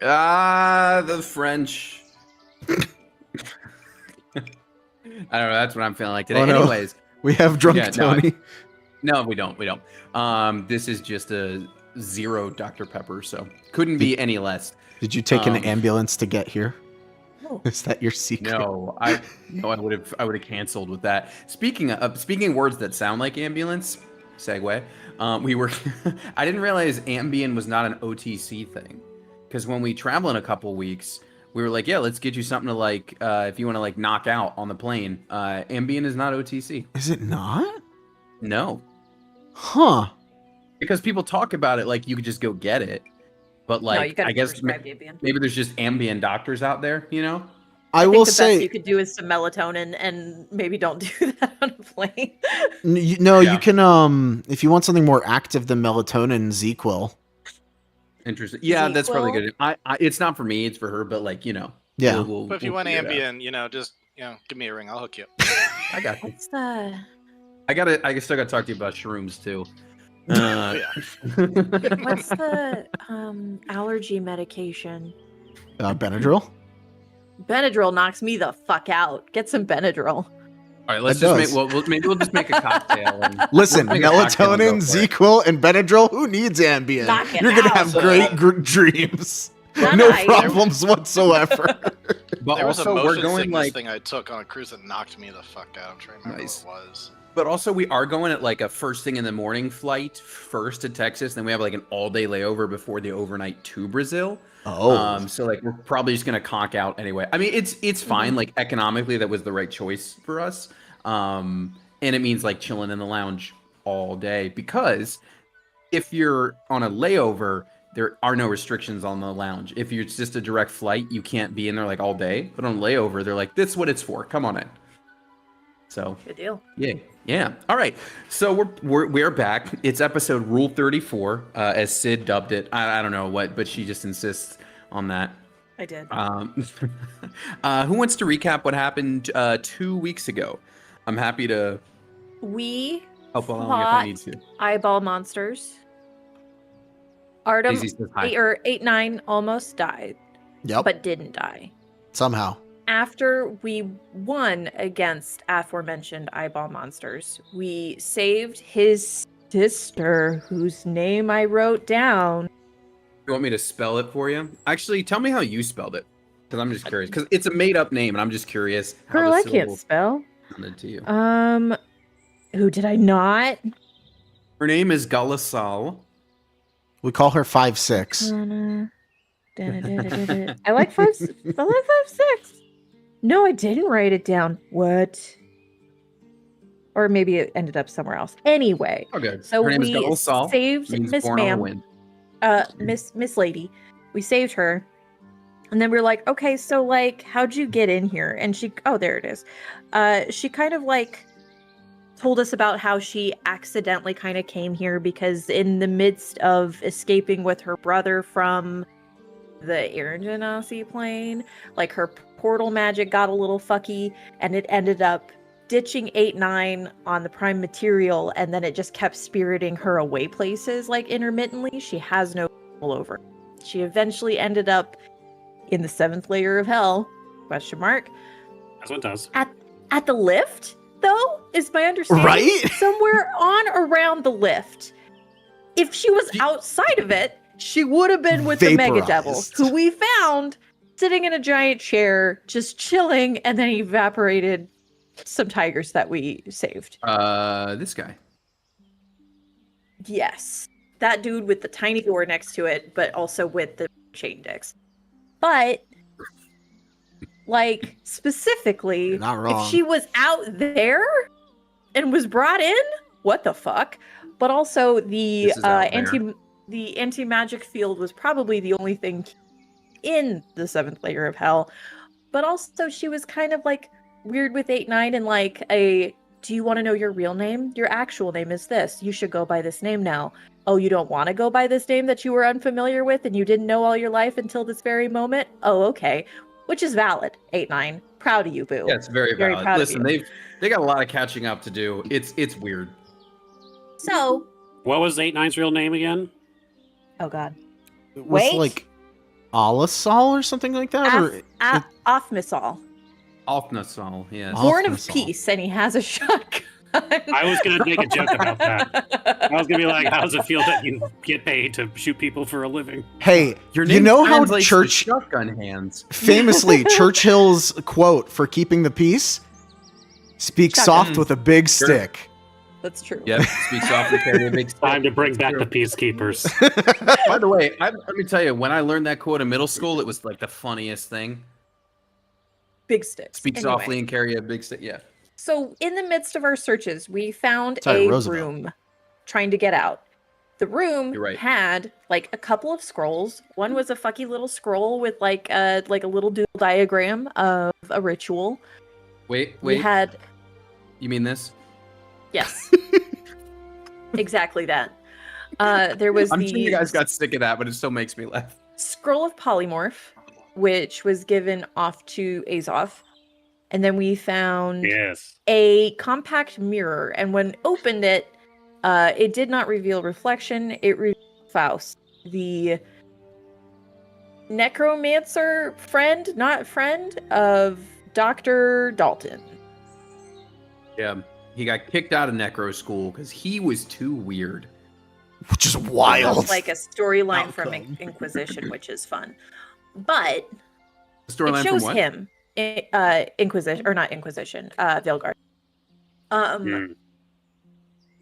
The French. I don't know. That's what I'm feeling like today. Oh, no. Anyways, We have drunk Yeah, Tony. no, we don't. We don't. This is just a 0 Dr. Pepper, so couldn't be any less. Did you take an Um, ambulance to get here? No. Is that your secret? No, I would have canceled with that. Speaking words that sound like ambulance, segue. We were I didn't realize Ambien was not an OTC thing. Because when we travel in a couple weeks, we were like, yeah, let's get you something to like if you want to like knock out on the plane. Ambien is not OTC. Is it not? No. Huh. Because people talk about it like you could just go get it. But No, like you gotta I guess prescribe Ambien. maybe there's just Ambien doctors out there, you know? I think will the best say, you could do is some melatonin, and maybe don't do that on a plane. no, Yeah. you can, if you want something more active than melatonin, ZzzQuil. Interesting. Yeah, that's probably ZzzQuil? good. I it's not for me, it's for her, but like, you know. Yeah. But if you want figure it out. Ambien, just give me a ring. I'll hook you. I got you. What's the I still gotta talk to you about shrooms too. Yeah. what's the allergy medication? Benadryl? Benadryl knocks me the fuck out. Get some Benadryl. All right, let's It just does. make maybe we'll just make a cocktail. And Listen, we'll make a cocktail and melatonin, go for it. ZzzQuil, and Benadryl. Who needs Ambien? Knock it You're gonna out. have great dreams. None No I- problems whatsoever. But There was a also we're motion going sickness like thing I took on a cruise that knocked me the fuck out. I'm trying to remember Nice. what it was. but also we are going at like a first thing in the morning flight first to Texas, then we have like an all-day layover before the overnight to Brazil. Oh. So like we're probably just gonna conk out anyway. I mean, it's fine. Like economically, that was the right choice for us. And it means like chilling in the lounge all day because if you're on a layover, there are no restrictions on the lounge. If it's just a direct flight, you can't be in there like all day. But on layover, they're like, "This is what it's for. Come on in." So Good deal. yeah. All right. So we're back. It's episode Rule 34, as Sid dubbed it. I don't know what, but she just insists on that. I did. Who wants to recap what happened 2 weeks ago? I'm happy to We help along if I need to. eyeball monsters. Artem Daisy says hi. 8-9 almost died, Yep. but didn't die. Somehow. After we won against aforementioned eyeball monsters, we saved his sister, whose name I wrote down. You want me to spell it for you? Actually, tell me how you spelled it, because I'm just curious. Because it's a made-up name, and I'm just curious how Girl, the I can't syllables spell. sounded to you. Who did I not? Her name is Galasal. We call her 5'6". I like 5'6". No, I didn't write it down. What? Or maybe it ended up somewhere else. Anyway, Okay. so Her name is we Galasal. saved Means Miss born on the Ma'am, wind. Miss Lady. We saved her. And then we were like, okay, so like, how'd you get in here? And there it is. She kind of like told us about how she accidentally kind of came here because in the midst of escaping with her brother from the Air Genasi plane, like her portal magic got a little fucky and it ended up ditching 8-9 on the prime material, and then it just kept spiriting her away places like intermittently. She has no control over. She eventually ended up in the 7th layer of hell, question mark. That's what it does. At the lift, though, is my understanding. Right? Somewhere on around the lift. If she was outside of it, she would have been with the Mega Devil, Vaporized. who we found sitting in a giant chair, just chilling, and then evaporated some tigers that we saved. This guy. Yes. That dude with the tiny door next to it, but also with the chain dicks. But, like, specifically, You're not wrong. if she was out there and was brought in, what the fuck? But also the This is out there. anti-magic field was probably the only thing in the 7th layer of hell. But also she was kind of like weird with 8-9 and like do you want to know your real name? Your actual name is this. You should go by this name now. Oh, you don't want to go by this name that you were unfamiliar with and you didn't know all your life until this very moment? Oh, okay. Which is valid, 8-9. Proud of you, boo. Yeah, it's very Very valid. proud of Listen, you. they got a lot of catching up to do. It's weird. So, What was 8-9's real name again? oh god. It was Wait. like Alasal or something like that? Or Othmisal. Alfnasol, yes. Born of Othmisal. Peace, and he has a shotgun. I was gonna make a joke about that. I was gonna be like, "How does it feel that you get paid to shoot people for a living?" Hey, Your you name know how translates to Church shotgun hands. famously Churchill's quote for keeping the peace: "Speak Shotgun. soft with a big Sure. stick." That's true. Yep, speak softly, carry a big stick. Time to bring That's back true. the peacekeepers. By the way, let me tell you, when I learned that quote in middle school, it was like the funniest thing. Big sticks. Speak Anyway. softly and carry a big stick. Yeah. So, in the midst of our searches, we found Sorry, a Roosevelt. room trying to get out. The room You're right. had like a couple of scrolls. One was a fucky little scroll with like a little doodle diagram of a ritual. Wait. We had You mean this? yes, exactly that. There was I'm the sure you guys got sick of that, but it still makes me laugh. scroll of polymorph, which was given off to Azov. And then we found Yes. a compact mirror, and when opened it, it did not reveal reflection. It revealed Faust, the necromancer friend of Dr. Dalton. Yeah. He got kicked out of Necro School because he was too weird. Which is Sounds wild. like a storyline from Outcome. Inquisition, which is fun. But The storyline it from shows what? him, Inquisition, or not Inquisition, Veilguard. Mm.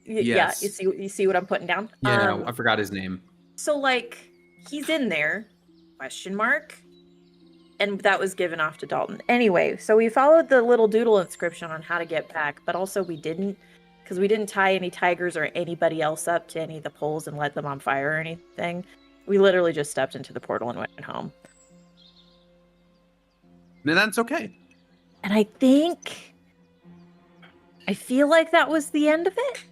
Yeah, Yes. you see what I'm putting down? Yeah, I forgot his name. So like he's in there, question mark, and that was given off to Dalton. Anyway, so we followed the little doodle inscription on how to get back, but also we didn't, because we didn't tie any tigers or anybody else up to any of the poles and let them on fire or anything. We literally just stepped into the portal and went home. No, that's okay. And I feel like that was the end of it.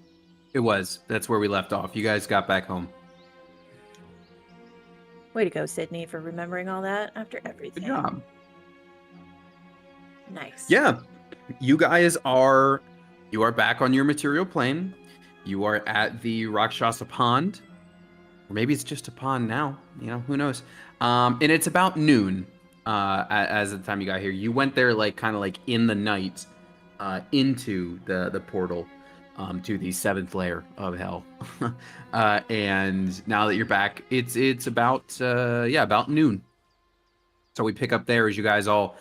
It was. That's where we left off. You guys got back home. Way to go, Sydney, for remembering all that after everything. Good job. Nice. Yeah. You guys are back on your material plane. You are at the Rakshasa Pond. Or maybe it's just a pond now. You know, who knows? And it's about noon as the time you got here. You went there like kind of like in the night into the portal to the 7th layer of hell. And now that you're back, it's about about noon. So we pick up there as you guys all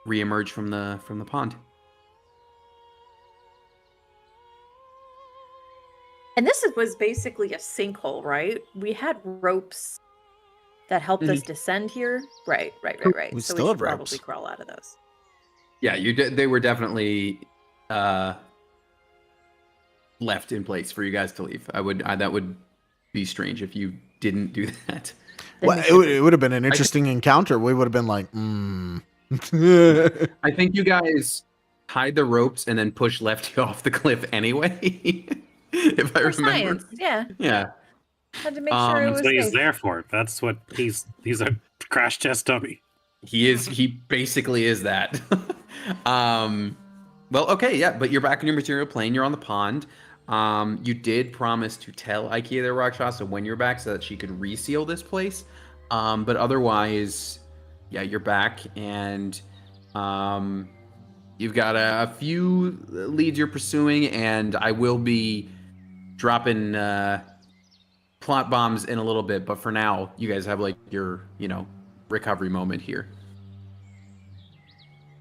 reemerge from the pond. And this was basically a sinkhole, right? We had ropes that helped us descend here. Right. We So still we have should ropes. probably crawl out of those. Yeah, they were definitely left in place for you guys to leave. That would be strange if you didn't do that. Then Well, we it should- would have been an interesting encounter. We would have been like, I think you guys tied the ropes and then pushed Lefty off the cliff anyway. If I For remember. science, yeah. Yeah. Had to make sure it That's was That's what he's safe. there for. That's what he's a crash test dummy. He basically is that. Well, okay, yeah, but you're back in your material plane, you're on the pond. You did promise to tell Ikea the Rakshasa when you're back so that she could reseal this place. But otherwise, yeah, you're back and you've got a few leads you're pursuing, and I will be dropping plot bombs in a little bit, but for now, you guys have like your, recovery moment here.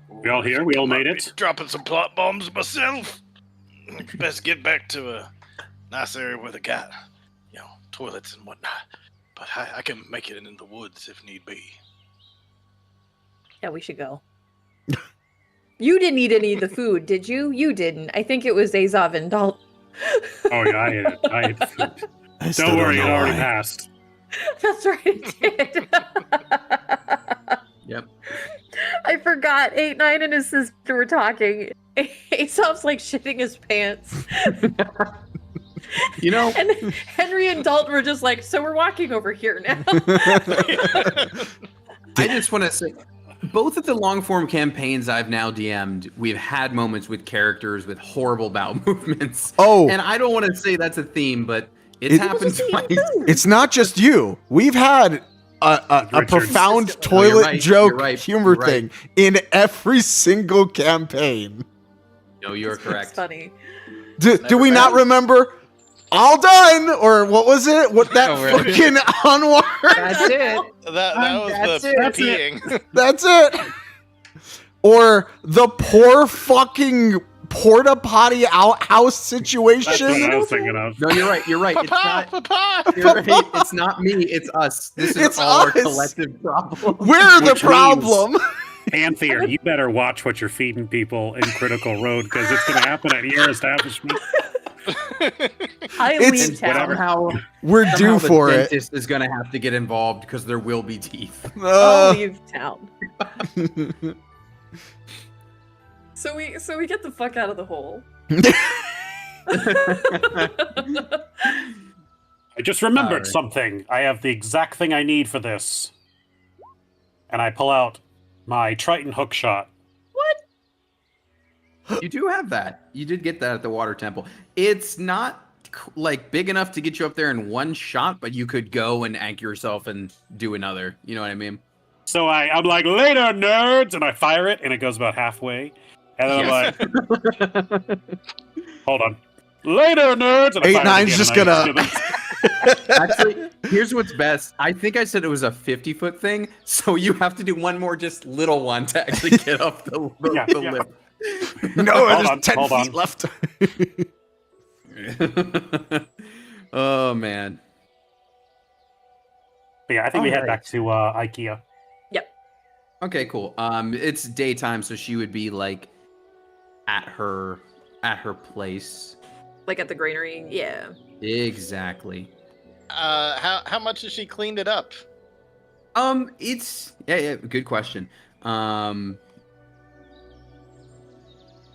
We all here? We all made it? Dropping some plot bombs myself. Best get back to a nice area where they got, toilets and whatnot. But I can make it in the woods if need be. Yeah, we should go. You didn't eat any of the food, did you? You didn't. I think it was Azov and Dalton. Oh yeah, I ate it. I ate the food. I still Don't worry, it know already why. passed. That's right, it did. Yep. I forgot. 8-9 and his sister were talking. Azov's like shitting his pants. And Henry and Dalton were just like, so we're walking over here now. I just want to say, both of the long form campaigns I've now DM'd, we've had moments with characters with horrible bowel movements. Oh, And I don't want to say that's a theme, but it's It- happened Just eat twice. food. it's not just you. We've had a Richards. profound No, toilet you're right, joke you're right, humor you're right. thing in every single campaign. No, you're It's correct. funny. Do Never we not fails. remember? All done, or what was it? What that Oh, right. fucking onward? That's it. That was That's the it. That's peeing. That's it. Or the poor fucking porta potty outhouse That's what I situation. was thinking of. No, you're right. You're right. It's Papa, not. papa. You're right. It's not me. It's us. This is It's all our us. collective problem. We're the Which means- problem. Panther, you better watch what you're feeding people in Critical Road because it's going to happen at your establishment. I It's- leave town. Somehow, We're somehow due the for it. dentist is going to have to get involved because there will be teeth. I'll Uh, leave town. So we get the fuck out of the hole. I just remembered Alright. something. I have the exact thing I need for this. And I pull out my Triton hook shot. You do have that. You did get that at the water temple. It's not like big enough to get you up there in one shot, but you could go and anchor yourself and do another. You know what I mean? So I'm like, later, nerds! And I fire it, and it goes about halfway. And then Yes. I'm like, hold on. Later, nerds! And I fire it 8-9's again, just and I gonna- hit them. Actually, here's what's best. I think I said it was a 50-foot thing, so you have to do one more just little one to actually get up the Yeah, the yeah. lip. no, Hold there's on, 10 hold feet on. left. Oh man. But yeah, I think we head Alright. back to IKEA. Okay, cool. It's daytime, so she would be like at her place. Like at the granary. Yeah. Exactly. How much has she cleaned it up? It's yeah, good question.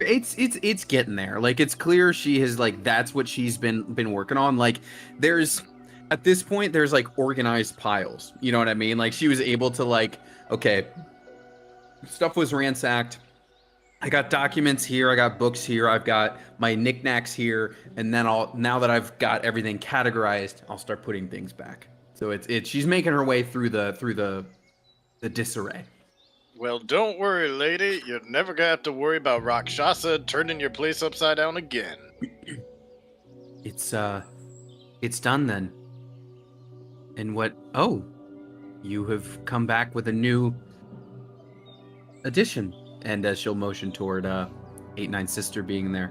It's getting there. Like it's clear she has like that's what she's been working on. Like there's at this point there's like organized piles. You know what I mean? Like she was able to like okay, stuff was ransacked. I got documents here, I got books here, I've got my knickknacks here, and then now that I've got everything categorized, I'll start putting things back. So it's she's making her way through the disarray. Well, don't worry, lady. You're never gonna have to worry about Rakshasa turning your place upside down again. It's done then. And what? Oh, you have come back with a new addition. And she'll motion toward 8-9 sister being there.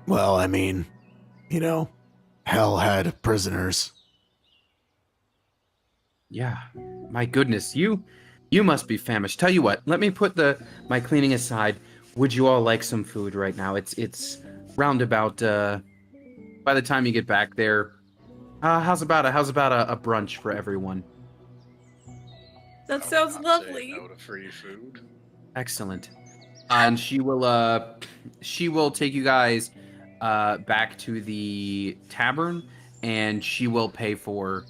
Well, I mean, you know, hell had prisoners. Yeah, my goodness, you must be famished. Tell you what, let me put my cleaning aside. Would you all like some food right now? It's roundabout. By the time you get back there, how's about a brunch for everyone? That sounds I'll not say lovely. No to free food. Excellent. And she will take you guys back to the tavern, and she will pay for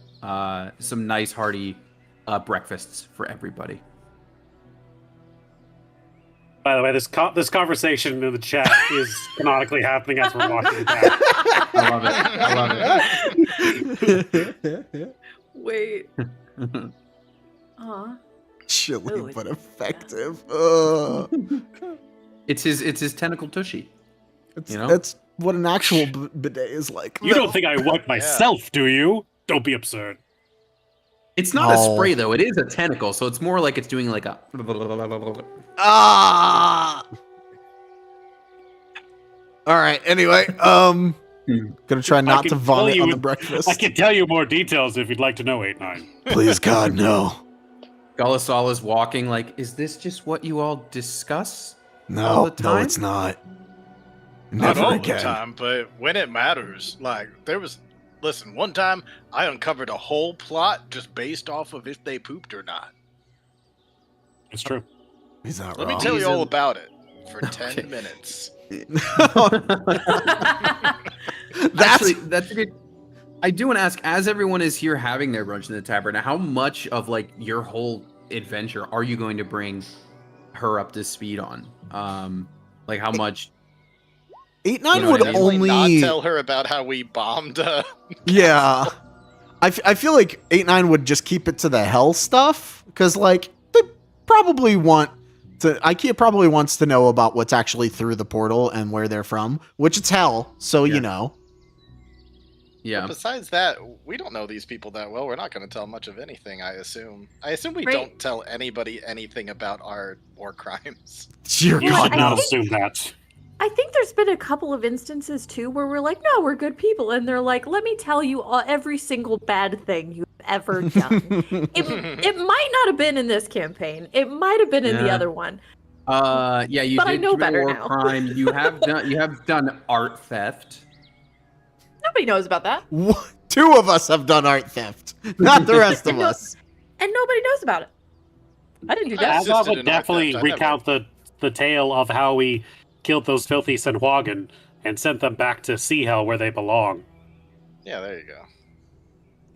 some nice hearty breakfasts for everybody. By the way, this conversation in the chat is canonically happening as we're walking back. I love it. Wait. Aw. Chilly Ooh, but yeah. effective. It's his tentacle tushy. You know? That's what an actual bidet is like. You don't think I wipe myself, do you? Don't be absurd. It's not a No. spray though. It is a tentacle, so it's more like it's doing like a. Ah. All right. Anyway, gonna try not can to tell vomit you on the it- breakfast. I can tell you more details if you'd like to know, 8-9. Please, God, no, Galasal is walking like, is this just what you all discuss? All no, the no, time? it's not. Not Never all again. the time, but when it matters. Like, listen, one time I uncovered a whole plot just based off of if they pooped or not. It's true. He's not Let wrong. me tell you He's all in- about it for 10 Okay. minutes. Actually, that's a good. I do want to ask, as everyone is here having their brunch in the tavern, how much of like your whole adventure are you going to bring her up to speed on? Like how much? 8-9 You know would what I mean? Definitely only. not tell her about how we bombed. Yeah. I feel like 8-9 would just keep it to the hell stuff because like they probably want to. IKEA probably wants to know about what's actually through the portal and where they're from, which it's hell. So Yeah. you know. Yeah. But besides that, we don't know these people that well. We're not going to tell much of anything, I assume. I assume we Right. don't tell anybody anything about our war crimes. Dear You God, should not no. assume that. I think there's been a couple of instances too where we're like, no, we're good people, and they're like, let me tell you every single bad thing you've ever done. it might not have been in this campaign. It might have been in the Yeah. other one. Yeah, you But I did know commit a better war now. crime. You have done art theft. Nobody knows about that, Two of us have done art theft, not the rest of us. and nobody knows about it. I didn't do I that. assisted Azov would in art definitely theft, I never- recount the tale of how we killed those filthy Senhuagan and sent them back to Sea Hell where they belong. Yeah, there you go.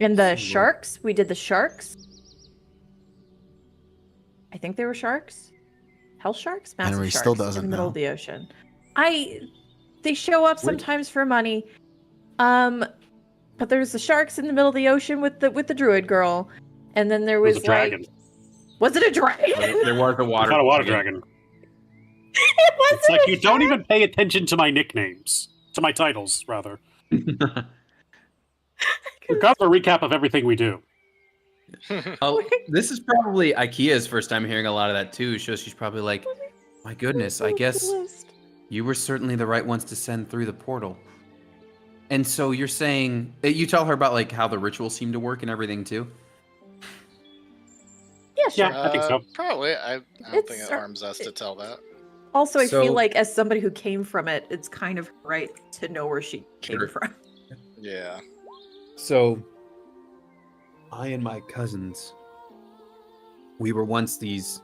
And the Lord. sharks, we did the sharks. I think they were sharks. Hell sharks? Massive Henry sharks still doesn't in the middle know. of the ocean. They show up What? sometimes for money. But there's the sharks in the middle of the ocean with the druid girl. And then there It was, was a dragon. like, was it a dragon? There was a It's water. not a water dragon. It wasn't It's like a you don't shark? even pay attention to my nicknames. To my titles, rather. We've got a recap of everything we do. Oh, this is probably IKEA's first time hearing a lot of that too. So she's probably like, "My goodness, I guess you were certainly the right ones to send through the portal." And so you're saying you tell her about like how the ritual seemed to work and everything too. Yeah, sure. Yeah. I think so. Probably. I don't think It's- it harms us to tell that. Also, I So- feel like as somebody who came from it, it's kind of right to know where she came Sure. from. Yeah. So, I and my cousins, we were once these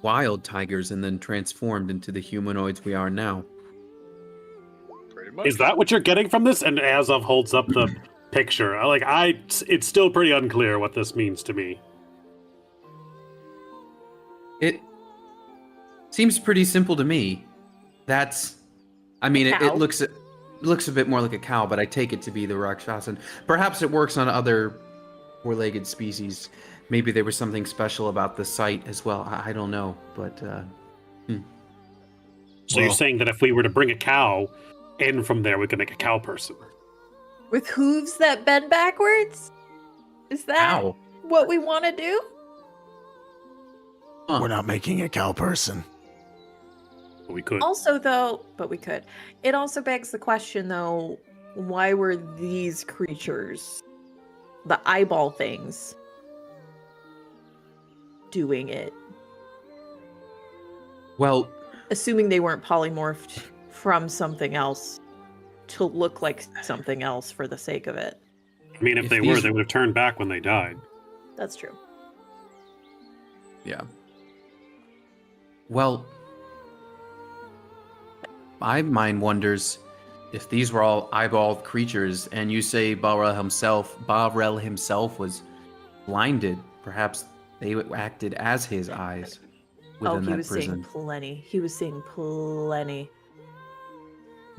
wild tigers and then transformed into the humanoids we are now. Pretty much. Is that what you're getting from this? And Azov holds up the picture. It's still pretty unclear what this means to me. It seems pretty simple to me. I mean, it Cow? looks a bit more like a cow, but I take it to be the Rakshasa. Perhaps it works on other four-legged species. Maybe there was something special about the site as well. I don't know, but So Well- you're saying that if we were to bring a cow in from there, we could make a cow person. With hooves that bend backwards? Is that cow. what we want to do? Huh. We're not making a cow person. We could. Also, though, but we could. It also begs the question, though, why were these creatures, the eyeball things, doing it? Well, Assuming they weren't polymorphed from something else to look like something else for the sake of it. I mean, if if they were, these- they would have turned back when they died. That's true. yeah. Well, my mind wonders if these were all eyeballed creatures, and you say Barrel himself was blinded. Perhaps they acted as his eyes Oh, within he that was seeing prison. plenty. He was seeing plenty.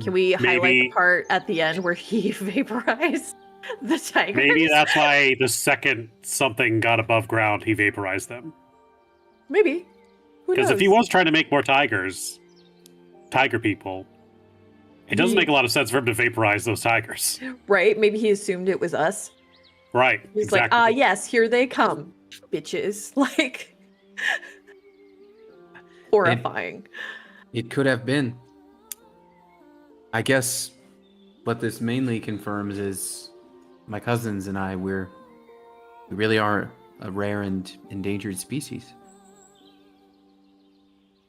Can we highlight Maybe- the part at the end where he vaporized the tigers? Maybe that's why the second something got above ground, he vaporized them. Maybe. Who Because if he knows? was trying to make more tiger people, it doesn't He- make a lot of sense for him to vaporize those tigers. Right? Maybe he assumed it was us. Right. He's exactly. like, ah, yes, here they come, bitches. Like, horrifying. It could have been. I guess what this mainly confirms is my cousins and I, we really are a rare and endangered species.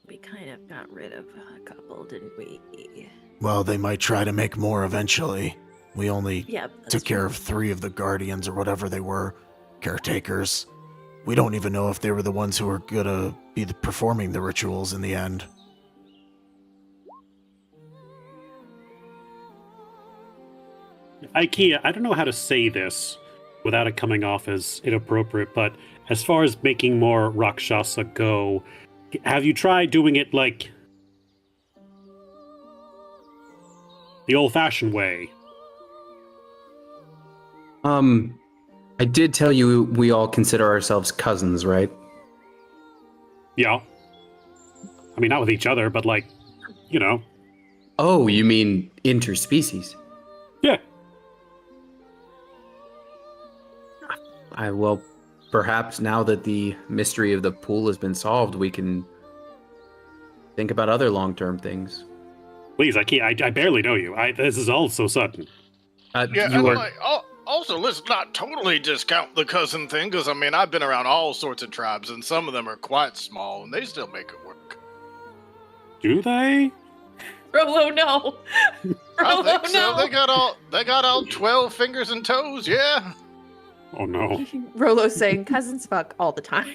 We kind of got rid of a couple, didn't we? Well, they might try to make more eventually. We only Yeah. took care of 3 of the guardians or whatever they were, caretakers. We don't even know if they were the ones who were gonna be performing the rituals in the end. IKEA, I don't know how to say this without it coming off as inappropriate, but as far as making more Rakshasa go, have you tried doing it like the old-fashioned way? I did tell you we all consider ourselves cousins, right? Yeah. I mean, not with each other, but like, you know. Oh, you mean interspecies? Yeah. Well, perhaps now that the mystery of the pool has been solved, we can think about other long-term things. Please, I can't. I barely know you. This is all so sudden. Yeah, you and are. like, also, let's not totally discount the cousin thing, because, I mean, I've been around all sorts of tribes, and some of them are quite small, and they still make it work. Do they? Rolo, no. I Rolo, think so. no. They got all 12 fingers and toes, yeah. Oh no. Rolo's saying cousins fuck all the time.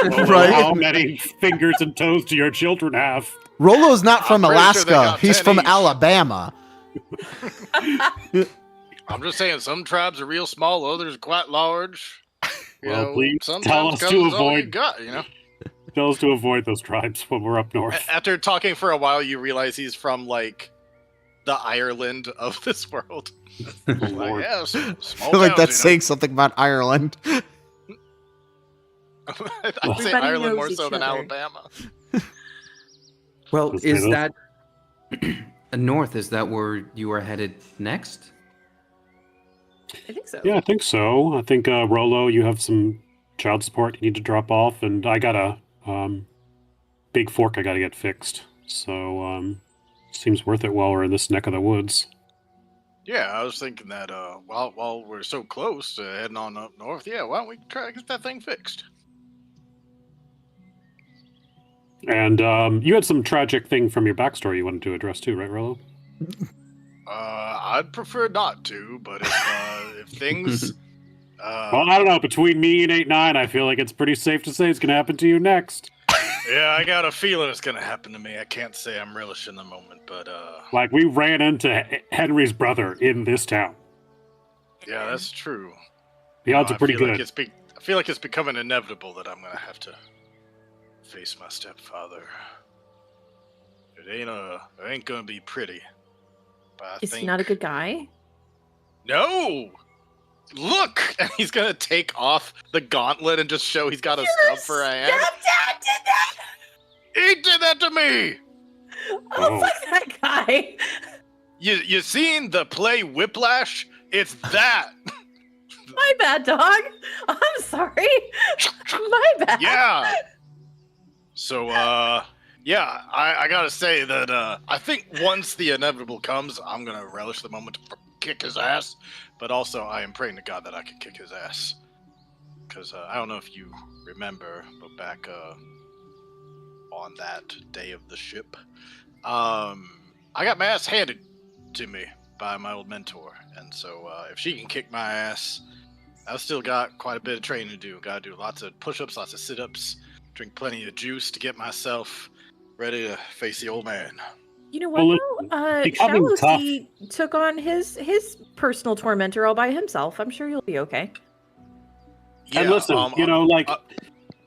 Well, Right. How many fingers and toes do your children have? Rolo's not from I'm pretty sure they Alaska. got He's 10 from each. Alabama. I'm just saying, some tribes are real small, others are quite large. You Well, know, please sometimes tell us to cousins all you avoid- got, you know? Tell us to avoid those tribes when we're up north. After talking for a while, you realize he's from like the Ireland of this world. Oh, Like, Lord. yeah, small I feel like towns, that's you saying something about Ireland. know? I'd say Everybody Ireland knows more each so than other. Alabama. Well, Let's is do that north? Is that where you are headed next? I think so. Yeah, I think so. I think Rolo, you have some child support you need to drop off, and I got a big fork I got to get fixed. So seems worth it while we're in this neck of the woods. Yeah, I was thinking that while we're so close to heading on up north, yeah, why don't we try to get that thing fixed? And you had some tragic thing from your backstory you wanted to address too, right, Rolo? I'd prefer not to, but if things, Well, I don't know. Between me and 8-9, I feel like it's pretty safe to say it's going to happen to you next. yeah, I got a feeling it's gonna happen to me. I can't say I'm relishing the moment, but Like, we ran into Henry's brother in this town. yeah, that's true. The odds I are pretty feel good. Like I feel like it's becoming inevitable that I'm gonna have to face my stepfather. It ain't gonna be pretty. But I Is think he not a good guy? No! Look! And he's gonna take off the gauntlet and just show he's got a stub for a hand. Stepdad did that! He did that to me! Oh, fuck that guy! You seen the play Whiplash? It's that! My bad, dog. I'm sorry. My bad. Yeah! So, yeah, I gotta say that, I think once the inevitable comes, I'm gonna relish the moment to kick his ass. But also, I am praying to God that I can kick his ass. Because, I don't know if you remember, but back, on that day of the ship, I got my ass handed to me by my old mentor. And so, if she can kick my ass, I've still got quite a bit of training to do. Gotta do lots of push-ups, lots of sit-ups, drink plenty of juice to get myself ready to face the old man. You know what, Well, though? becoming Shallowsea took on his personal tormentor all by himself. I'm sure he'll be okay. And listen, you know, like,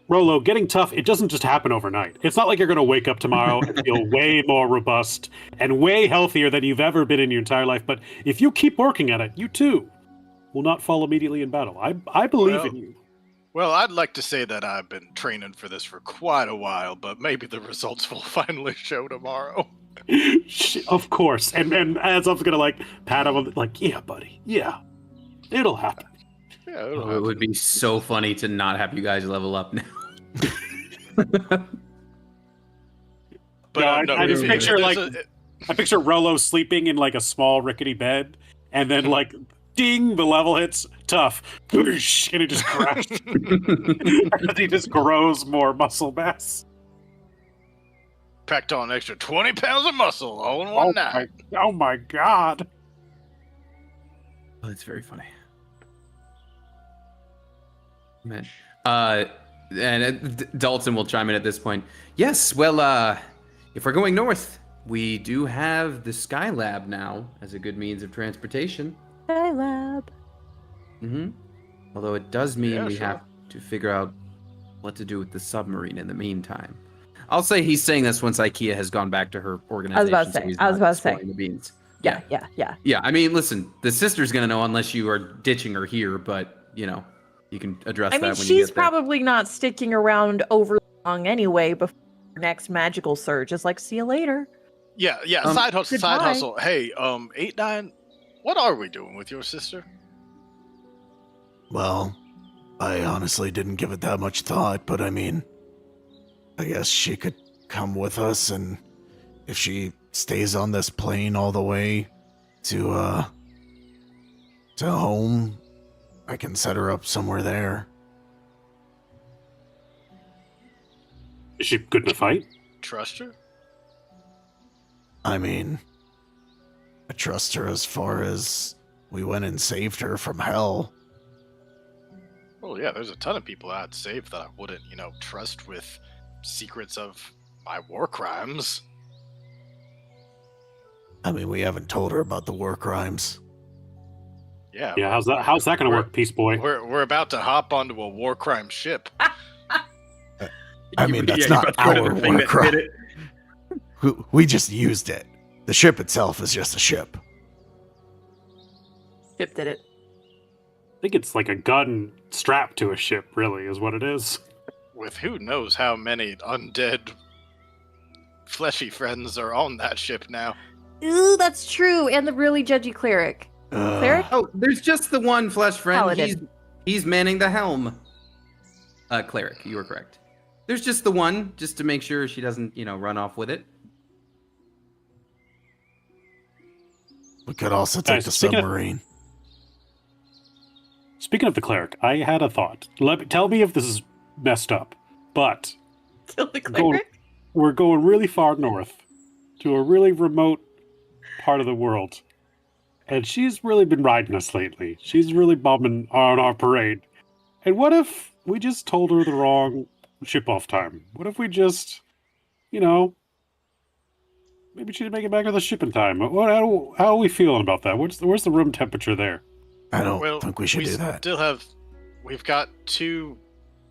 Rolo, getting tough, it doesn't just happen overnight. It's not like you're going to wake up tomorrow and feel way more robust and way healthier than you've ever been in your entire life. But if you keep working at it, you too will not fall immediately in battle. I believe in you. Well, I'd like to say that I've been training for this for quite a while, but maybe the results will finally show tomorrow. Of course. And as I'm going to, like, pat him on the, like, yeah, buddy. Yeah. It'll happen. Yeah, Oh, it would be so funny to not have you guys level up now. But No, I just it- picture, there's like, I picture Rolo sleeping in, like, a small rickety bed, and then, like, ding, the level hits, tough, whoosh, and it just crashes. As he just grows more muscle mass. packed on an extra 20 pounds of muscle all in one night. Oh my god. Oh, that's very funny. Man. And Dalton will chime in at this point. Yes, well, if we're going north, we do have the Skylab now as a good means of transportation. Skylab. Mm-hmm. Although it does mean Yeah, we sure. have to figure out what to do with the submarine in the meantime. I'll say he's saying this once IKEA has gone back to her organization. about to so say, he's I was not about to say. spilling the beans. Yeah. Yeah, I mean, listen, the sister's gonna know unless you are ditching her here, but, you know, You can address I that mean, when you she's get there. probably not sticking around over long anyway before her next magical surge. It's like, see you later. Yeah, side hustle, side hustle. Hey, 8-9, what are we doing with your sister? Well, I honestly didn't give it that much thought, but I mean, I guess she could come with us, and if she stays on this plane all the way to home, I can set her up somewhere there. Is she good in a fight? Trust her? I mean, I trust her as far as we went and saved her from hell. Well, yeah, there's a ton of people I'd save that I wouldn't, trust with secrets of my war crimes. I mean, we haven't told her about the war crimes. Yeah. Yeah, how's that going to work, Peace Boy? We're about to hop onto a war crime ship. I mean, that's not our war crime. We just used it. The ship itself is just a ship. Ship did it. I think it's like a gun strapped to a ship, really, is what it is. With who knows how many undead fleshy friends are on that ship now. Ooh, that's true. And the really judgy cleric. Cleric? Oh, there's just the one flesh friend. Paladin. He's manning the helm. Cleric, you were correct. There's just the one, just to make sure she doesn't, run off with it. We could also take the submarine. Speaking of the cleric, I had a thought. Tell me if this is messed up, but Kill the cleric? we're going really far north to a really remote part of the world. And she's really been riding us lately. She's really bombing on our parade. And what if we just told her the wrong ship off time? What if we just, maybe she didn't make it back to the ship in time? How are we feeling about that? Where's the room temperature there? I don't think we should do that. We've got 2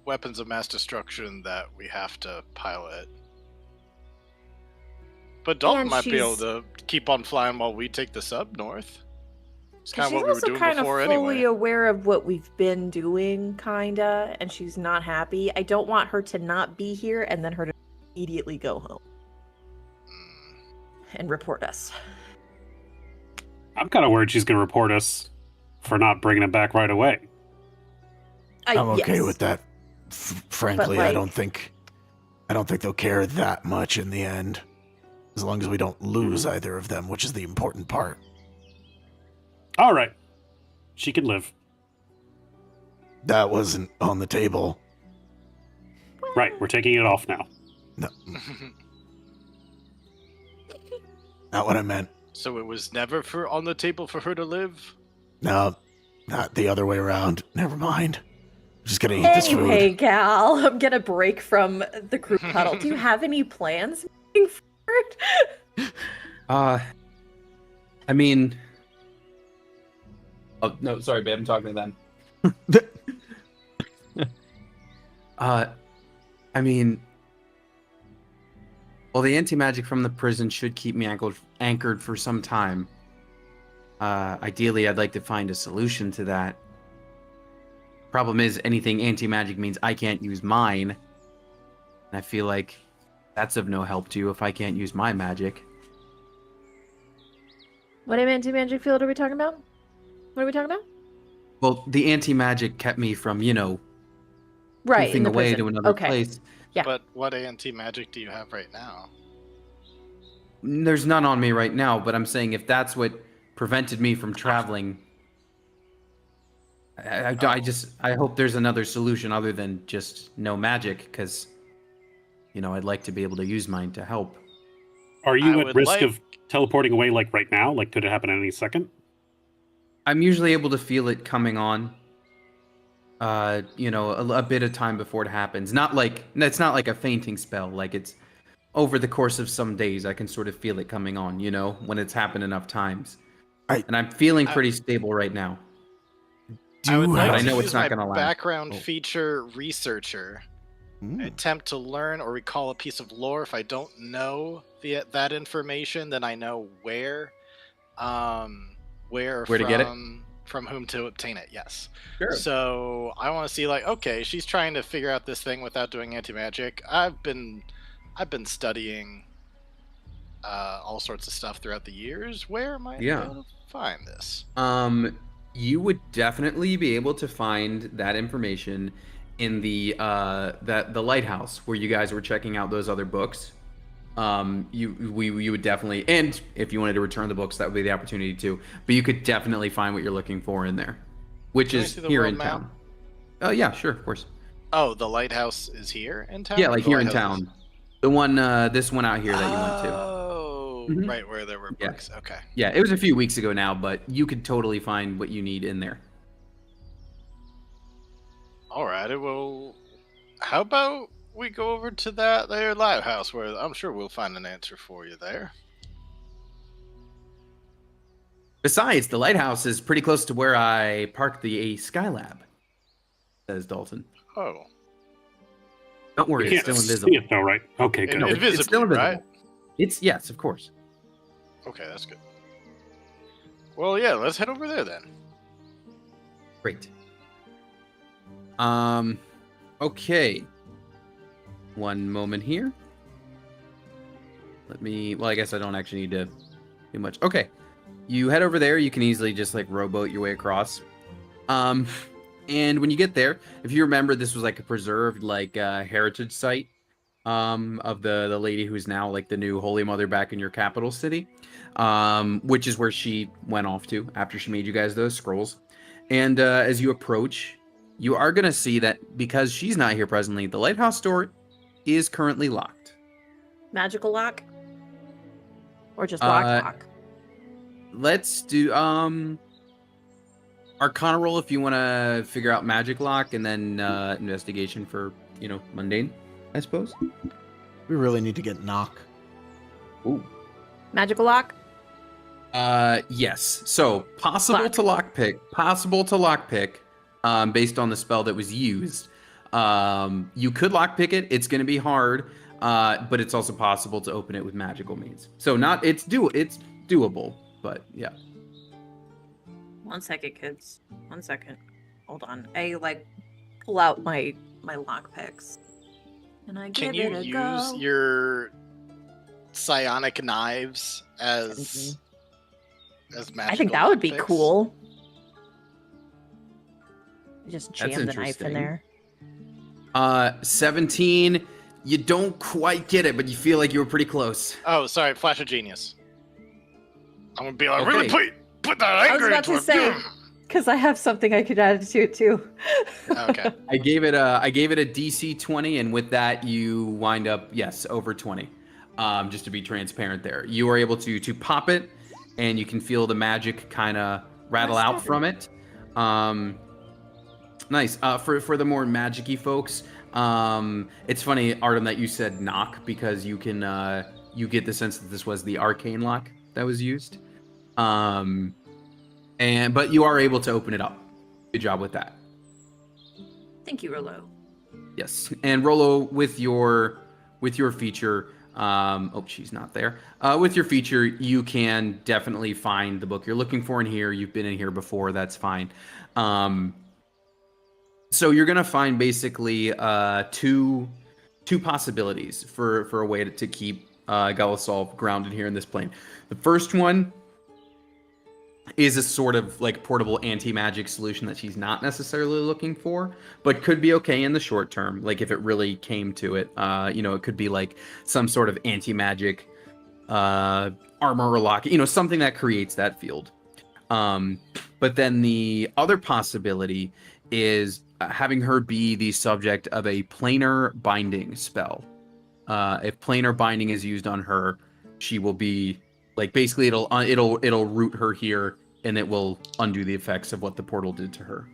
weapons of mass destruction that we have to pilot. But Dalton And might be able to keep on flying while we take the sub north. It's kind of She's what we were also doing kind of before fully anyway. aware of what we've been doing, kinda, and she's not happy. I don't want her to not be here and then her to immediately go home and report us. I'm kind of worried she's going to report us for not bringing it back right away. I'm okay yes. with that. Frankly, But, I don't think they'll care that much in the end, as long as we don't lose either of them, which is the important part. All right. She can live. That wasn't on the table. Right, we're taking it off now. No, not what I meant. So it was never on the table for her to live? No, not the other way around. Never mind. I'm just gonna eat this food. Anyway, Gal, I'm gonna break from the group huddle. Do you have any plans moving forward? I mean... Oh, no, sorry, babe, I'm talking to them. I mean... Well, the anti-magic from the prison should keep me anchored for some time. Ideally, I'd like to find a solution to that. Problem is, anything anti-magic means I can't use mine. And I feel like that's of no help to you if I can't use my magic. What anti-magic field are we talking about? What are we talking about? Well, the anti-magic kept me from, Right, in goofing the away prison. to another Okay. place. Yeah. But what anti-magic do you have right now? There's none on me right now, but I'm saying if that's what prevented me from traveling, I hope there's another solution other than just no magic, because, I'd like to be able to use mine to help. Are you I at would risk like- of teleporting away like right now? Like, could it happen any second? I'm usually able to feel it coming on. A bit of time before it happens. It's not like a fainting spell. Like, it's over the course of some days, I can sort of feel it coming on, when it's happened enough times. And I'm feeling pretty stable right now. I would like I to know use it's not my gonna last. background feature researcher. Attempt to learn or recall a piece of lore. If I don't know that information, then I know where Where to get it? from whom to obtain it. Yes. Sure. So I want to see, like, okay, she's trying to figure out this thing without doing anti-magic. I've been studying all sorts of stuff throughout the years. Where am I able to find this? You would definitely be able to find that information in the lighthouse where you guys were checking out those other books. You would definitely, and if you wanted to return the books, that would be the opportunity to. But you could definitely find what you're looking for in there, which Can I is see the here world in map? town. Oh yeah, sure, of course. Oh, the lighthouse is here in town? Yeah, like The here in lighthouse town. The one, this one out here that you went to. Oh, Mhm. right where there were Yeah. books. Okay. Yeah, it was a few weeks ago now, but you could totally find what you need in there. All right. Well, how about we go over to that there lighthouse where I'm sure we'll find an answer for you there. Besides, the lighthouse is pretty close to where I parked the Skylab, says Dalton. Oh, Don't worry, You it's can't still see invisible. it though, right? Okay, good. No, it's invisibly, still invisible. right? It's yes, of course. Okay, that's good. Well, yeah, let's head over there then. Great. Okay. One moment here. Well, I guess I don't actually need to do much. Okay. You head over there. You can easily just like rowboat your way across. And when you get there, if you remember, this was like a preserved like heritage site of the lady who's now like the new Holy Mother back in your capital city, which is where she went off to after she made you guys those scrolls. And as you approach, you are going to see that because she's not here presently, the lighthouse door is currently locked. Magical lock? Or just lock? Let's do Arcana roll if you want to figure out magic lock, and then investigation for, mundane, I suppose. We really need to get knock. Ooh. Magical lock? Yes. So possible to lockpick, based on the spell that was used. You could lockpick it. It's going to be hard, but it's also possible to open it with magical means. So it's doable, but yeah. 1 second, kids. 1 second. Hold on. I pull out my lock picks. And I Can give you it a use go. your psionic knives as magical? I think that would be lockpicks? cool. Just That's jam the knife in interesting. there. 17. You don't quite get it, but you feel like you were pretty close. Oh, sorry, flash of genius. I'm gonna be like, Okay. really put that I was anger about into to say, because I have something I could add to it too. Okay. I gave it a DC 20, and with that you wind up over 20. Just to be transparent, there you are able to pop it, and you can feel the magic kind of rattle out from it. Nice. For the more magic-y folks, it's funny, Artem, that you said knock, because you can you get the sense that this was the arcane lock that was used. But you are able to open it up. Good job with that. Thank you, Rolo. Yes, and Rolo, with your feature, she's not there. With your feature, you can definitely find the book you're looking for in here. You've been in here before, that's fine. So you're gonna find basically two possibilities for a way to keep Galasol grounded here in this plane. The first one is a sort of portable anti-magic solution that she's not necessarily looking for, but could be okay in the short term. Like if it really came to it, it could be some sort of anti-magic armor or lock, something that creates that field. But then the other possibility is having her be the subject of a planar binding spell. If planar binding is used on her, she will be basically it'll root her here, and it will undo the effects of what the portal did to her.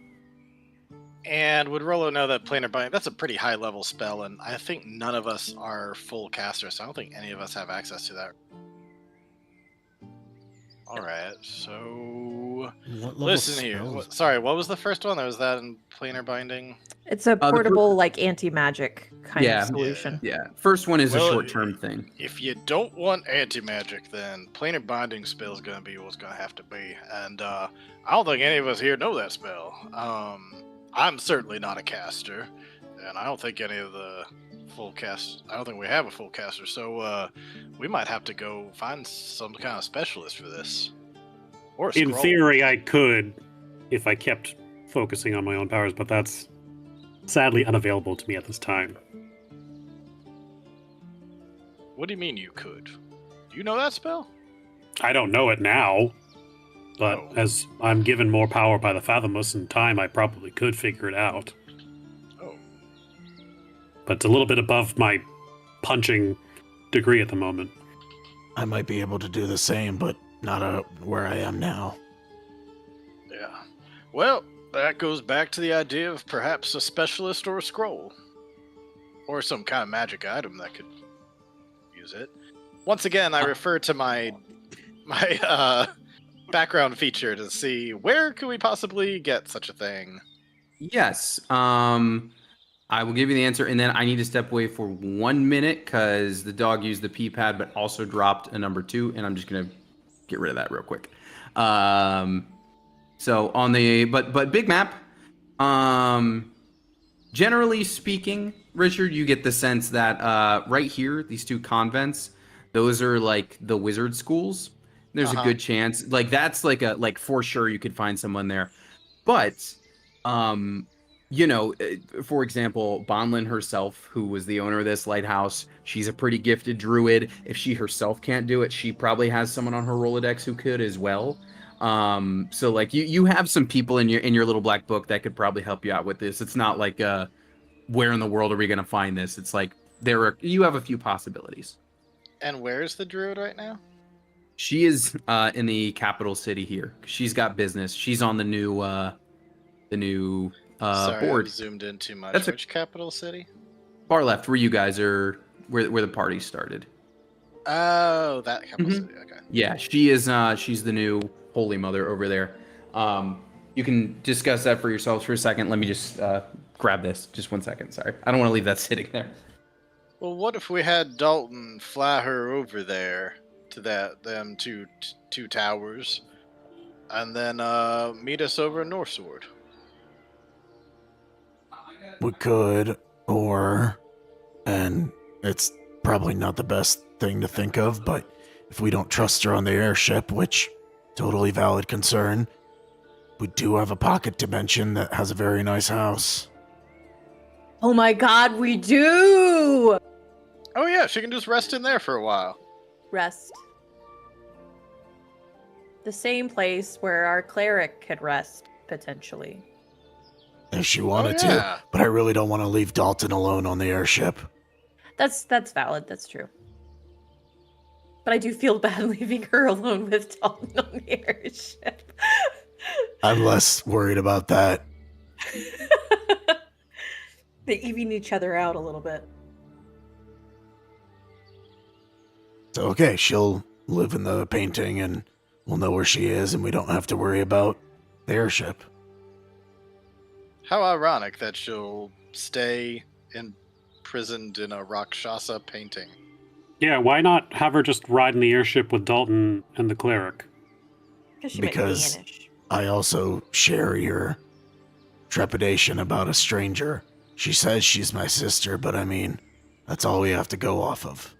And would Rolo know that planar binding? That's a pretty high level spell, and I think none of us are full casters, so I don't think any of us have access to that. All right, so What level listen here. spells? Sorry, what was the first one? There was that in planar binding. It's a the portable, like anti-magic kind Yeah. of solution. Yeah. First one is a Well, short-term thing. If you don't want anti-magic, then planar binding spell is gonna be what's gonna have to be. And I don't think any of us here know that spell. I'm certainly not a caster, and I don't think any of the full cast. I don't think we have a full caster, so we might have to go find some kind of specialist for this. Or a In scroll. theory, I could if I kept focusing on my own powers, but that's sadly unavailable to me at this time. What do you mean you could? Do you know that spell? I don't know it now, but Oh. as I'm given more power by the Fathomless in time, I probably could figure it out. Oh. But it's a little bit above my punching degree at the moment. I might be able to do the same, but not where I am now. Yeah. Well, that goes back to the idea of perhaps a specialist or a scroll. Or some kind of magic item that could use it. Once again, I refer to my background feature to see where could we possibly get such a thing. Yes. I will give you the answer, and then I need to step away for 1 minute because the dog used the pee pad, but also dropped a number 2, and I'm just gonna get rid of that real quick. So on the but big map. Generally speaking, Richard, you get the sense that right here, these 2 convents, those are like the wizard schools. There's a good chance, like that's like for sure you could find someone there, but you know, for example, Bonlin herself, who was the owner of this lighthouse, she's a pretty gifted druid. If she herself can't do it, she probably has someone on her Rolodex who could as well. So like you have some people in your little black book that could probably help you out with this. It's not like where in the world are we gonna find this? It's like you have a few possibilities. And where's the druid right now? She is in the capital city here. She's got business. She's on the new Sorry, board. I zoomed in too much. That's Which capital city? Far left, where you guys are, where the party started. Oh, that capital Mhm. city. Okay. Yeah, she is. She's the new holy mother over there. You can discuss that for yourselves for a second. Let me just grab this. Just 1 second. Sorry, I don't want to leave that sitting there. Well, what if we had Dalton fly her over there to them two towers, and then meet us over in Northsword? We could, and it's probably not the best thing to think of, but if we don't trust her on the airship, which totally valid concern, we do have a pocket dimension that has a very nice house. Oh my god, we do! Oh yeah, she can just rest in there for a while. Rest. The same place where our cleric could rest, potentially. If she wanted yeah. to, but I really don't want to leave Dalton alone on the airship. That's valid, that's true. But I do feel bad leaving her alone with Dalton on the airship. I'm less worried about that. They even each other out a little bit. So, okay, she'll live in the painting and we'll know where she is and we don't have to worry about the airship. How ironic that she'll stay imprisoned in a Rakshasa painting. Yeah, why not have her just ride in the airship with Dalton and the cleric? She Because- might vanish. I also share your trepidation about a stranger. She says she's my sister, but I mean, that's all we have to go off of.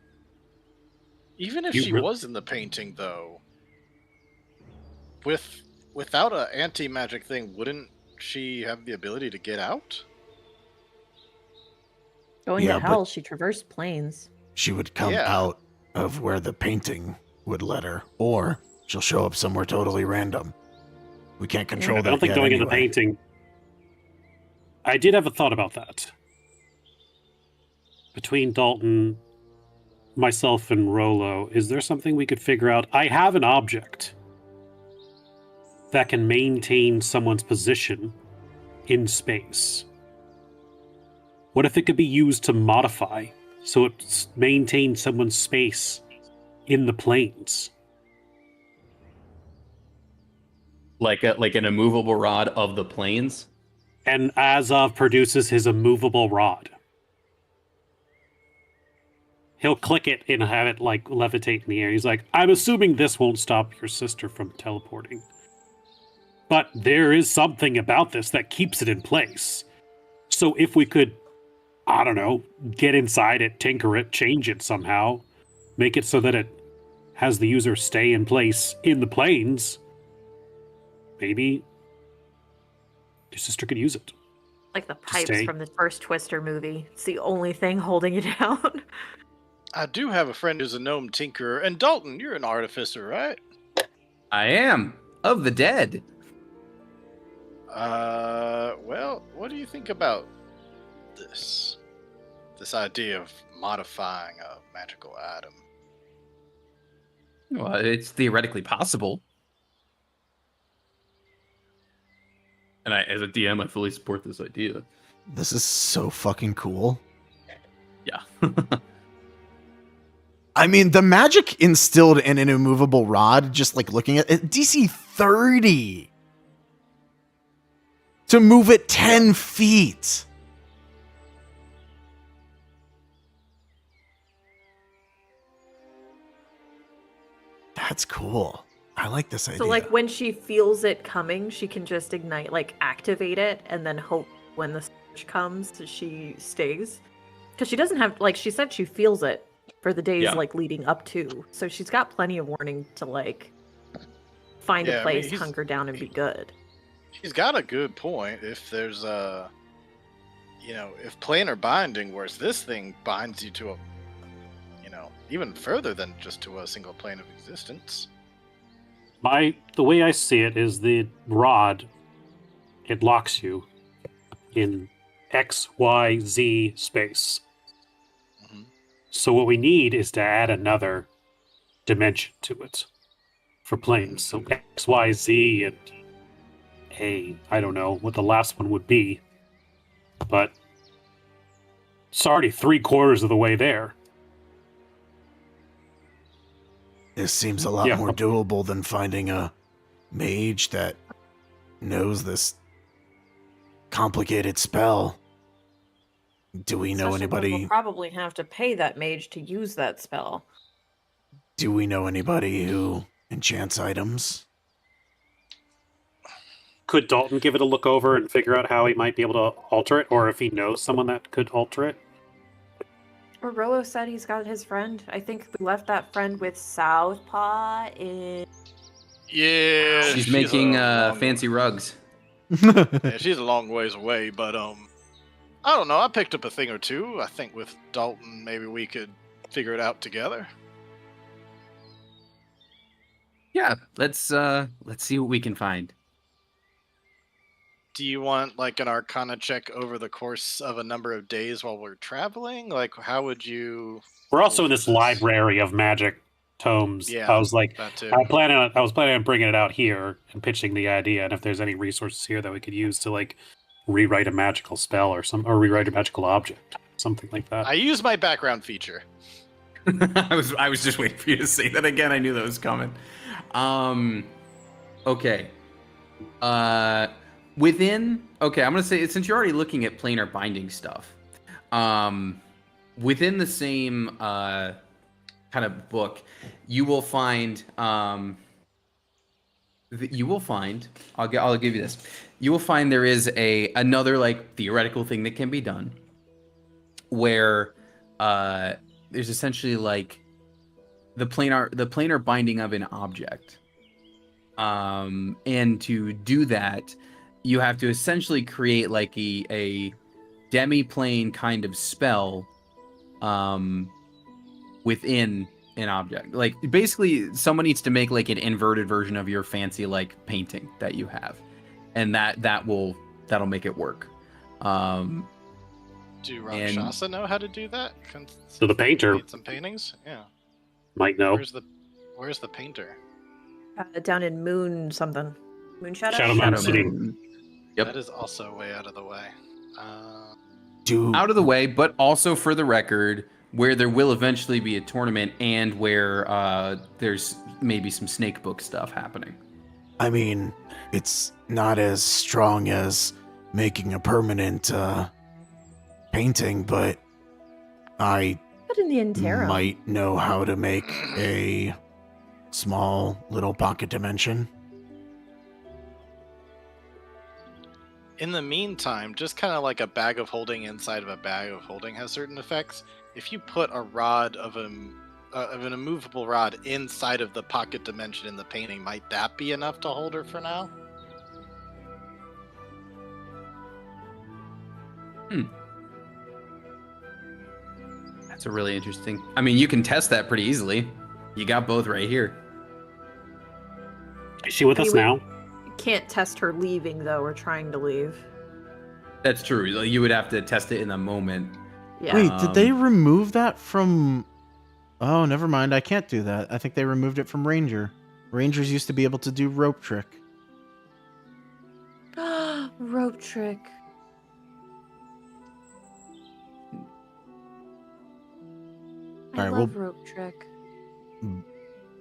Even if You she re- was in the painting, though, without an anti-magic thing, wouldn't she have the ability to get out? Going Yeah, to but- hell, she traversed plains. She would come Yeah. out of where the painting would let her, or she'll show up somewhere totally random. We can't control I that. don't think yet going in the anyway. painting. I did have a thought about that. Between Dalton, myself, and Rolo, is there something we could figure out? I have an object that can maintain someone's position in space. What if it could be used to modify so it maintains someone's space in the planes? like an immovable rod of the planes. And Azov produces his immovable rod. He'll click it and have it like levitate in the air. He's like, I'm assuming this won't stop your sister from teleporting. But there is something about this that keeps it in place. So if we could, I don't know, get inside it, tinker it, change it somehow, make it so that it has the user stay in place in the planes, maybe your sister could use it. Like the pipes stay. from the first Twister movie. It's the only thing holding it down. I do have a friend who's a gnome tinkerer. And Dalton, you're an artificer, right? I am of the dead. Well, what do you think about this? This idea of modifying a magical item. Well, it's theoretically possible. And as a DM, I fully support this idea. This is so fucking cool. Yeah. I mean, the magic instilled in an immovable rod, just like looking at it, DC 30 to move it 10 feet. That's cool. I like this idea. So like when she feels it coming, she can just ignite, like activate it, and then hope when the switch comes, she stays. Because she doesn't have, like she said, she feels it for the days like leading up to. So she's got plenty of warning to like find a place, hunker down, and be good. He's got a good point. If there's if planar binding, whereas this thing binds you to a, even further than just to a single plane of existence. The way I see it is the rod, it locks you in X, Y, Z space. Mm-hmm. So what we need is to add another dimension to it for planes. So X, Y, Z, and A. I don't know what the last one would be, but it's already 3/4 of the way there. This seems a lot more doable than finding a mage that knows this complicated spell. Do we know anybody? We'll probably have to pay that mage to use that spell. Do we know anybody who enchants items? Could Dalton give it a look over and figure out how he might be able to alter it, or if he knows someone that could alter it? Or Rolo said he's got his friend. I think we left that friend with Southpaw in... Yeah. She's making fancy rugs. Yeah, she's a long ways away, but I don't know. I picked up a thing or two. I think with Dalton, maybe we could figure it out together. Yeah, let's see what we can find. Do you want like an Arcana check over the course of a number of days while we're traveling? Like, how would you? We're also in this library of magic tomes. Yeah, I was like, that too. I was planning on bringing it out here and pitching the idea, and if there's any resources here that we could use to like rewrite a magical spell or rewrite a magical object, something like that. I use my background feature. I was just waiting for you to say that again. I knew that was coming. Okay. I'm gonna say, since you're already looking at planar binding stuff, within the same kind of book, you will find I'll give you this. You will find there is another like theoretical thing that can be done, where there's essentially like the planar binding of an object, and to do that, you have to essentially create like a demi-plane kind of spell within an object. Like basically someone needs to make like an inverted version of your fancy like painting that you have, and that'll make it work. Do Rakshasa know how to do that? So the painter made some paintings. Yeah, might know. Where's the painter? Down in Moon something. Moon Shadow? Shadow Moon City. Yep. That is also way out of the way. Out of the way, but also for the record, where there will eventually be a tournament and where there's maybe some snake book stuff happening. I mean, it's not as strong as making a permanent painting, but I But in the interim, might know how to make a small little pocket dimension. In the meantime, just kind of like a bag of holding inside of a bag of holding has certain effects. If you put a rod of an immovable rod inside of the pocket dimension in the painting, might that be enough to hold her for now? That's a really interesting. I mean, you can test that pretty easily. You got both right here. Is she with us now? can't test her leaving though, or trying to leave. That's true. You would have to test it in the moment. Yeah. Wait, did they remove that from... Oh, never mind. I can't do that. I think they removed it from Ranger. Rangers used to be able to do rope trick. Rope trick. I Alright, love well- rope trick.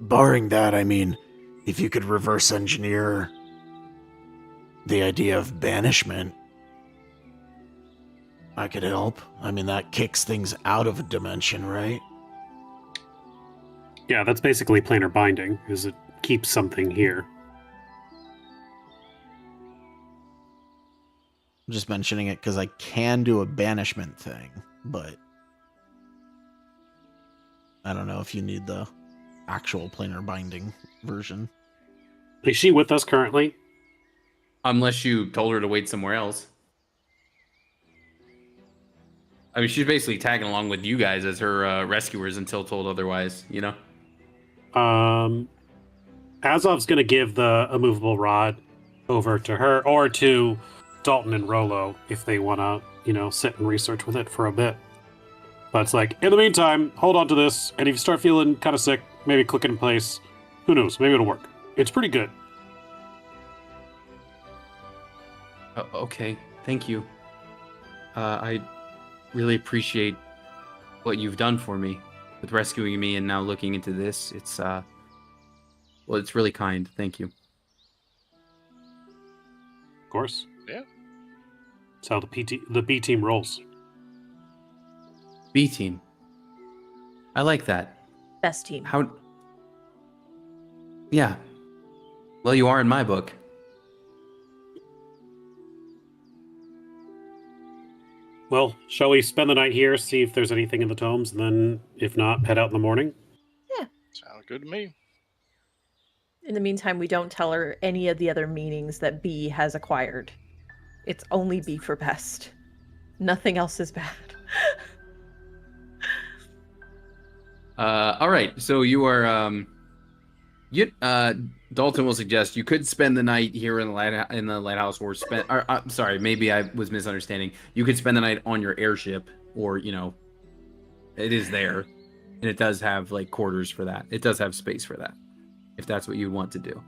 Barring that, I mean, if you could reverse engineer the idea of banishment, I could help. I mean, that kicks things out of a dimension, right? Yeah, that's basically planar binding, is it keeps something here. I'm just mentioning it because I can do a banishment thing, but I don't know if you need the actual planar binding version. Is she with us currently? Unless you told her to wait somewhere else. I mean, she's basically tagging along with you guys as her rescuers until told otherwise, you know? Azov's going to give the immovable rod over to her or to Dalton and Rolo if they want to, sit and research with it for a bit. But it's like, in the meantime, hold on to this, and if you start feeling kind of sick, maybe click it in place. Who knows? Maybe it'll work. It's pretty good. Okay, thank you. I really appreciate what you've done for me with rescuing me and now looking into this. It's it's really kind. Thank you. Of course. Yeah. That's how the B team rolls. B team. I like that. Best team. How? Yeah. Well, you are in my book. Well, shall we spend the night here, see if there's anything in the tomes, and then, if not, head out in the morning? Sounds good to me. In the meantime, we don't tell her any of the other meanings that B has acquired. It's only B for best. Nothing else is bad. All right. So you are Dalton will suggest you could spend the night here in the lighthouse, or spend. I'm sorry, maybe I was misunderstanding. You could spend the night on your airship, or it is there, and it does have like quarters for that. It does have space for that, if that's what you want to do.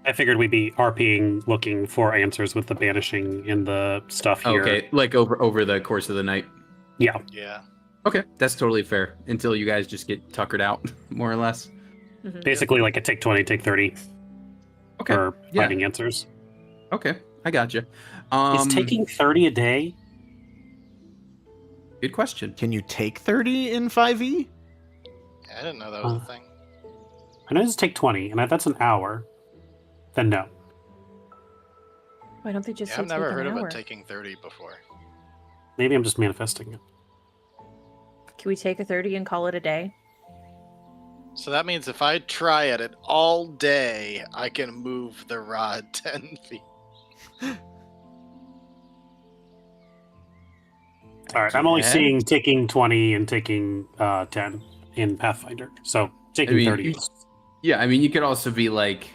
I figured we'd be RPing, looking for answers with the banishing and the stuff here. Okay, like over the course of the night. Yeah. Yeah. Okay, that's totally fair. Until you guys just get tuckered out, more or less. Mhm. Basically like a take 20, take 30 Okay. for Yeah. finding answers. Okay, I gotcha. Is taking 30 a day? Good question. Can you take 30 in 5e? I didn't know that was a thing. I know it's take 20, and if that's an hour, then no. Why don't they just Yeah, say I've never take heard an of hour? it taking 30 before. Maybe I'm just manifesting it. Can we take a 30 and call it a day? So that means if I try at it all day, I can move the rod 10 feet. All right, I'm only Yeah. seeing taking 20 and taking 10 in Pathfinder. So taking I mean, 30. Yeah, I mean, you could also be like,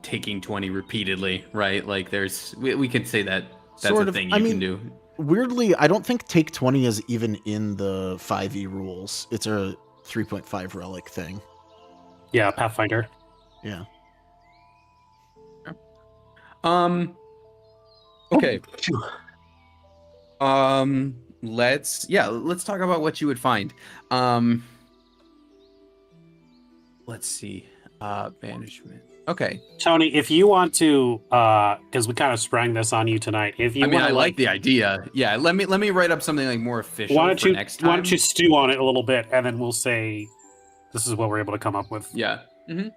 taking 20 repeatedly, right? Like, we could say that that's Sort a of. thing I you mean, can do. Weirdly, I don't think take 20 is even in the 5e rules. It's a 3.5 relic thing. Yeah, Pathfinder. Yeah. Okay. Let's talk about what you would find. Let's see. Banishment. Okay. Tony, if you want to, because we kind of sprang this on you tonight. If you, I like the idea. Yeah, let me write up something like more official for next time. Why don't you stew on it a little bit, and then we'll say, this is what we're able to come up with. Yeah. Mm-hmm.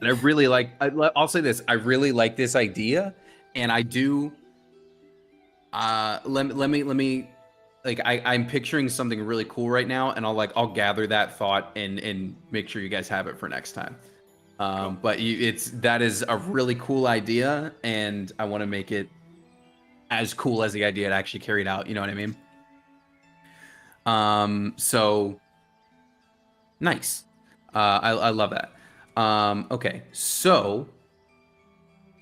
And I really like. I'll say this. I really like this idea, and I do. Let me. Like I'm picturing something really cool right now, and I'll gather that thought and make sure you guys have it for next time. But that is a really cool idea, and I want to make it as cool as the idea it actually carried out. You know what I mean? So nice. I love that. Okay, so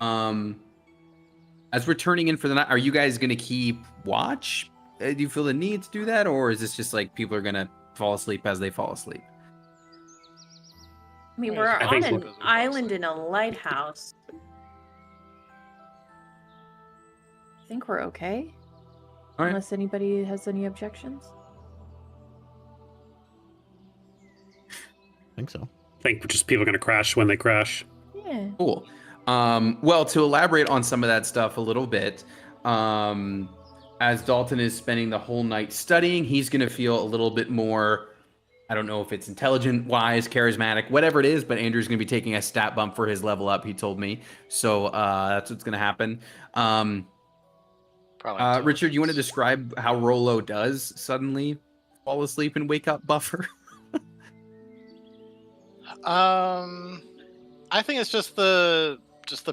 as we're turning in for the night, are you guys gonna keep watch? Do you feel the need to do that, or is this just like people are gonna fall asleep as they fall asleep? I mean, we're on an island in a lighthouse. I think we're okay. All right. Unless anybody has any objections. I think so. I think just people are going to crash when they crash. Yeah. Cool. Well, to elaborate on some of that stuff a little bit, as Dalton is spending the whole night studying, he's going to feel a little bit more, I don't know if it's intelligent, wise, charismatic, whatever it is, but Andrew's going to be taking a stat bump for his level up, he told me. So that's what's going to happen. Richard, you want to describe how Rolo does suddenly fall asleep and wake up Buffer? I think it's just the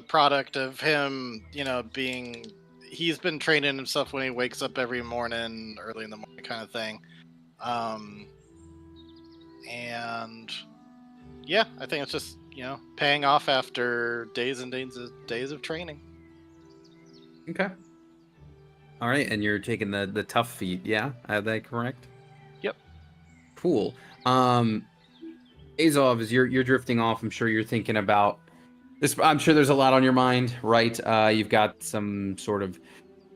product of him, being, he's been training himself when he wakes up every morning, early in the morning kind of thing. And yeah, I think it's just, paying off after days and days of training. Okay. All right, and you're taking the tough feat, yeah? I have that correct? Yep. Cool. Azov, as you're drifting off, I'm sure you're thinking about this. I'm sure there's a lot on your mind, right? You've got some sort of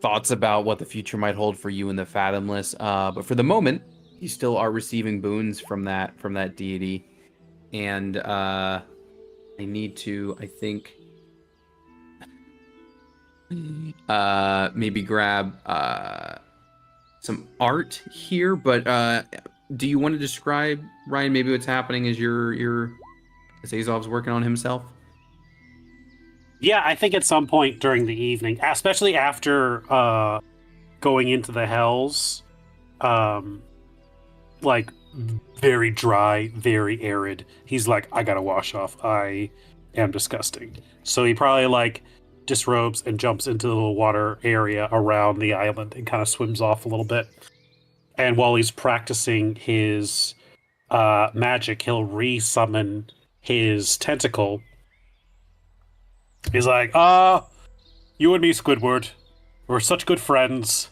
thoughts about what the future might hold for you in the Fathomless. But for the moment, you still are receiving boons from that deity, and I need to, I think, maybe grab some art here. But do you want to describe, Ryan, maybe what's happening as as Azov's working on himself? Yeah, I think at some point during the evening, especially after going into the hells, like very dry, very arid, he's like, I gotta wash off. I am disgusting. So he probably disrobes and jumps into the little water area around the island and kind of swims off a little bit. And while he's practicing his magic, he'll re-summon his tentacle. He's like, you and me, Squidward, we're such good friends.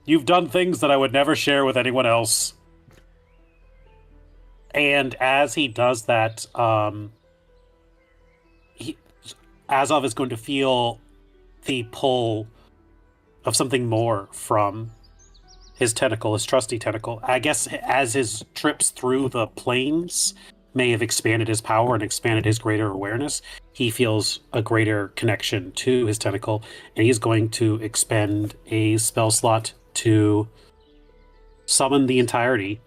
You've done things that I would never share with anyone else. And as he does that, Azov is going to feel the pull of something more from his tentacle, his trusty tentacle. I guess as his trips through the planes may have expanded his power and expanded his greater awareness, he feels a greater connection to his tentacle, and he's going to expend a spell slot to summon the entirety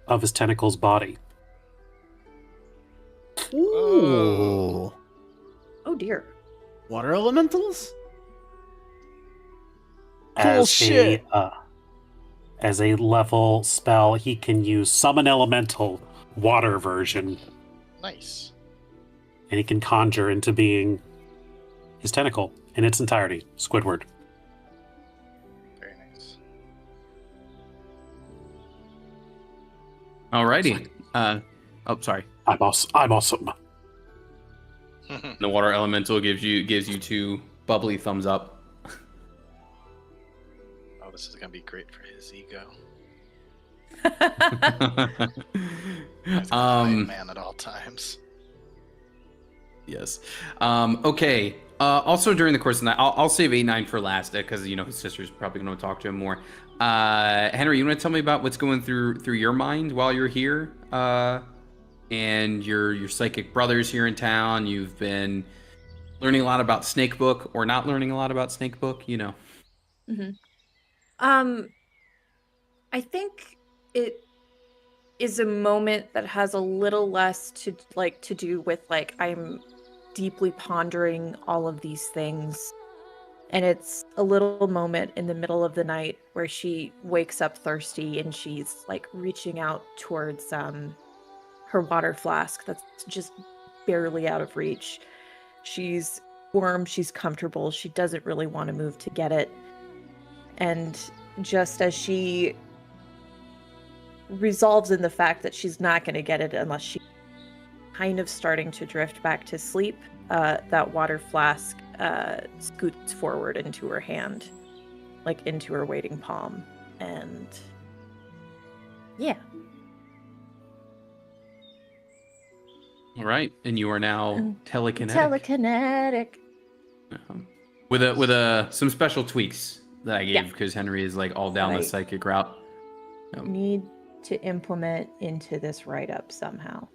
of his tentacle's body. Ooh. Oh dear. Water elementals? Cool shit. As a level spell, he can use Summon Elemental, water version. Nice. And he can conjure into being his tentacle in its entirety, Squidward. Very nice. Alrighty. Sorry. I'm awesome. The water elemental gives you 2 bubbly thumbs up. Oh, this is gonna be great for his ego. Man at all times. Yes. Okay. Also, during the course of the night, I'll save 8-9 for last because his sister's probably going to talk to him more. Henry, you want to tell me about what's going through your mind while you're here and your psychic brother's here in town. You've been learning a lot about Snakebook, or not learning a lot about Snakebook, you know. I think it is a moment that has a little less to do with like I'm deeply pondering all of these things. And it's a little moment in the middle of the night where she wakes up thirsty and she's like reaching out towards her water flask that's just barely out of reach. She's warm, she's comfortable, she doesn't really want to move to get it. And just as she resolves in the fact that she's not going to get it unless she's kind of starting to drift back to sleep, that water flask scoots forward into her hand, like into her waiting palm. And yeah. All right, and you are now telekinetic. Telekinetic. With some special tweaks that I gave because Henry is like all down the Right. psychic route. Need to implement into this write-up somehow.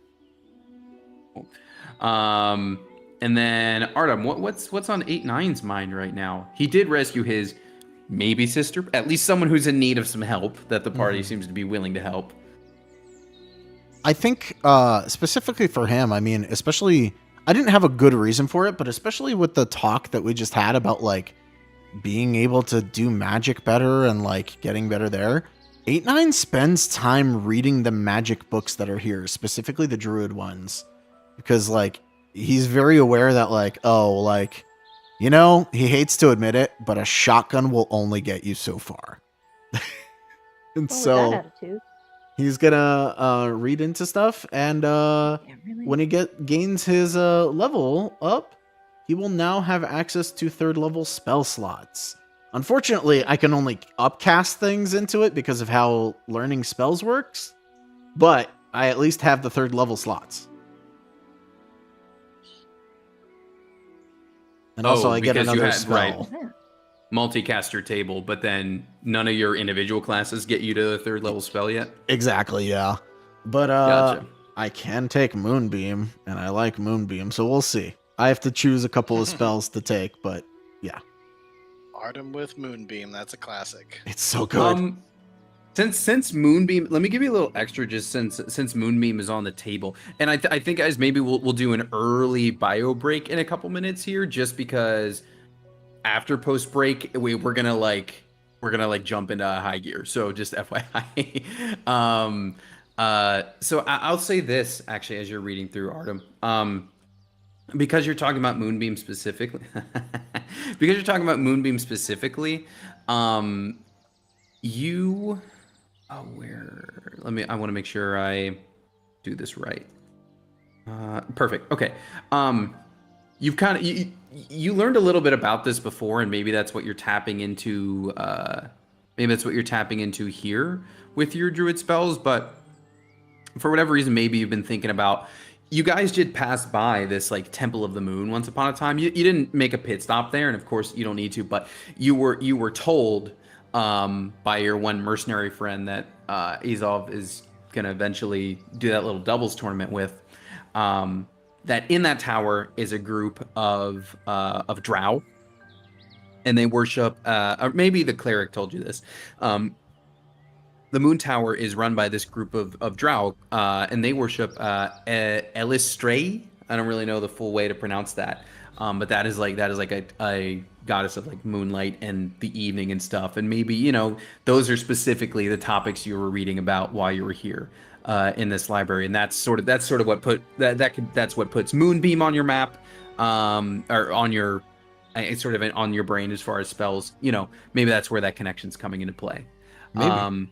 And then Artem, what's on 8-9's mind right now? He did rescue his maybe sister, at least someone who's in need of some help that the party seems to be willing to help. I think specifically for him, I mean, especially, I didn't have a good reason for it, but especially with the talk that we just had about like being able to do magic better and like getting better there. 8-9 spends time reading the magic books that are here, specifically the druid ones, because like he's very aware that like, oh, like, you know, he hates to admit it, but a shotgun will only get you so far. And so that attitude. he's gonna read into stuff, and Yeah, really? when he gains his level up, he will now have access to 3rd level spell slots. Unfortunately, I can only upcast things into it because of how learning spells works, but I at least have the 3rd level slots. And also I get because you another had- spell. right. Multicaster table, but then none of your individual classes get you to the 3rd level spell yet? Exactly, yeah. But Gotcha. I can take Moonbeam, and I like Moonbeam, so we'll see. I have to choose a couple of spells to take, but yeah, Artem with Moonbeam, that's a classic. it's so good. Since Moonbeam, let me give you a little extra just since Moonbeam is on the table, and I think guys maybe we'll do an early bio break in a couple minutes here, just because after post break we're gonna jump into high gear. So just FYI. So I'll say this actually as you're reading through Artem. Because you're talking about Moonbeam specifically, I want to make sure I do this right. Perfect. Okay. You've kind of you learned a little bit about this before, and maybe that's what you're tapping into. Maybe that's what you're tapping into here with your druid spells. But for whatever reason, maybe you've been thinking about. You guys did pass by this like Temple of the Moon once upon a time. You didn't make a pit stop there, and of course you don't need to. But you were told by your one mercenary friend that Azov is gonna eventually do that little doubles tournament with. That in that tower is a group of drow, and they worship. Or maybe the cleric told you this. The Moon Tower is run by this group of drow, and they worship Elistray. I don't really know the full way to pronounce that, but that is like a goddess of like moonlight and the evening and stuff. And maybe those are specifically the topics you were reading about while you were here in this library. And that's sort of what that's what puts Moonbeam on your map, or on your it's sort of on your brain as far as spells. Maybe that's where that connection's coming into play. Maybe.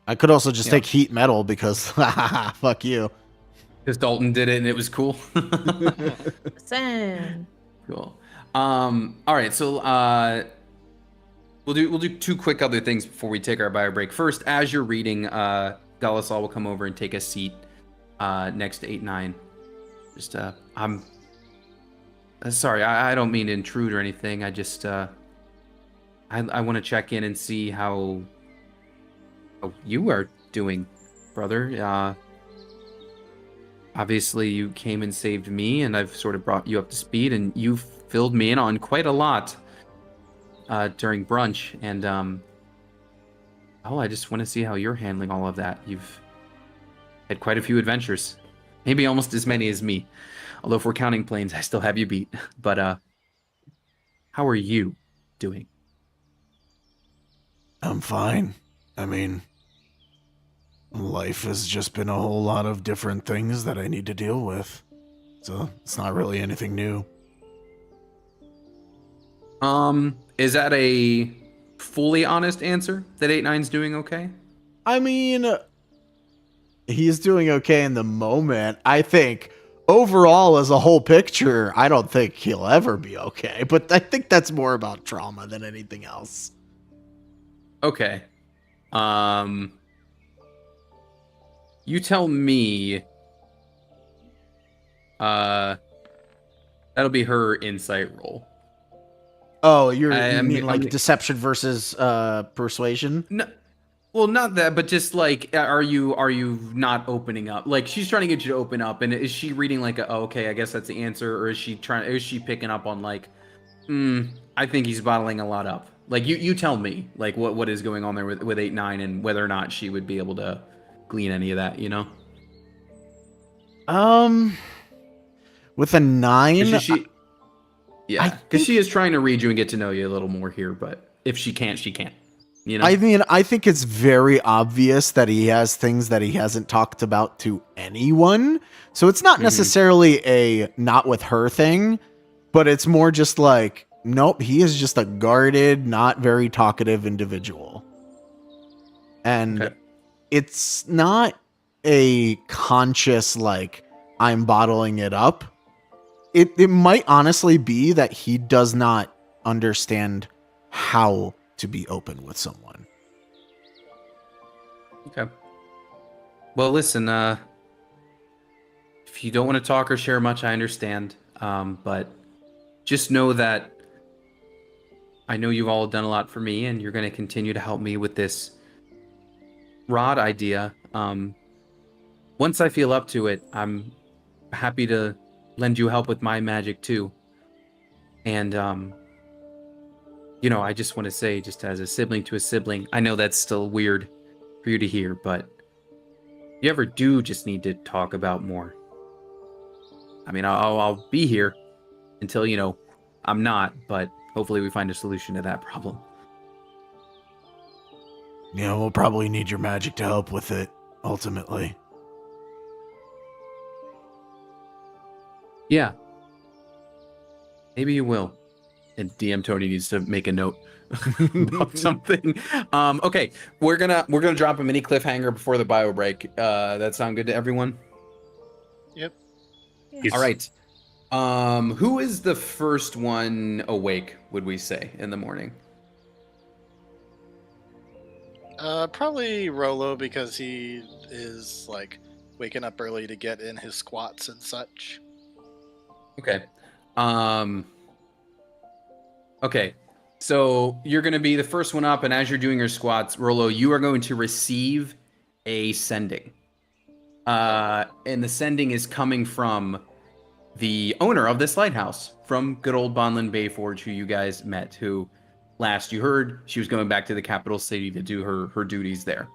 I could also just take Heat Metal because fuck you. Because Dalton did it and it was cool. Listen. Cool. All right, so we'll do two quick other things before we take our bio break. First, as you're reading, Galasal will come over and take a seat next to 8-9. Just I'm sorry, I don't mean to intrude or anything. I just I want to check in and see how you are doing, brother. obviously you came and saved me, and I've sort of brought you up to speed, and you've filled me in on quite a lot during brunch. And I just want to see how you're handling all of that. You've had quite a few adventures, maybe almost as many as me. Although if we're counting planes, I still have you beat. But how are you doing? I'm fine. I mean, life has just been a whole lot of different things that I need to deal with. So it's not really anything new. Is that a fully honest answer that 8-9's doing okay? I mean, he's doing okay in the moment. I think overall, as a whole picture, I don't think he'll ever be okay. But I think that's more about trauma than anything else. Okay. You tell me. That'll be her insight roll. Oh, you mean like deception versus persuasion? No, well, not that, but just like, are you not opening up? Like, she's trying to get you to open up, and is she reading like, okay, I guess that's the answer, or is she picking up on like, I think he's bottling a lot up. Like, you tell me, like, what is going on there with 8-9, and whether or not she would be able to glean any of that, you know? With a 9, yeah, because she is trying to read you and get to know you a little more here. But if she can't, she can't. You know? I mean, I think it's very obvious that he has things that he hasn't talked about to anyone. So it's not necessarily a not with her thing, but it's more just like, nope, he is just a guarded, not very talkative individual. And it's not a conscious, like, I'm bottling it up. It might honestly be that he does not understand how to be open with someone. Okay. Well, listen, if you don't want to talk or share much, I understand. But just know that I know you've all done a lot for me, and you're going to continue to help me with this rod idea. Once I feel up to it, I'm happy to lend you help with my magic too. And I just want to say, just as a sibling to a sibling, I know that's still weird for you to hear, but if you ever do just need to talk about more, I mean, I'll be here until I'm not, but hopefully we find a solution to that problem. Yeah, we'll probably need your magic to help with it ultimately. Yeah. Maybe you will. And DM Tony needs to make a note about something. Okay, we're gonna drop a mini cliffhanger before the bio break. That sound good to everyone? Yep. Yes. All right. Who is the first one awake, would we say, in the morning? Probably Rolo, because he is like waking up early to get in his squats and such. Okay. Okay. So you're going to be the first one up, and as you're doing your squats, Rolo, you are going to receive a sending. And the sending is coming from the owner of this lighthouse, from good old Bonlin Bayforge, who you guys met, who last you heard, she was going back to the capital city to do her duties there,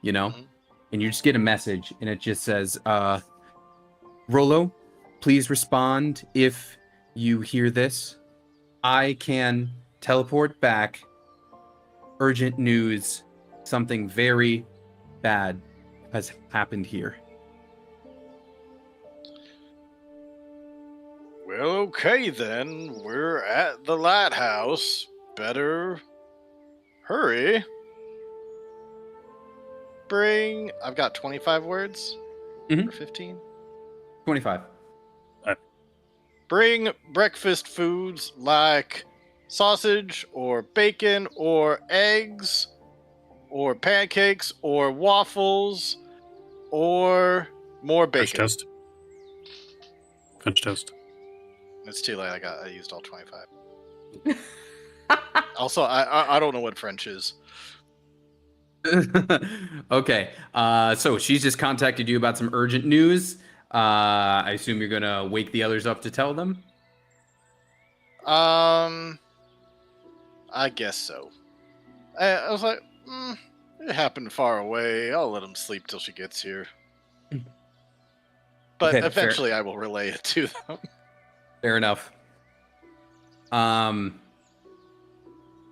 And you just get a message, and it just says, Rolo, please respond if you hear this. I can teleport back. Urgent news. Something very bad has happened here. Well, okay then. We're at the lighthouse. Better hurry. I've got 25 words? Or 15? 25. Bring breakfast foods like sausage or bacon or eggs or pancakes or waffles or more bacon. French toast. French toast. It's too late. I used all 25. Also, I don't know what French is. Okay. So she's just contacted you about some urgent news. I assume you're gonna wake the others up to tell them. I guess so. I was like, it happened far away. I'll let him sleep till she gets here. But Okay, eventually, I will relay it to them. Fair enough.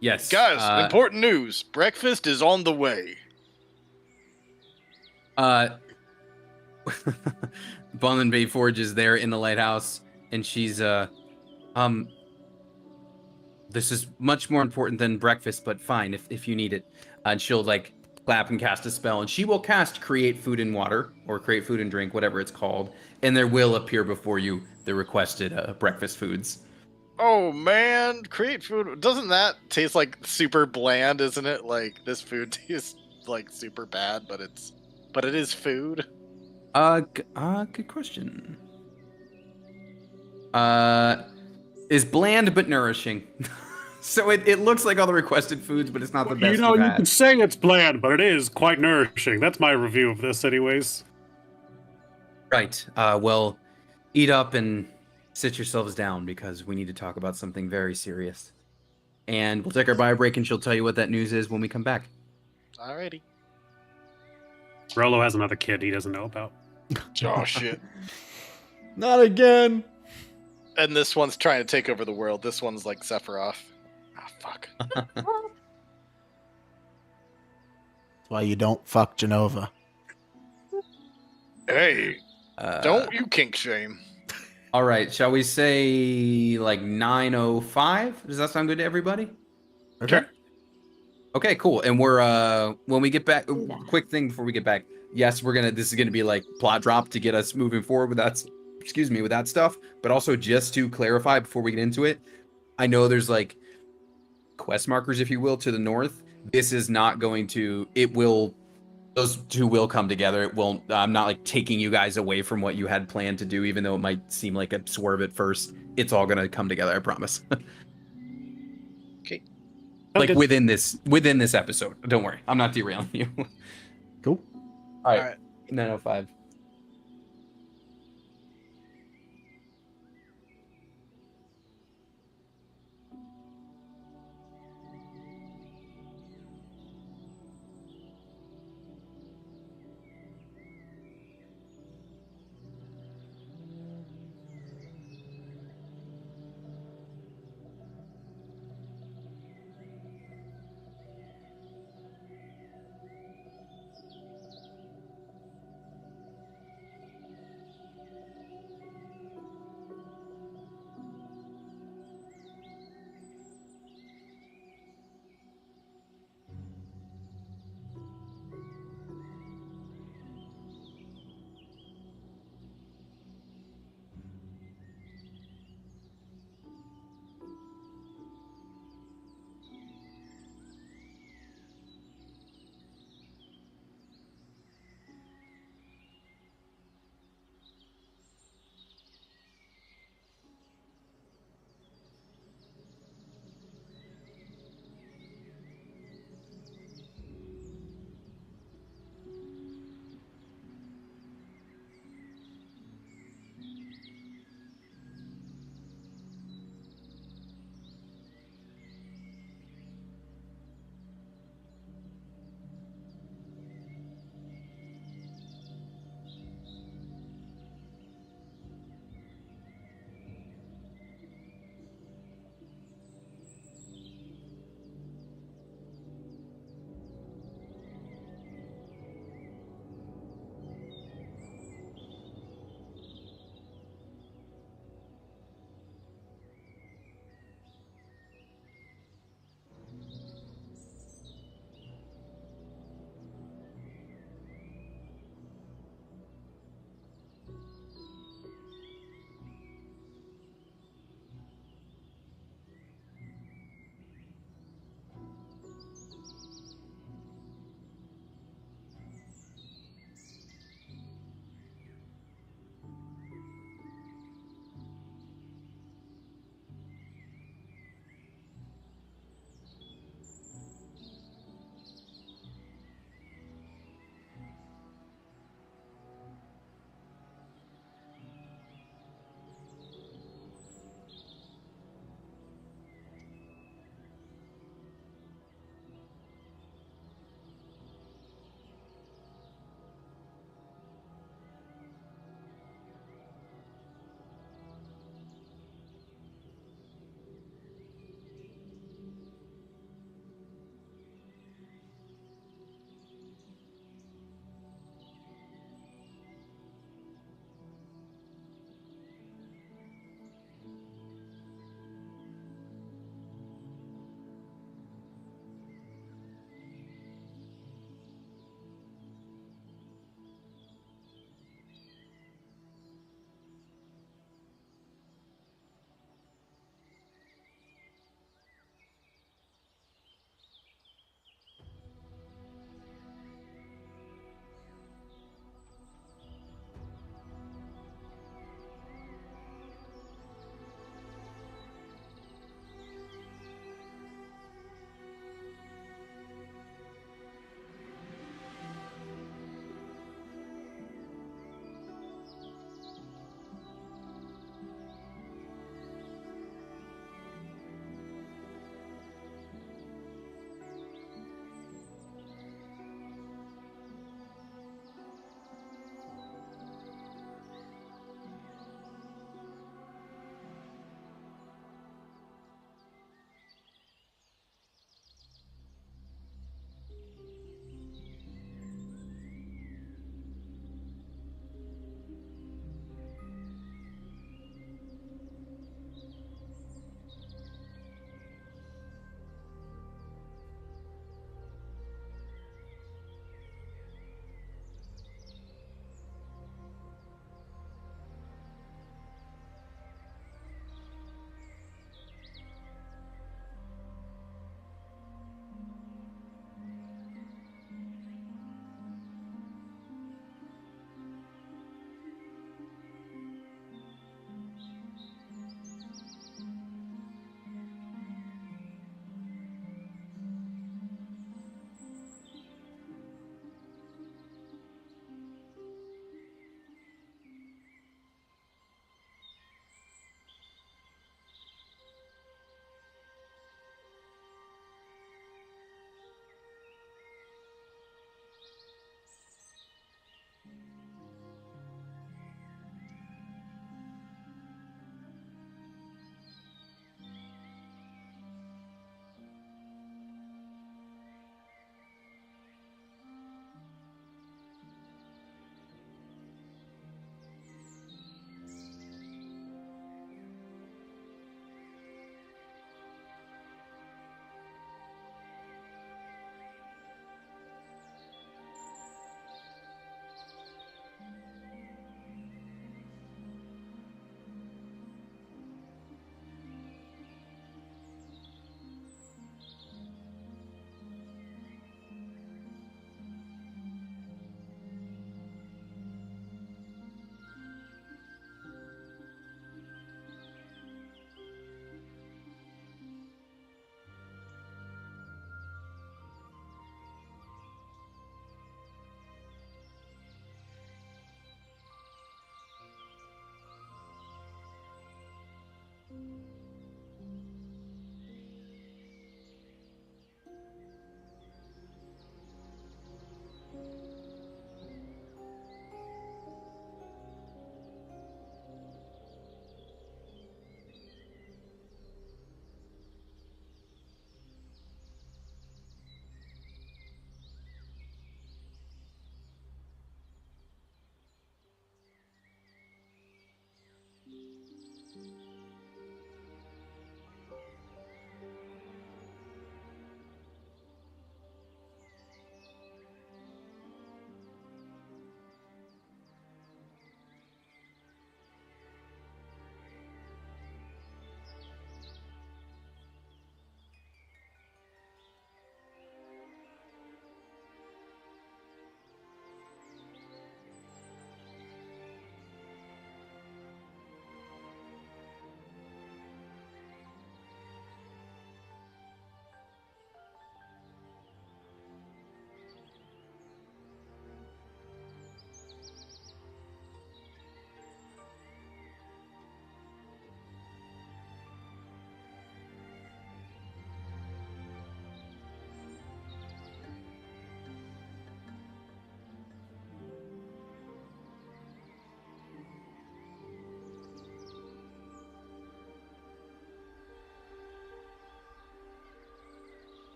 Yes, Guys, important news. Breakfast is on the way. Bunland Bay Forge is there in the lighthouse, and she's this is much more important than breakfast, but fine if you need it. And she'll like clap and cast a spell, and she will cast create food and water, or create food and drink, whatever it's called, and there will appear before you the requested breakfast foods. Oh man, create food. Doesn't that taste like super bland, isn't it? Like this food tastes like super bad, but it is food. Good question. Is bland but nourishing. So it looks like all the requested foods, but it's not the best. You can say it's bland, but it is quite nourishing. That's my review of this, anyways. Right. Well, eat up and sit yourselves down because we need to talk about something very serious. And we'll take our bio break, and she'll tell you what that news is when we come back. Alrighty. Rolo has another kid he doesn't know about. Oh shit. Not again. And this one's trying to take over the world. This one's like Sephiroth. Ah, fuck. That's why you don't fuck Genova. Hey, don't you kink shame. All right. Shall we say like 9:05? Does that sound good to everybody? Okay. Okay, cool. And we're when we get back, quick thing before we get back. Yes, this is gonna be like plot drop to get us moving forward with that. With that stuff. But also just to clarify before we get into it, I know there's like quest markers, if you will, to the north. This is not going to. It will. Those two will come together. It won't. I'm not like taking you guys away from what you had planned to do, even though it might seem like a swerve at first. It's all gonna come together. I promise. Okay. Like within this episode. Don't worry. I'm not derailing you. Cool. All right. 9:05.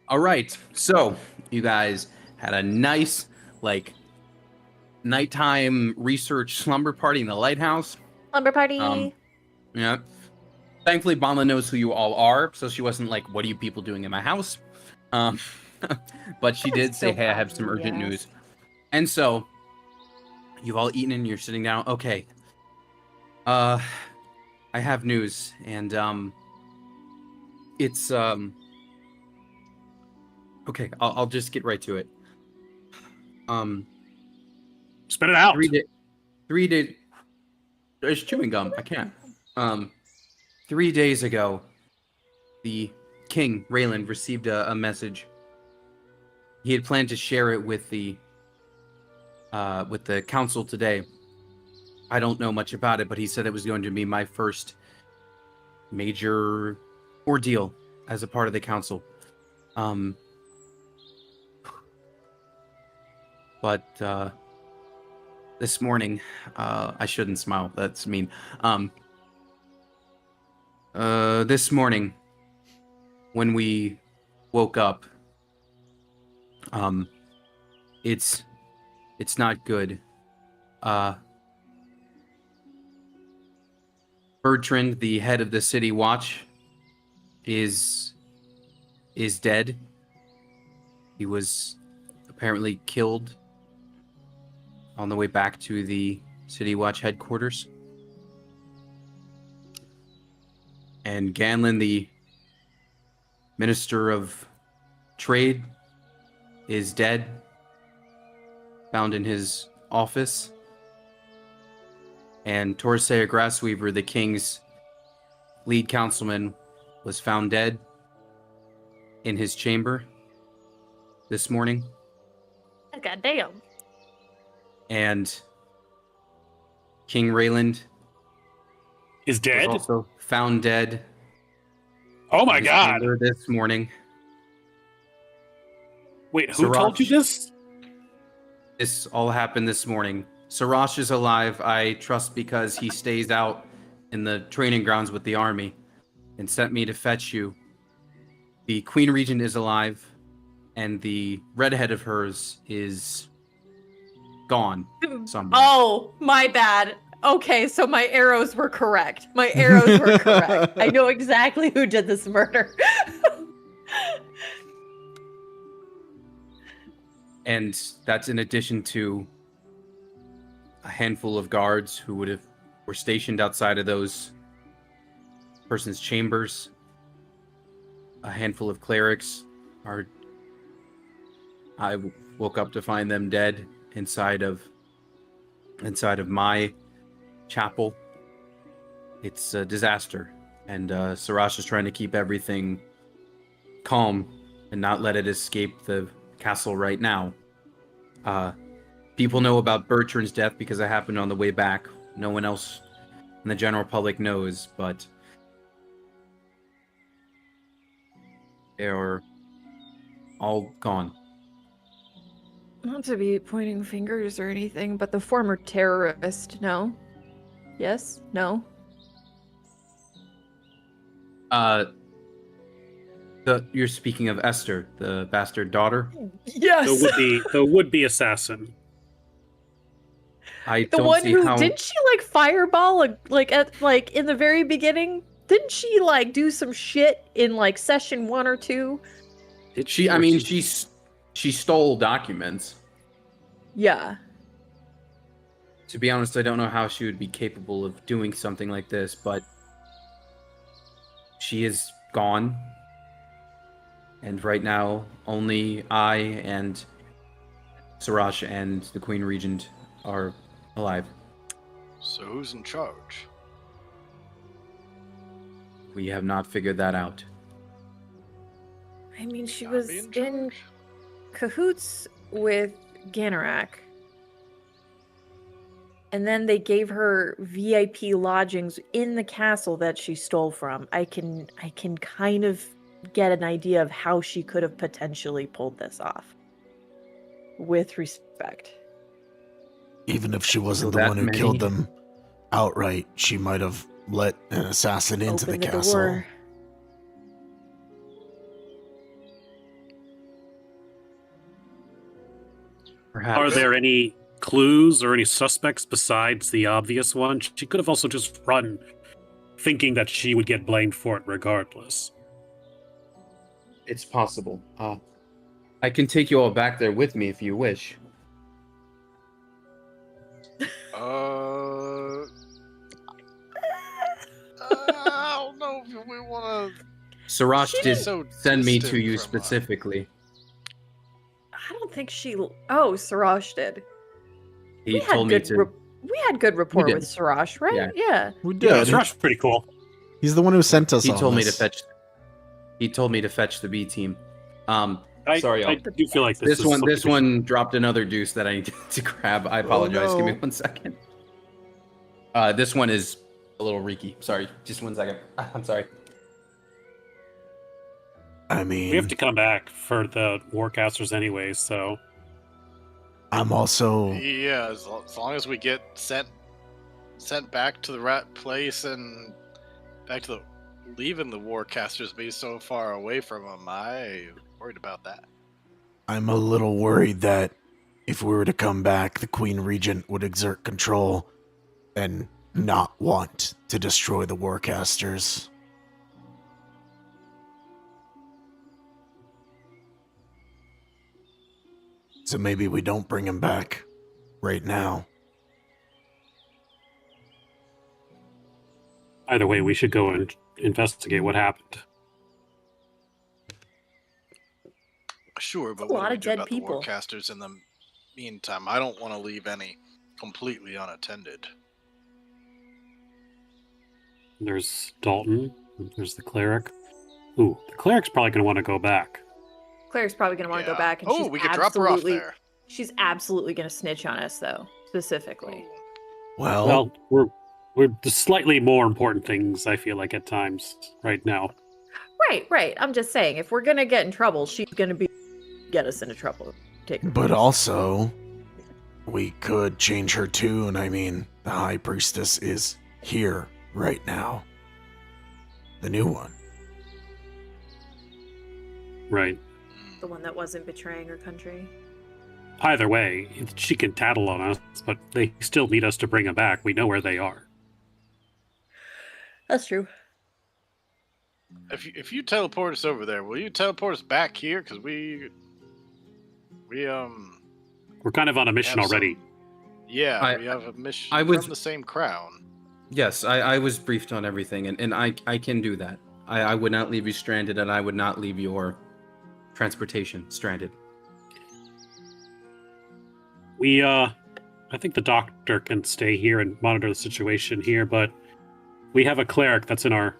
All right. So you guys had a nice, like, nighttime research slumber party in the lighthouse. Slumber party. Yeah. Thankfully, Bonla knows who you all are, so she wasn't like, "What are you people doing in my house?" But she did say, "Hey, I have some urgent news." And so you've all eaten and you're sitting down. Okay. I have news, and it's okay. I'll just get right to it. Spit it out. 3 days. There's chewing gum. I can't. 3 days ago, the king Raylan received a message. He had planned to share it with the council today. I don't know much about it, but he said it was going to be my first major ordeal as a part of the council. But this morning, I shouldn't smile. That's mean. This morning, when we woke up, it's not good. Bertrand, the head of the City Watch, is dead. He was apparently killed on the way back to the City Watch headquarters. And Ganlin, the Minister of Trade, is dead, found in his office. And Torsea Grassweaver, the king's lead councilman, was found dead in his chamber this morning. God damn. And King Rayland Is dead? was also found dead. Oh my in his god. chamber this morning. Wait, who told you this? This all happened this morning. Sarash is alive, I trust, because he stays out in the training grounds with the army and sent me to fetch you. The Queen Regent is alive, and the redhead of hers is gone somewhere. Oh, my bad. Okay, so my arrows were correct. My arrows were correct. I know exactly who did this murder. And that's in addition to a handful of guards who were stationed outside of those persons' chambers. A handful of clerics I woke up to find them dead inside of my chapel. It's a disaster, and Sarash is trying to keep everything calm and not let it escape the castle right now. People know about Bertrand's death because it happened on the way back. No one else in the general public knows, but they're all gone. Not to be pointing fingers or anything, but the former terrorist, no? Yes? No? You're speaking of Esther, the bastard daughter? Yes! The would-be assassin. I The don't one see who how... didn't she fireball in the very beginning? Didn't she do some shit in session 1 or 2? She stole documents. Yeah. To be honest, I don't know how she would be capable of doing something like this, but she is gone. And right now, only I and Sarash and the Queen Regent are alive. So who's in charge? We have not figured that out. I mean, she Gotta was be in charge. cahoots with Ganarak. And then they gave her VIP lodgings in the castle that she stole from. I can kind of get an idea of how she could have potentially pulled this off. With respect. Even if she wasn't So the that one who many- killed them outright, she might have let an assassin into the Open castle. door. Perhaps. Are there any clues or any suspects besides the obvious one? She could have also just run, thinking that she would get blamed for it regardless. It's possible. I can take you all back there with me if you wish. I don't know if we want to. Siraj did so send me to distant you from, specifically. I don't think she. Oh, Siraj did. He told me to. We had good rapport did. with Siraj, right? Yeah. Yeah. We did. Yeah, Siraj's pretty cool. He's the one who sent us. He on told me to this. fetch. He told me to fetch the B team. Sorry, I do feel like this is one. This something- one dropped another deuce that I need to grab. I apologize. no. Give me 1 second. This one is a little reeky. Sorry, just 1 second. I'm sorry. I mean, We have to come back for the Warcasters anyway, so I'm also. Yeah, as long as we get sent back to the right place and back to the leaving the Warcasters be so far away from them, I worried about that. I'm a little worried that if we were to come back, the Queen Regent would exert control and not want to destroy the Warcasters. So maybe we don't bring him back right now. either way, we should go and investigate what happened. Sure, but A what lot do we of do dead about people. the Warcasters in the meantime? I don't want to leave any completely unattended. There's Dalton. There's the cleric. Ooh, the cleric's probably going to want to go back. Claire's probably going to want to Yeah. go back, and Oh, she's we could drop her off absolutely- there. She's absolutely going to snitch on us, though, specifically. Well, Well, we're the slightly more important things, I feel like, at times right now. Right. I'm just saying, if we're going to get in trouble, she's going to get us into trouble. Take her. but also, we could change her tune. I mean, the High Priestess is here right now. The new one. Right. The one that wasn't betraying her country. Either way, she can tattle on us, but they still need us to bring them back. We know where they are. That's true. If you teleport us over there, will you teleport us back here? Because we We're kind of on a mission have some- already. Yeah, we have a mission I was- from the same crown. Yes, I was briefed on everything, and I can do that. I would not leave you stranded, and I would not leave your transportation stranded. I think the doctor can stay here and monitor the situation here, but we have a cleric that's in our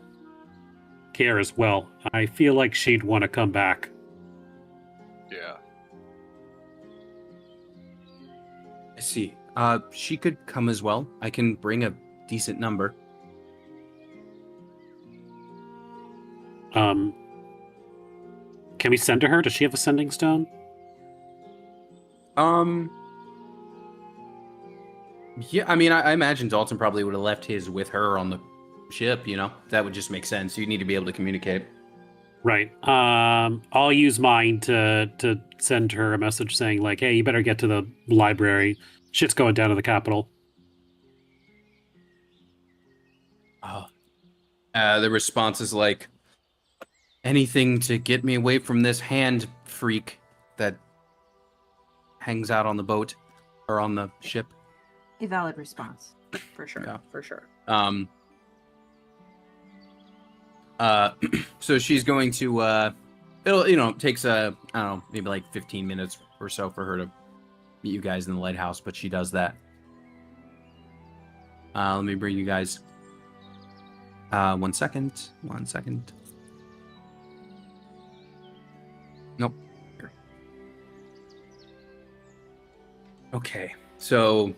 care as well. I feel like she'd want to come back. Yeah. I see. She could come as well. I can bring a decent number. Can we send to her? Does she have a sending stone? Yeah, I mean, I imagine Dalton probably would have left his with her on the ship, you know? That would just make sense. You need to be able to communicate. Right. I'll use mine to send her a message saying like, "Hey, you better get to the library. Shit's going down to the Capitol." The response is like, anything to get me away from this hand freak that hangs out on the boat or on the ship. A valid response. For sure. Yeah. For sure. So she's going to it takes I don't know, maybe like 15 minutes or so for her to meet you guys in the lighthouse, but she does that. Let me bring you guys 1 second. Nope. Here. Okay. So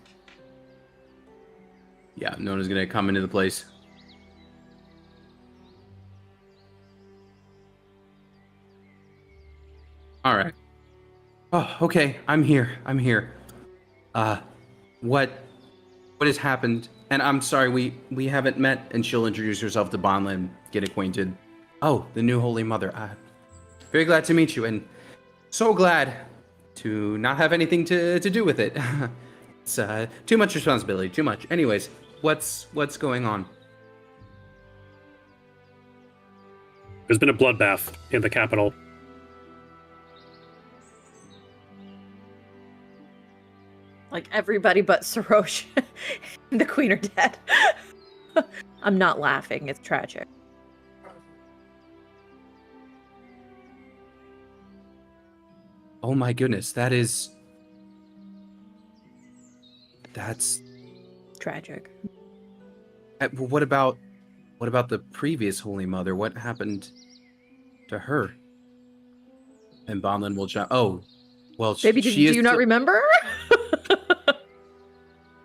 yeah, Nona's gonna come into the place. All right. Oh, okay. I'm here. What has happened? And I'm sorry, we haven't met. And she'll introduce herself to Bonla and get acquainted. Oh, the new Holy Mother. Very glad to meet you, and so glad to not have anything to do with it. It's too much responsibility, too much. Anyways, what's going on? There's been a bloodbath in the capital. Like everybody but Sarosh and the queen are dead. I'm not laughing. It's tragic. Oh my goodness, that's Tragic. what about the previous Holy Mother? What happened to her? And Bonlin will jump. Oh, well, Baby, do you not remember?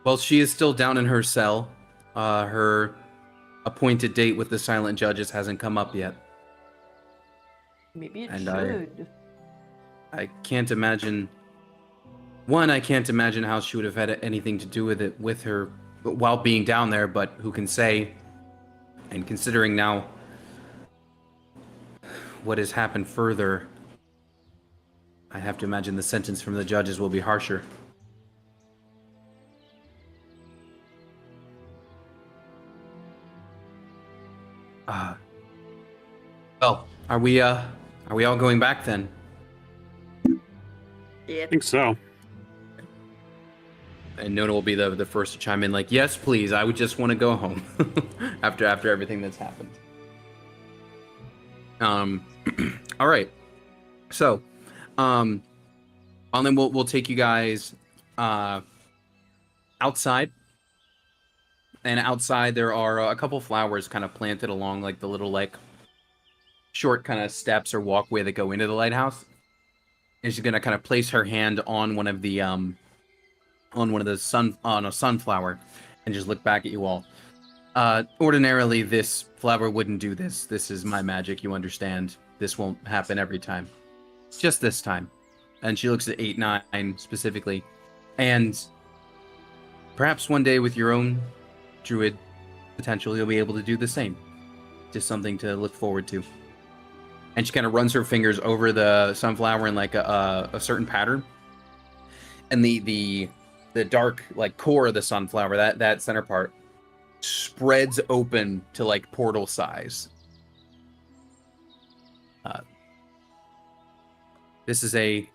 Well, she is still down in her cell. Her appointed date with the Silent Judges hasn't come up yet. Maybe it And should. I can't imagine. One, I can't imagine how she would have had anything to do with it with her while being down there. But who can say? And considering now what has happened further, I have to imagine the sentence from the judges will be harsher. Well, are we all going back then? Yeah. I think so. And Nona will be the first to chime in, like, yes, please, I would just want to go home after everything that's happened. All right. So, and then we'll take you guys outside. And outside there are a couple flowers kind of planted along like the little like short kind of steps or walkway that go into the lighthouse. And she's gonna kind of place her hand on one of the on a sunflower and just look back at you all. Ordinarily this flower wouldn't do this. This is my magic, you understand. This won't happen every time. Just this time. And she looks at 8-9 specifically. And perhaps one day with your own druid potential, you'll be able to do the same. Just something to look forward to. And she kind of runs her fingers over the sunflower in like a certain pattern. And the dark like core of the sunflower, that center part, spreads open to like portal size. This is a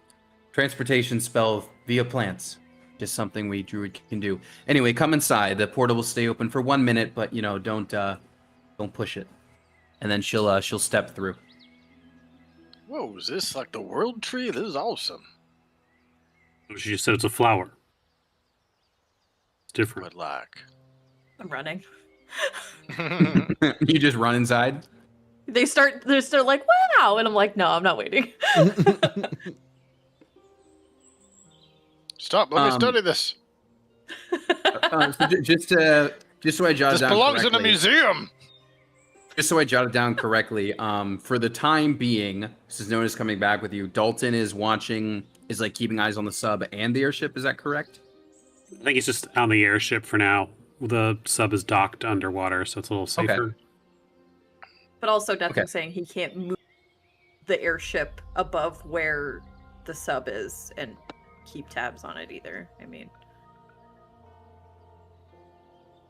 transportation spell via plants. Just something we druid can do. Anyway, come inside. The portal will stay open for 1 minute, but don't push it. And then she'll step through. Whoa, is this like the world tree? This is awesome. She just said it's a flower. It's different. But like, I'm running. You just run inside? They're still like, wow, and I'm like, no, I'm not waiting. stop, let me study this. So just so I jotted This down belongs in a correctly- museum. Just so I jotted down correctly, for the time being, this is Nona's coming back with you. Dalton is like keeping eyes on the sub and the airship. Is that correct? I think he's just on the airship for now. The sub is docked underwater, so it's a little safer. Okay. But also, nothing Okay. saying he can't move the airship above where the sub is and keep tabs on it either. I mean,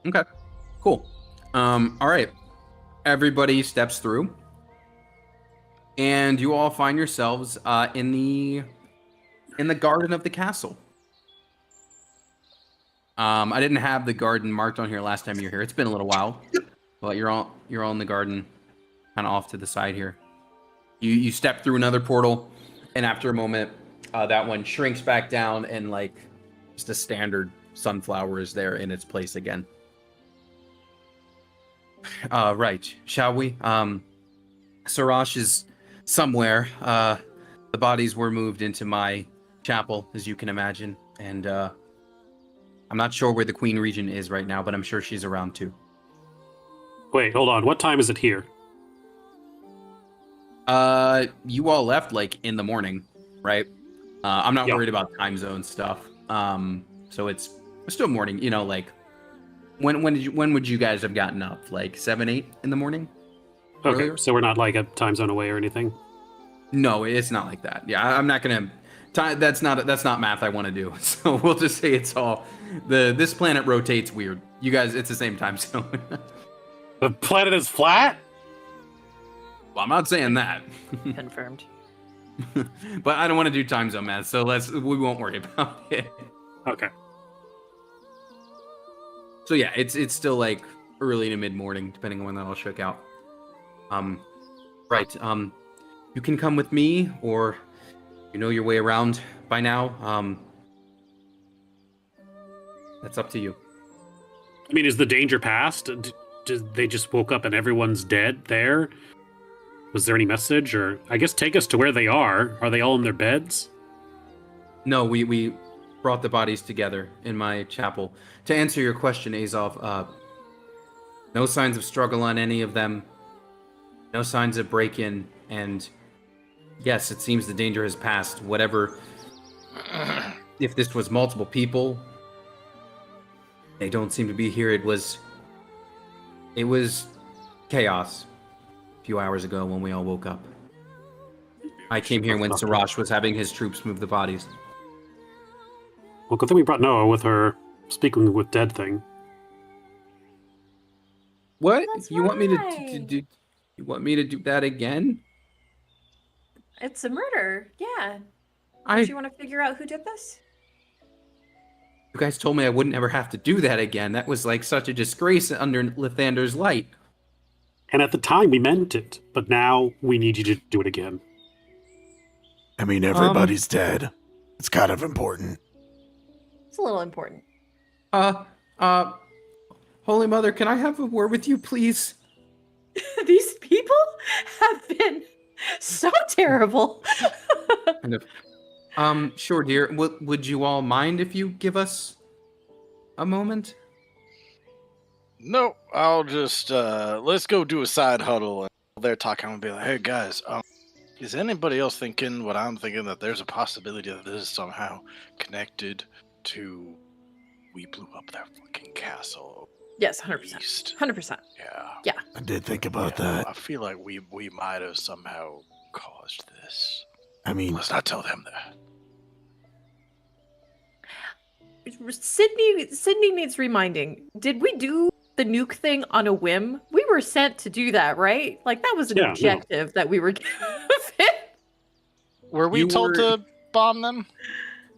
Okay, cool. All right. Everybody steps through, and you all find yourselves in the garden of the castle. I didn't have the garden marked on here last time you were here. It's been a little while, but you're all in the garden, kind of off to the side here. You step through another portal, and after a moment, that one shrinks back down, and like just a standard sunflower is there in its place again. Right. Shall we? Sarash is somewhere. The bodies were moved into my chapel, as you can imagine, and I'm not sure where the Queen Regent is right now, but I'm sure she's around too. Wait, hold on. What time is it here? You all left like in the morning, right? I'm not Yep. worried about time zone stuff. So it's still morning. Like when would you guys have gotten up? Like 7, 8 in the morning? Okay, Earlier? so we're not like a time zone away or anything. No, it's not like that. Yeah, I'm not gonna That's not math I want to do. So we'll just say it's all this planet rotates weird. You guys, it's the same time zone. The planet is flat? Well, I'm not saying that. Confirmed. But I don't want to do time zone math, so we won't worry about it. Okay. So yeah, it's still like early to mid morning, depending on when that all shook out. Right. You can come with me, or you know your way around by now. That's up to you. I mean, is the danger past? Did they just woke up and everyone's dead there? Was there any message? Or I guess take us to where they are. Are they all in their beds? No, we brought the bodies together in my chapel. To answer your question, Azov, no signs of struggle on any of them. No signs of break-in, and yes, it seems the danger has passed. Whatever, if this was multiple people, they don't seem to be here. It was chaos a few hours ago when we all woke up. I came here when Sarash was having his troops move the bodies. Well, good thing we brought Noah with her speaking with dead thing. What? That's You want me to right. do? You want me to do that again? It's a murder. Yeah. I. Do you want to figure out who did this? You guys told me I wouldn't ever have to do that again. That was like such a disgrace under Lathander's light. And at the time, we meant it. But now, we need you to do it again. I mean, everybody's dead. It's kind of important. It's a little important. Holy Mother, can I have a word with you, please? These people have been so terrible. Kind of. Sure, dear. Would you all mind if you give us a moment? No, I'll just let's go do a side huddle. And they're talking and be like, "Hey guys, is anybody else thinking what I'm thinking? That there's a possibility that this is somehow connected to we blew up that fucking castle Yes, 100%. east? 100%. Yeah, I did think about yeah, that. I feel like we might have somehow caused this. I mean, Let's not tell them that. Sydney needs reminding. Did we do the nuke thing on a whim? We were sent to do that, right? Like that was an Yeah, no. objective that we were given. Were we You told were- to bomb them?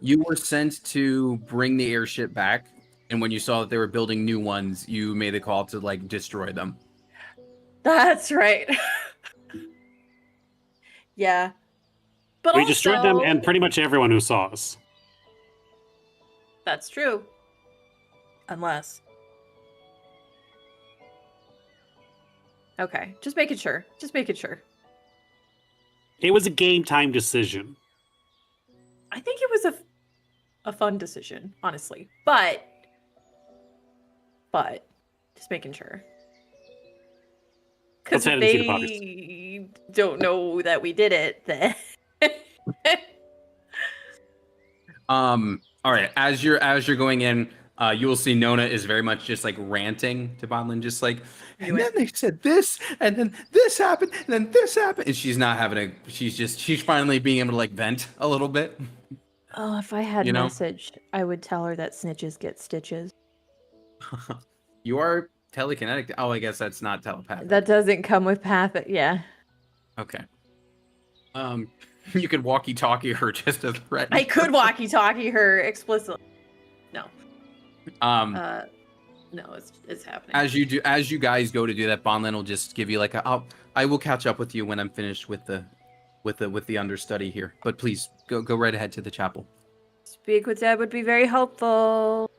You were sent to bring the airship back, and when you saw that they were building new ones, you made the call to like destroy them. That's right. Yeah. But We destroyed them also- and pretty much everyone who saw us. That's true. Unless. Okay, just making sure. Just making sure. It was a game time decision. I think it was a fun decision, honestly. But just making sure. Because Let's if head and see the bodies. they don't know that we did it, then All right. As you're going in, you will see Nona is very much just like ranting to Bodlin, just like, and then they said this, and then this happened, and then this happened, and she's not having a. She's finally being able to like vent a little bit. oh, if I had You know? messaged, I would tell her that snitches get stitches. You are telekinetic. Oh, I guess that's not telepathic. That doesn't come with path. Yeah, Okay. You could walkie-talkie her just as threat. I could walkie-talkie her explicitly. No, no, it's happening. As you guys go to do that, Bonlin will just give you like I will catch up with you when I'm finished with the understudy here. But please go right ahead to the chapel. Speak with Deb would be very helpful.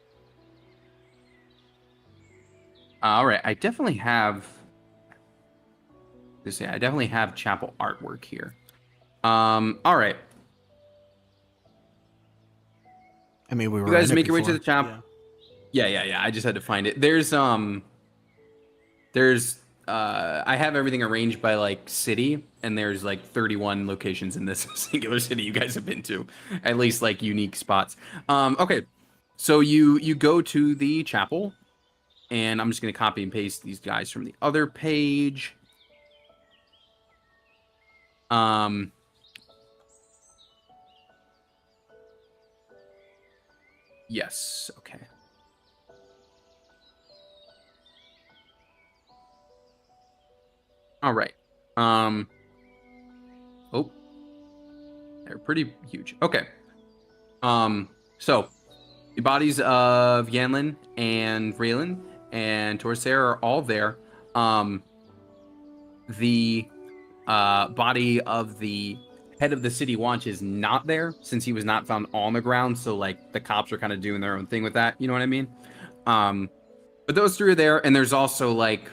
All right, I definitely have. I definitely have chapel artwork here. All right, I mean, we were. you guys in it make your way to before. the chapel. Yeah. I just had to find it. There's I have everything arranged by like city, and there's like 31 locations in this singular city you guys have been to, at least like unique spots. Okay, so you go to the chapel, and I'm just gonna copy and paste these guys from the other page. Yes. Okay. All right. Oh, they're pretty huge. Okay. So the bodies of Yanlin and Raylan and Torsair are all there. The body of the head of the city watch is not there since he was not found on the ground. So like the cops are kind of doing their own thing with that. You know what I mean? But those three are there, and there's also like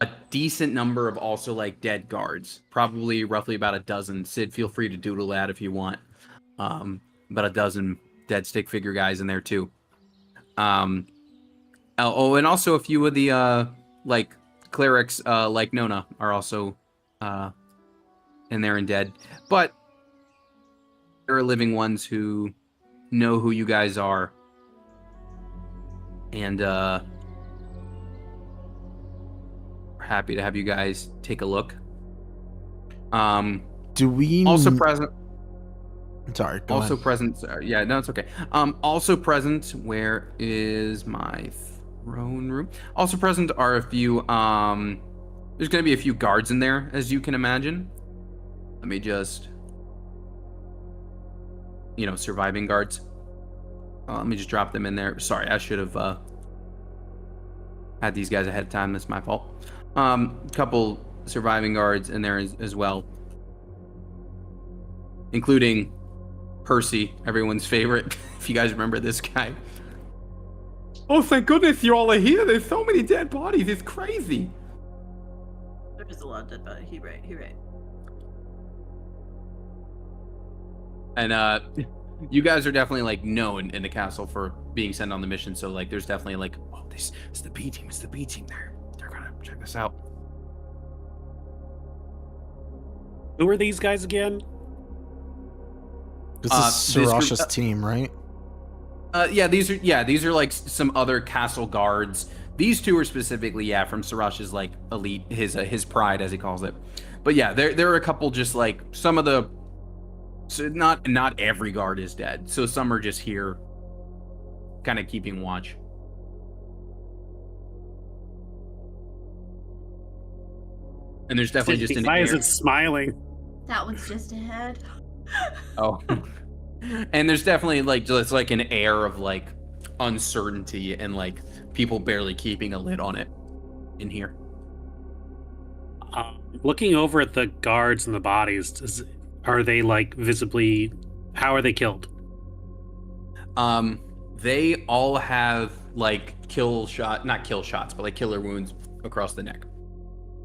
a decent number of also like dead guards, probably roughly about a dozen. Sid, feel free to doodle that if you want. About a dozen dead stick figure guys in there too. And also a few of the like clerics like Nona are also in there and dead. But there are living ones who know who you guys are. And we're happy to have you guys take a look. Do we also present? Sorry. Go Also ahead. present. Yeah, no, it's okay. Also present. Where is my throne room? Also present are a few. There's going to be a few guards in there, as you can imagine. Let me just, surviving guards. Let me just drop them in there. Sorry, I should have had these guys ahead of time. That's my fault. Couple surviving guards in there as well, including Percy, everyone's favorite. If you guys remember this guy. Oh, thank goodness you all are here. There's so many dead bodies. It's crazy. There is a lot of dead body. He right. And you guys are definitely like known in the castle for being sent on the mission. So like, there's definitely like, oh, this is the B team. It's the B team. They're gonna check this out. Who are these guys again? This is this group- Sarash's team, right? These are like some other castle guards. These two are specifically, from Sarash's like elite, his pride as he calls it. But yeah, there are a couple just like some of the. So not every guard is dead. So some are just here, kind of keeping watch. And there's definitely just an Why is air. it smiling? That one's just ahead. Oh. And there's definitely like just like an air of like uncertainty and like people barely keeping a lid on it in here. Looking over at the guards and the bodies, are they like visibly? How are they killed? They all have like not kill shots, but like killer wounds across the neck.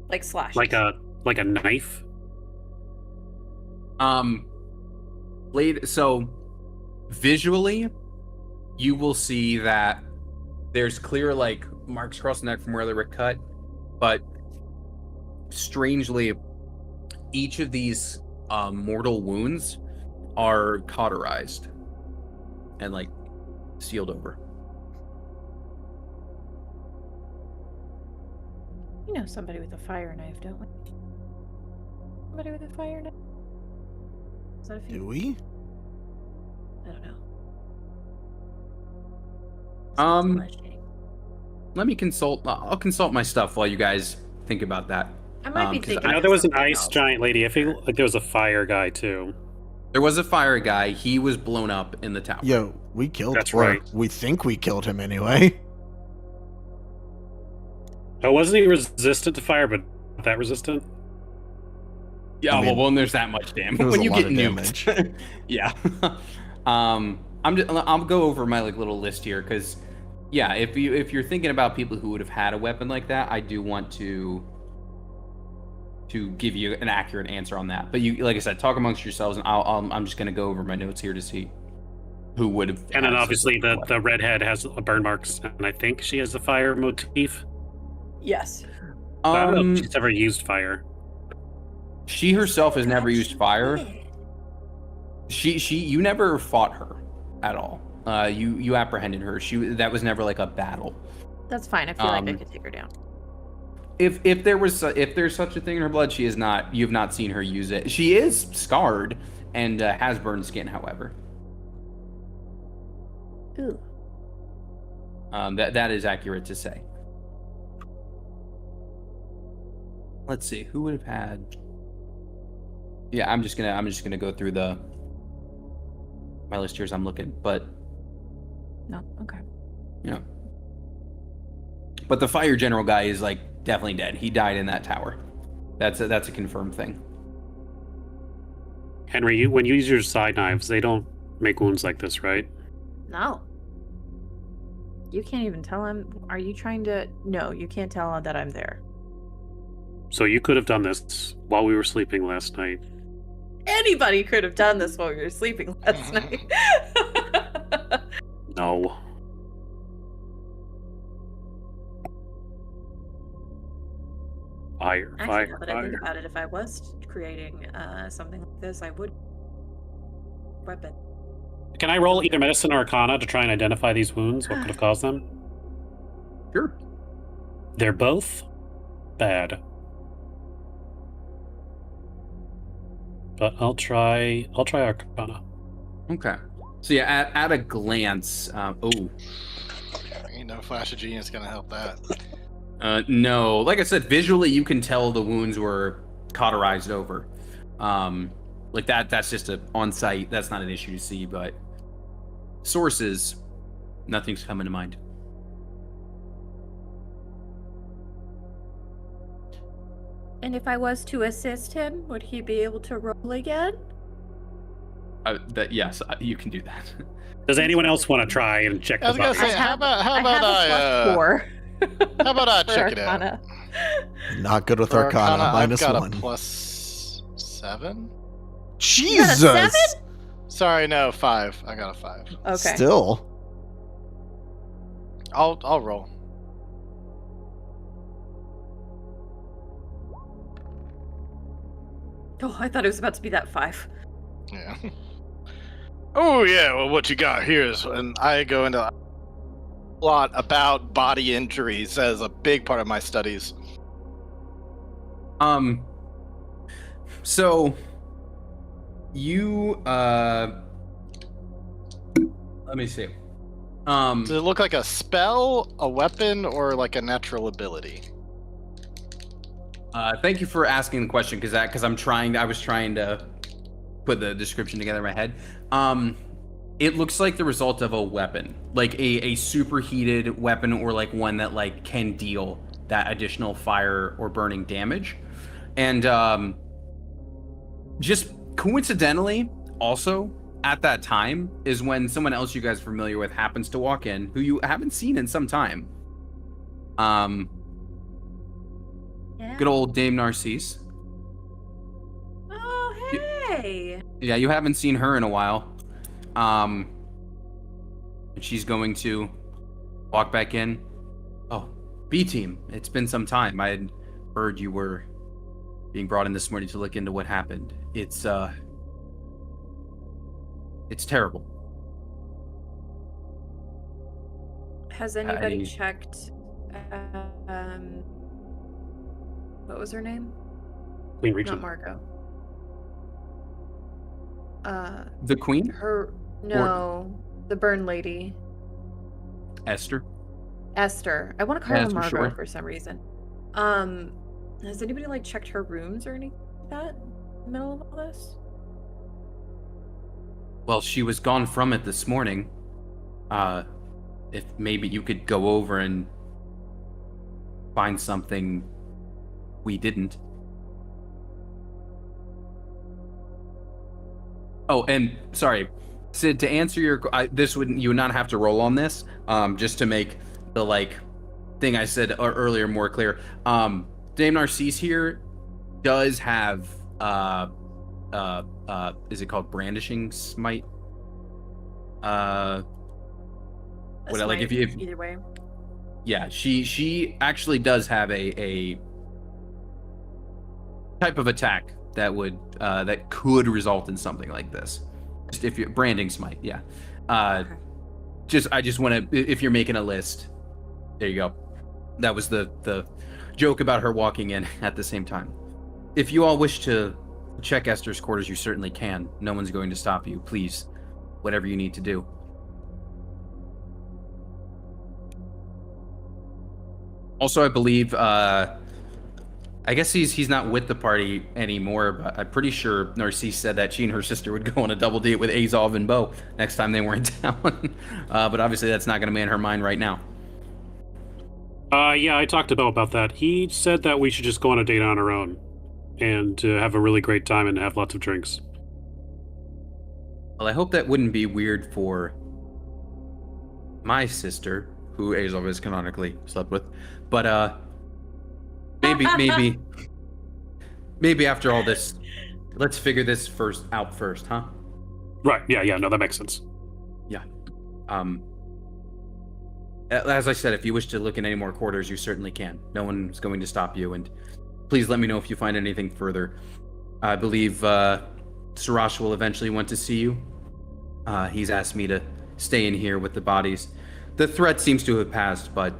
Like slash. Like a knife? So visually, you will see that there's clear like marks across the neck from where they were cut, but strangely, each of these mortal wounds are cauterized and like sealed over. You know somebody with a fire knife, don't we? Somebody with a fire knife? Is that a few? Do we? I don't know. Let me consult. I'll consult my stuff while you guys think about that. I might be 'cause thinking. I know there was an ice giant lady. I feel like there was a fire guy too. There was a fire guy. He was blown up in the tower. Yo, we killed. That's or right. We think we killed him anyway. Oh, wasn't he resistant to fire, but not that resistant? Yeah, I mean, well, when there's that much damage, there was when a you lot get of nuked, yeah. I'll go over my like little list here because, yeah, if you're thinking about people who would have had a weapon like that, I do want to give you an accurate answer on that. But you, like I said, talk amongst yourselves, and I'm just gonna go over my notes here to see who would have. And then obviously the redhead has burn marks, and I think she has a fire motif. Yes. I don't know if she's ever used fire. She herself has never used fire. You never fought her at all. You apprehended her. That was never like a battle. That's fine. I feel like I could take her down. If there's such a thing in her blood, she is not. You have not seen her use it. She is scarred and has burned skin, however. Ooh. That is accurate to say. Let's see, who would have had. Yeah, I'm just gonna go through my list here as I'm looking, but No, okay. you know, but the fire general guy is like definitely dead. He died in that tower. That's a confirmed thing. Henry, when you use your side knives, they don't make wounds like this, right? No. You can't even tell him. Are you trying to? No, you can't tell him that I'm there. So you could have done this while we were sleeping last night. Anybody could have done this while we were sleeping last night. No. Fire, Actually, fire, now that I think fire. about it, if I was creating something like this, I would weapon. Can I roll either medicine or arcana to try and identify these wounds? What could have caused them? Sure. They're both bad. But I'll try arcana. Okay. So yeah, at a glance, Ain't no flash of genius gonna help that. no, like I said, visually you can tell the wounds were cauterized over. Like that's just on site. That's not an issue to see, but sources, nothing's coming to mind. And if I was to assist him, would he be able to roll again? Yes, you can do that. Does anyone else want to try and check I was this gonna out? say, how about I have a plus 4. how about I for check it out? Arcana. Not good with For Arcana. I've Minus got 1. a plus 7. Jesus. You got a 7? Sorry, no, 5. I got a 5. Okay. Still. I'll roll. Oh, I thought it was about to be that 5. Yeah. Oh yeah. Well, what you got here is, and I go into a lot about body injuries as a big part of my studies. So you let me see. Does it look like a spell, a weapon, or like a natural ability? Thank you for asking the question because I was trying to put the description together in my head. It looks like the result of a weapon, like a superheated weapon, or like one that like can deal that additional fire or burning damage. And just coincidentally, also at that time is when someone else you guys are familiar with happens to walk in, who you haven't seen in some time. Yeah. Good old Dame Narcisse. Oh, hey. Yeah, you haven't seen her in a while. And she's going to walk back in. Oh, B-Team, it's been some time. I had heard you were being brought in this morning to look into what happened. It's terrible. Has anybody checked what was her name? Queen Not Regent. Margot. The Queen? The burn lady. Esther? Esther. I want to call her Esther, Margot sure. for some reason. Has anybody like checked her rooms or anything like that in the middle of all this? Well, she was gone from it this morning. If maybe you could go over and find something we didn't. Oh, and sorry, Sid, to answer your you would not have to roll on this. Just to make the like thing I said earlier more clear. Dame Narcisse here does have is it called brandishing smite? Either way. Yeah, she actually does have a type of attack that would that could result in something like this. Just if you're branding smite, yeah. Okay. I just want to, if you're making a list, there you go. That was the joke about her walking in at the same time. If you all wish to check Esther's quarters, you certainly can. No one's going to stop you. Please, whatever you need to do. Also, I believe, I guess he's not with the party anymore, but I'm pretty sure Narcisse said that she and her sister would go on a double date with Azov and Bo next time they were in town. But obviously that's not going to man her mind right now. Yeah, I talked to Bo about that. He said that we should just go on a date on our own and have a really great time and have lots of drinks. Well, I hope that wouldn't be weird for my sister, who Azov is canonically slept with. But maybe after all this, let's figure this out first, huh? Right. Yeah. No, that makes sense. Yeah. As I said, if you wish to look in any more quarters, you certainly can. No one's going to stop you, and please let me know if you find anything further. I believe Sirash will eventually want to see you. He's asked me to stay in here with the bodies. The threat seems to have passed, but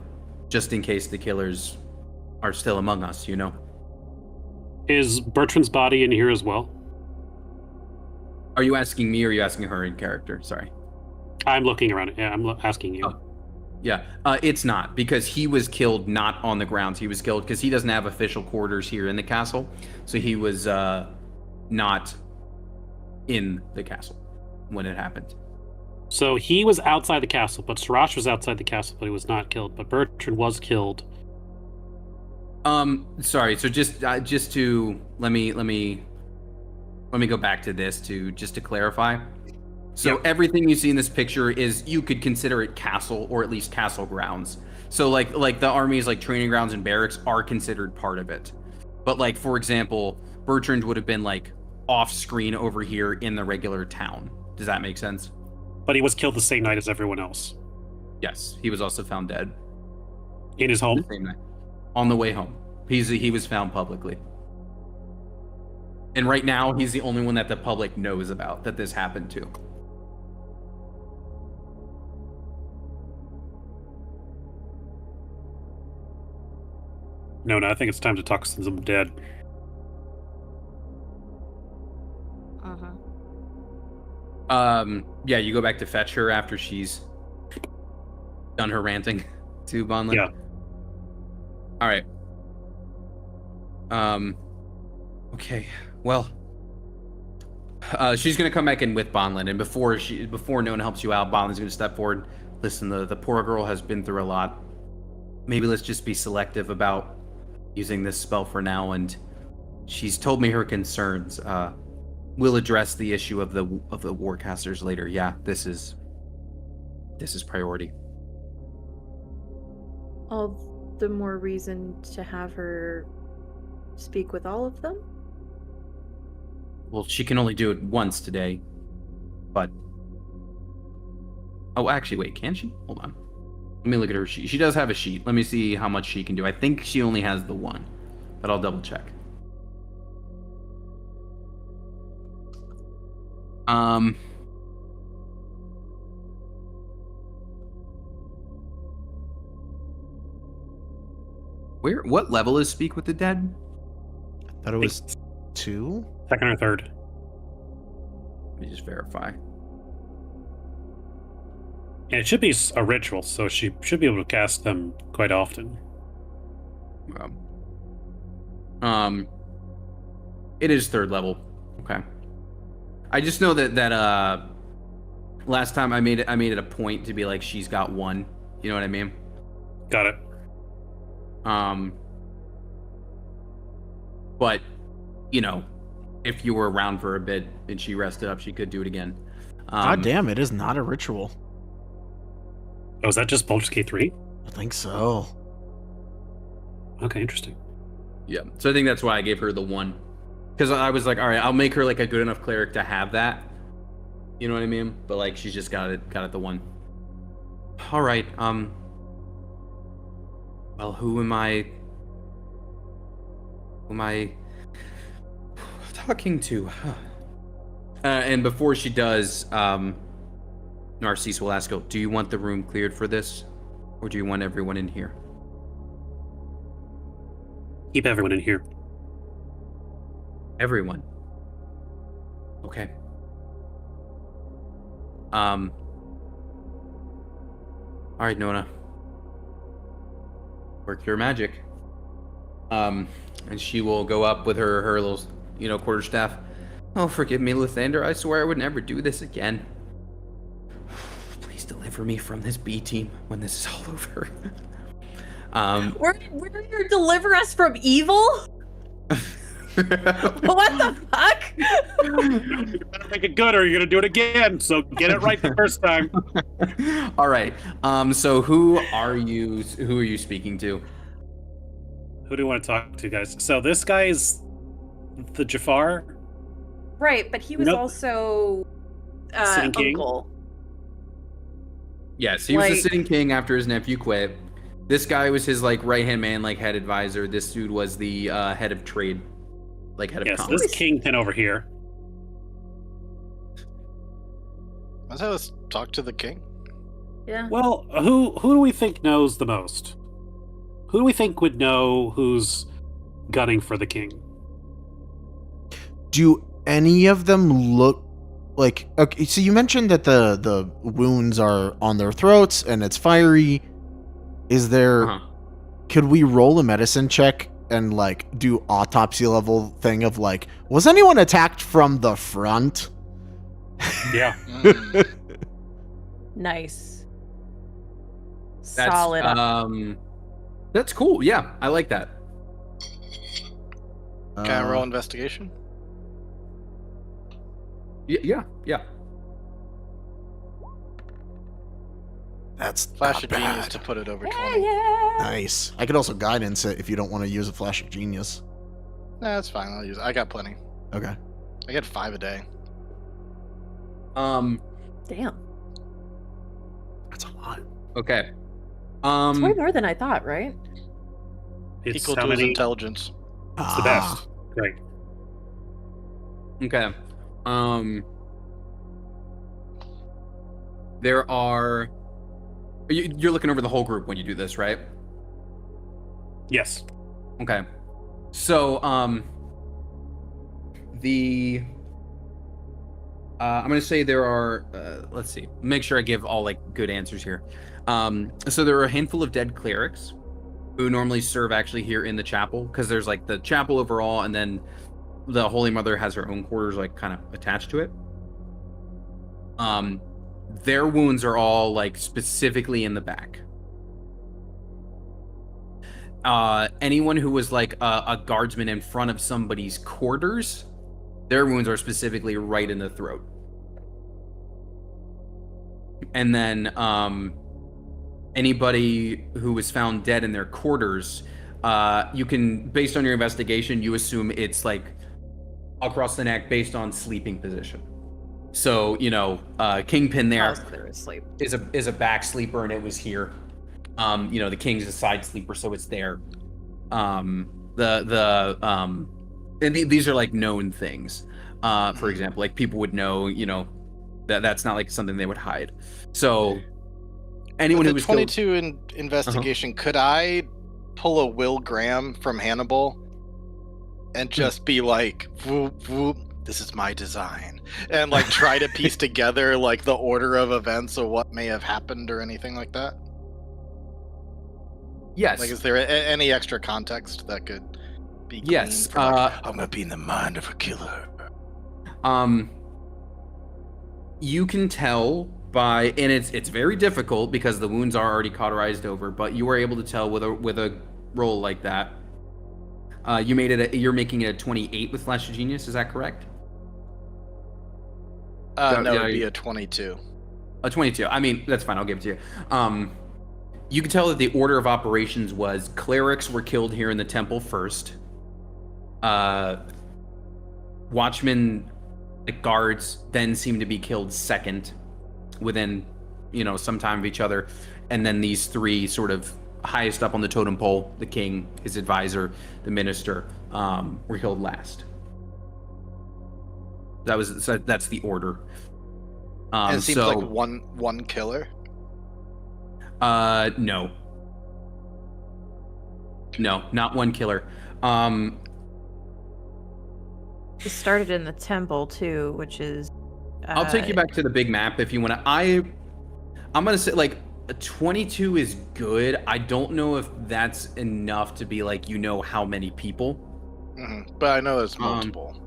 just in case the killers are still among us, you know. Is Bertrand's body in here as well? Are you asking me or are you asking her in character? Sorry. I'm looking around. Yeah, I'm asking you. Oh. Yeah, it's not, because he was killed not on the grounds. He was killed because he doesn't have official quarters here in the castle, so he was not in the castle when it happened. So he was outside the castle, but Sirash was outside the castle, but he was not killed. But Bertrand was killed. Sorry. So just to let me go back to this to clarify. So everything you see in this picture is, you could consider it castle, or at least castle grounds. So like the army's like training grounds and barracks are considered part of it. But like, for example, Bertrand would have been like off screen over here in the regular town. Does that make sense? But he was killed the same night as everyone else. Yes, he was also found dead. In his home? The same night. On the way home. He was found publicly. And right now, he's the only one that the public knows about that this happened to. No, I think it's time to talk since I'm dead. Yeah, you go back to fetch her after she's done her ranting to Bonlin. Yeah. All right. Okay. Well, she's gonna come back in with Bonlin, and before Nona helps you out, Bonlin's gonna step forward. Listen, the poor girl has been through a lot. Maybe let's just be selective about using this spell for now. And she's told me her concerns. We'll address the issue of the warcasters later. Yeah, this is priority. All the more reason to have her speak with all of them? Well, she can only do it once today, but... Oh, actually, wait, can she? Hold on. Let me look at her sheet. She does have a sheet. Let me see how much she can do. I think she only has the one, but I'll double check. What level is Speak with the Dead? I thought it was 2? Second or third. Let me just verify. And it should be a ritual, so she should be able to cast them quite often. It is 3rd level. Okay. I just know that last time I made it a point to be like, she's got 1. You know what I mean? Got it. But you know, if you were around for a bit and she rested up, she could do it again. God damn, it is not a ritual. Oh, is that just Baldur's Gate 3? I think so. Okay, interesting. Yeah, so I think that's why I gave her the 1, because I was like, all right, I'll make her like a good enough cleric to have that. You know what I mean? But like, she's just got it the 1. All right. Well, who am I talking to? And before she does, Narcisse will ask her, do you want the room cleared for this? Or do you want everyone in here? Keep everyone in here. Everyone. Okay. All right, Nona. work your magic. And she will go up with her little, quarterstaff. Oh, forgive me, Lathander. I swear I would never do this again. Please deliver me from this B team when this is all over. We're gonna deliver us from evil? What the fuck? You better make it good or you're going to do it again. So get it right the first time. All right. So who are you speaking to? Who do you want to talk to, guys? So this guy is the Jafar. Right, but he was also Sitting King? uncle. Yes, he was the sitting king after his nephew quit. This guy was his right-hand man, head advisor. This dude was the head of trade, head of commerce. This kingpin over here. Let's talk to the king. Yeah. Well, who do we think knows the most? Who do we think would know who's gunning for the king? Do any of them look like... Okay, so you mentioned that the wounds are on their throats and it's fiery. Is there... Uh-huh. Could we roll a medicine check and do autopsy level thing of was anyone attacked from the front? Yeah. Nice. That's, Solid. That's cool. Yeah, I like that. Can I roll investigation? Yeah. That's Flash not of genius bad. to put it over Yeah, 20. yeah. Nice. I could also guidance it if you don't want to use a flash of genius. Nah, that's fine. I'll use it. I got plenty. Okay. I get 5 a day. Damn. That's a lot. Okay. It's way more than I thought, right? It's Equal how to his many... intelligence. It's the best. Great. Okay. There are... You're looking over the whole group when you do this, right? Yes. Okay. So, I'm going to say there are, let's see, make sure I give all good answers here. So there are a handful of dead clerics who normally serve actually here in the chapel, because there's the chapel overall, and then the Holy Mother has her own quarters kind of attached to it. Their wounds are all specifically in the back. Anyone who was a guardsman in front of somebody's quarters, their wounds are specifically right in the throat. And then anybody who was found dead in their quarters, you can, based on your investigation, you assume it's across the neck based on sleeping position. So, Kingpin there is a back sleeper, and it was here. The King's a side sleeper, so it's there. And these are known things. For example, people would know, that's not something they would hide. So anyone who was 22 in investigation, could I pull a Will Graham from Hannibal and just be whoop whoop, this is my design, and try to piece together the order of events or what may have happened or anything like that? Yes. Is there any extra context that could be gleaned Yes. for, I'm gonna be in the mind of a killer? You can tell by, and it's very difficult because the wounds are already cauterized over, but you were able to tell with a roll like that. You made it. You're making it a 28 with Flash of Genius. Is that correct? No, it'd be a 22. A 22. I mean, that's fine. I'll give it to you. You can tell that the order of operations was clerics were killed here in the temple first. Watchmen, guards, then seem to be killed second, within some time of each other, and then these three sort of highest up on the totem pole, the king, his advisor, the minister, were killed last. That's the order. And it seems like one killer. No, not one killer. It started in the temple too, which is. I'll take you back to the big map if you want to. I'm gonna say A 22 is good. I don't know if that's enough to be like, how many people. But I know there's multiple.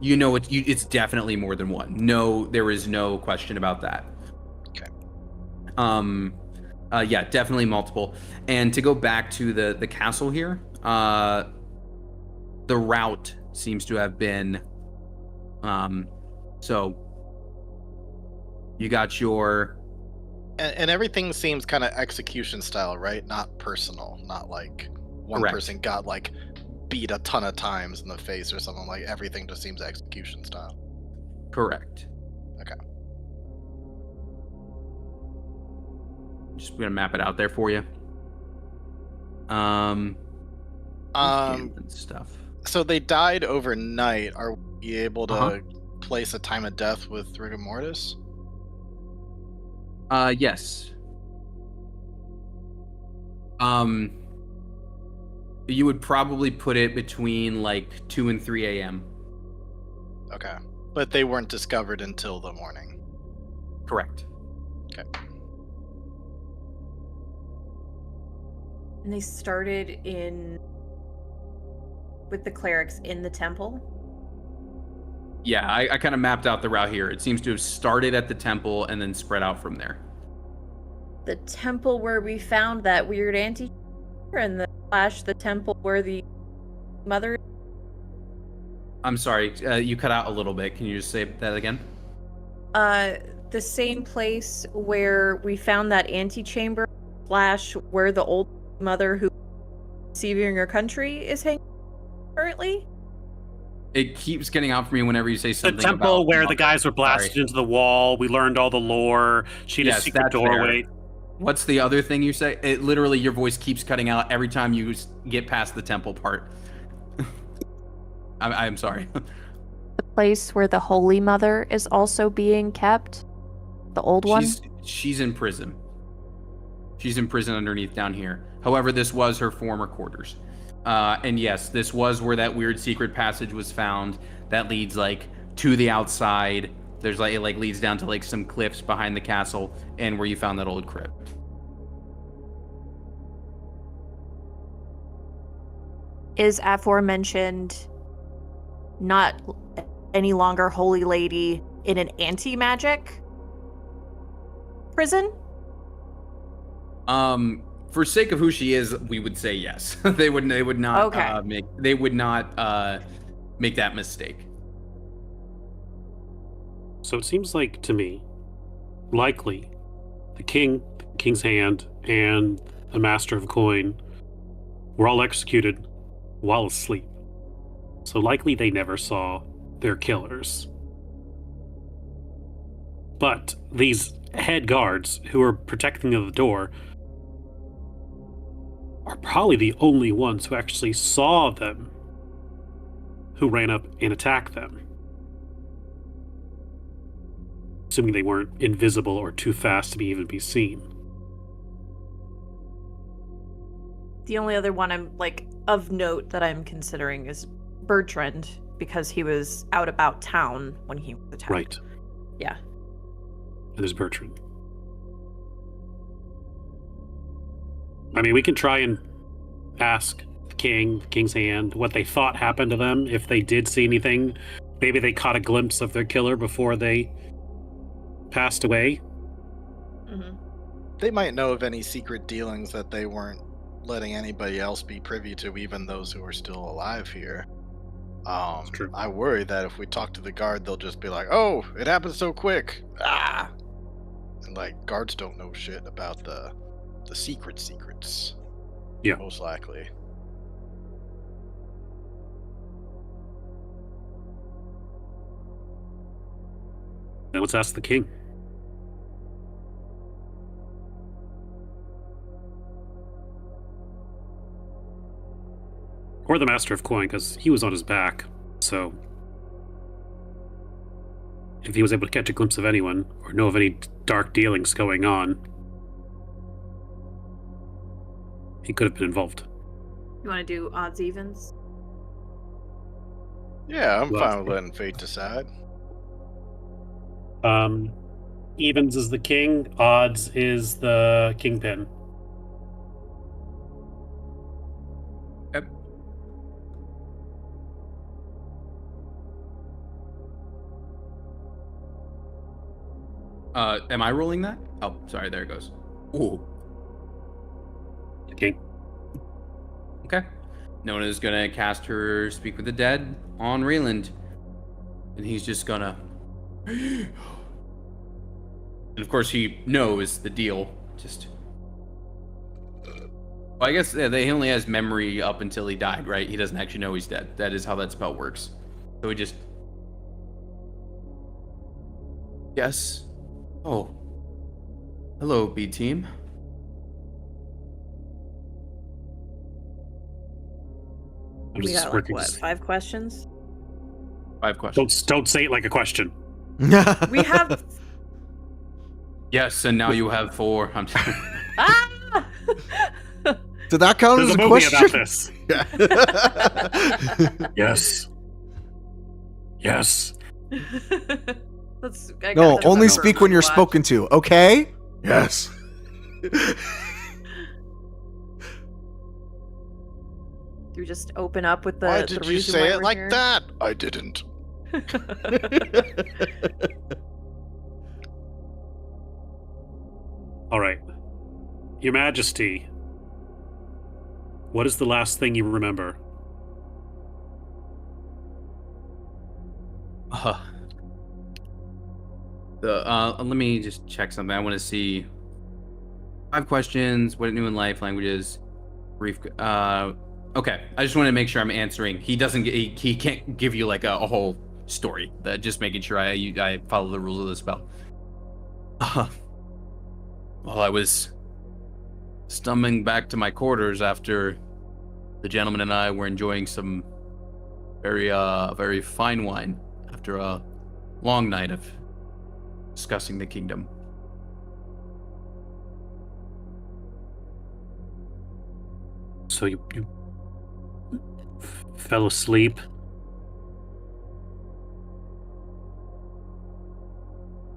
It's definitely more than one. No, there is no question about that. Okay. Yeah, definitely multiple. And to go back to the castle here, the route seems to have been, so you got your. And everything seems kind of execution style, right? Not personal. Not like one Correct. person got like beat a ton of times in the face or something. Like everything just seems execution style. Correct. Okay. Just gonna map it out there for you. Stuff. So they died overnight. Are we able to place a time of death with rigor mortis? Yes. You would probably put it between like 2 and 3 a.m. Okay. But they weren't discovered until the morning. Correct. Okay. And they started with the clerics in the temple. Yeah, I kind of mapped out the route here. It seems to have started at the temple and then spread out from there. The temple where we found that weird anti, and the temple where the mother. I'm sorry, you cut out a little bit. Can you just say that again? The same place where we found that antechamber / where the old mother who deceiving her country is hanging currently. It keeps getting out for me whenever you say something. The temple about where the guys were blasted into the wall. We learned all the lore. She had a secret that's doorway. fair. What's the other thing you say? It literally, your voice keeps cutting out every time you get past the temple part. I'm sorry. The place where the Holy Mother is also being kept. The old one. She's in prison. She's in prison underneath down here. However, this was her former quarters. And yes, this was where that weird secret passage was found that leads like to the outside. There's like, it like leads down to like some cliffs behind the castle and where you found that old crypt. Is aforementioned not any longer Holy Lady in an anti-magic prison? For sake of who she is, we would say yes. They would not Okay. make that mistake. So it seems like to me, likely, the King's Hand, and the Master of Coin were all executed while asleep. So likely they never saw their killers. But these head guards who are protecting the door are probably the only ones who actually saw them, who ran up and attacked them. Assuming they weren't invisible or too fast to even be seen. The only other one I'm like of note that I'm considering is Bertrand, because he was out about town when he was attacked. Right. Yeah. And there's Bertrand. I mean, we can try and ask the King's Hand, what they thought happened to them, if they did see anything. Maybe they caught a glimpse of their killer before they passed away. Mm-hmm. They might know of any secret dealings that they weren't letting anybody else be privy to, even those who are still alive here. True. I worry that if we talk to the guard, they'll just be like, "Oh, it happened so quick." And like guards don't know shit about the secrets. Yeah. Most likely. Now let's ask the king. Or the Master of Coin, because he was on his back, so if he was able to catch a glimpse of anyone, or know of any dark dealings going on, he could have been involved. You want to do odds evens? Yeah, I'm Well, fine with letting fate decide. Evens is the king. Odds is the kingpin. Yep. Am I rolling that? Oh, sorry. There it goes. Ooh. Okay. Okay. Nona is gonna cast her Speak with the Dead on Rayland, and he's just gonna. And of course, he knows the deal. Just. Well, I guess he only has memory up until he died, right? He doesn't actually know he's dead. That is how that spell works. So he just. Yes. Oh. Hello, B team. I'm We just got like working- what, 5 questions? 5 questions. Don't say it like a question. We have Yes, and now you have 4. I'm ah! Did that count There's as a a movie question? about this. Yes. Yes. I No, got only that speak for when you're rewatch. spoken to. Okay? Yes. Do we just open up with the Why the did you reason say why it we're like here? that? I didn't. All right. Your Majesty, what is the last thing you remember? Let me just check something. I want to see 5 questions. What it knew in life, languages, brief. Okay. I just want to make sure I'm answering. He doesn't. He can't give you like a whole story. Just making sure I follow the rules of the spell. Well, I was stumbling back to my quarters after the gentleman and I were enjoying some very fine wine after a long night of discussing the kingdom. So you fell asleep.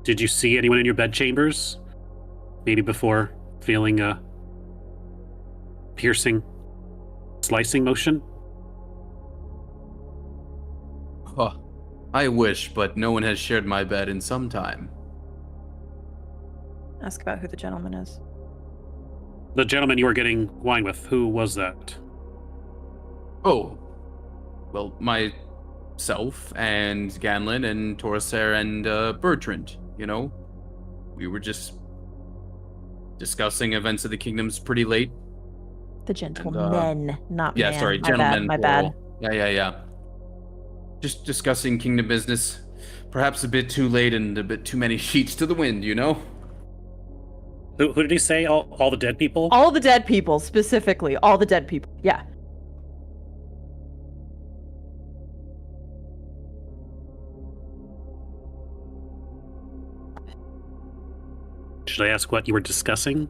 Did you see anyone in your bedchambers? Maybe before feeling a piercing, slicing motion? Oh, I wish, but no one has shared my bed in some time. Ask about who the gentleman is. The gentleman you were getting wine with, who was that? Oh, well, myself and Ganlin and Torser and Bertrand, you know? We were just discussing events of the kingdoms pretty late. The gentleman, not Yeah, man. sorry, My gentlemen. bad, my bad. plural. Yeah. Just discussing kingdom business. Perhaps a bit too late and a bit too many sheets to the wind, you know? Who did he say? All the dead people? All the dead people, specifically. All the dead people. Yeah. Should I ask what you were discussing?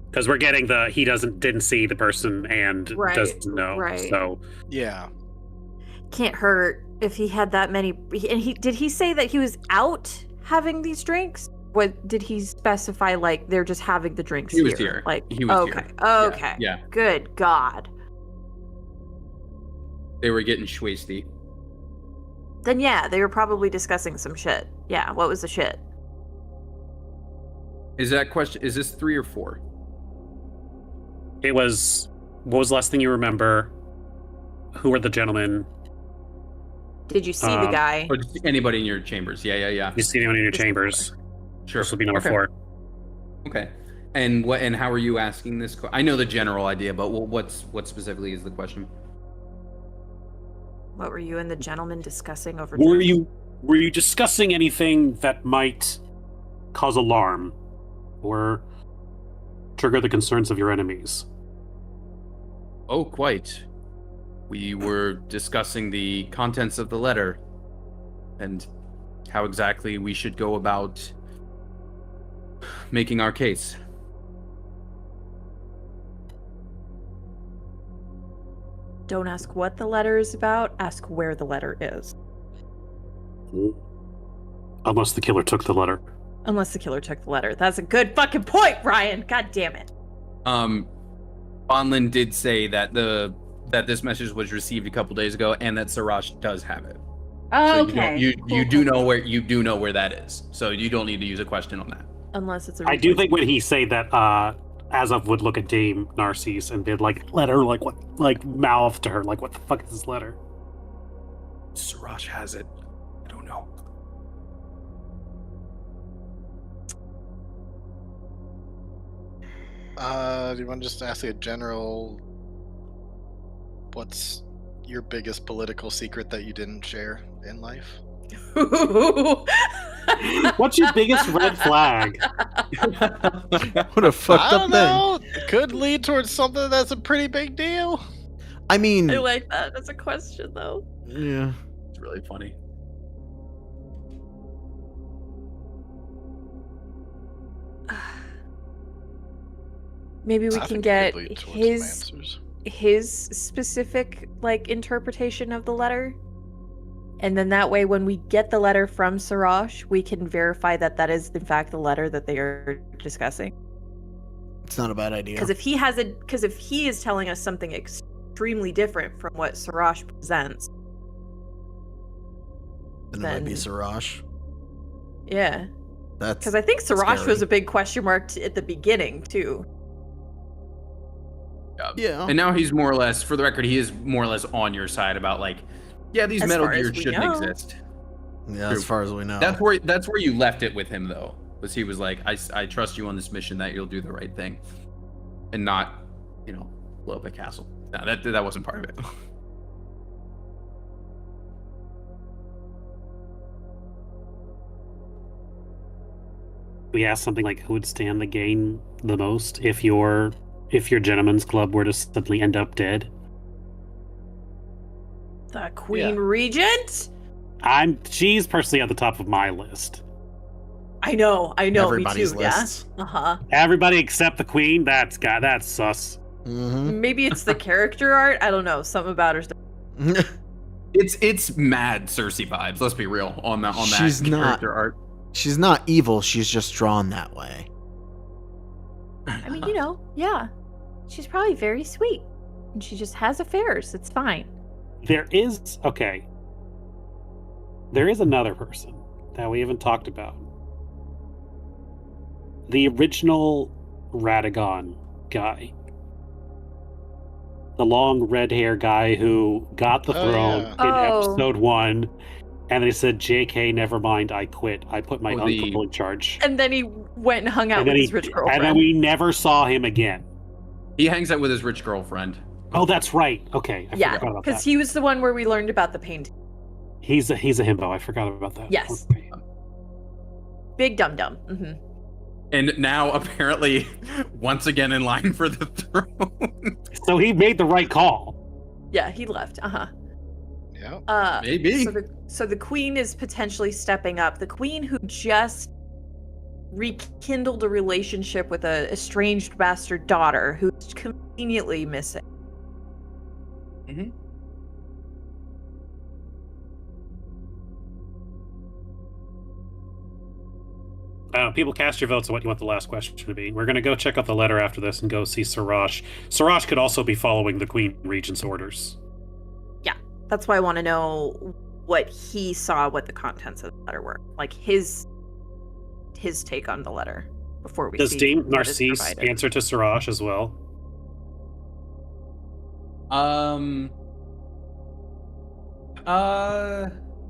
Because we're getting the he didn't see the person and Right, doesn't know. right. So Yeah. Can't hurt if he had that many. And did he say that he was out having these drinks? What did he specify? Like they're just having the drinks He was here. Like He was Okay. here. Okay. Yeah. Good God. They were getting schwasty. Then yeah, they were probably discussing some shit. Yeah. What was the shit? Is this 3 or 4? it was. What was the last thing you remember? Who were the gentlemen? Did you see the guy? Or just anybody in your chambers? Yeah. You see anyone in your This is chambers? Sure. This will be number Okay. 4. Okay. And what? And how are you asking this? I know the general idea, but what specifically is the question? What were you and the gentleman discussing over? Were drinks? you discussing anything that might cause alarm or trigger the concerns of your enemies? Oh, quite. We were discussing the contents of the letter and how exactly we should go about making our case. Don't ask what the letter is about, ask where the letter is. Unless the killer took the letter. Unless the killer took the letter. That's a good fucking point, Ryan. God damn it. Bonlin did say that that this message was received a couple days ago, and that Sirash does have it. Oh, So okay. you do know where that is. So you don't need to use a question on that. Unless it's a I do think when he say that, Azov would look at Dame Narcisse and be like, letter, like what, like mouth to her, like what the fuck is this letter? Sirash has it. I don't know. Do you want to just ask a general? What's your biggest political secret that you didn't share in life? What's your biggest red flag? What a fucked I up don't thing. know. It could lead towards something that's a pretty big deal. I mean, I like that as a question, though. yeah. It's really funny. Maybe we I can think it get could lead towards some his answers. his specific like interpretation of the letter, and then that way, when we get the letter from Sirash, we can verify that that is in fact the letter that they are discussing. It's not a bad idea. Because if he is telling us something extremely different from what Sirash presents, then it might be then- Sirash. yeah. That's Because I think Sirash scary. was a big question mark at the beginning too. yeah. And now he's more or less, for the record, he is more or less on your side about like, yeah, these As Metal far as Gears we shouldn't know. exist. Yeah, True. as far as we know. That's where you left it with him though, was he was like, I trust you on this mission that you'll do the right thing, and not, blow up a castle. No, that wasn't part of it. We asked something like, who would stand the gain the most if your gentleman's club were to suddenly end up dead? The Queen Regent? She's personally at the top of my list. I know, Everybody's me too, lists. yeah? Uh-huh. Everybody except the queen, that's sus. Mm-hmm. Maybe it's the character art. I don't know. Something about her. It's mad Cersei vibes. Let's be real on that She's not. character art. She's not evil. She's just drawn that way. I mean, yeah. She's probably very sweet. And she just has affairs. It's fine. There is another person that we haven't talked about. The original Radagon guy. The long red hair guy who got the throne in episode 1, and they said, JK, never mind, I quit. I put my uncle in charge. And then he went and hung out with his rich girlfriend. And then we never saw him again. He hangs out with his rich girlfriend. Oh, that's right. Okay. I forgot about because that. he was the one where we learned about the painting. He's a himbo. I forgot about that. Yes. Okay. Big dum-dum. Mm-hmm. And now apparently once again in line for the throne. So he made the right call. Yeah, he left. Uh-huh. Yeah. Maybe. So the queen is potentially stepping up. The queen who just rekindled a relationship with a estranged bastard daughter who's conveniently missing. Mm-hmm. People, cast your votes on what you want the last question to be. We're going to go check out the letter after this and go see Sirash. Sirash could also be following the Queen Regent's orders. Yeah, that's why I want to know what he saw, what the contents of the letter were. Like his take on the letter before we Does see Dame what is Narcisse provided. answer to Sirash as well?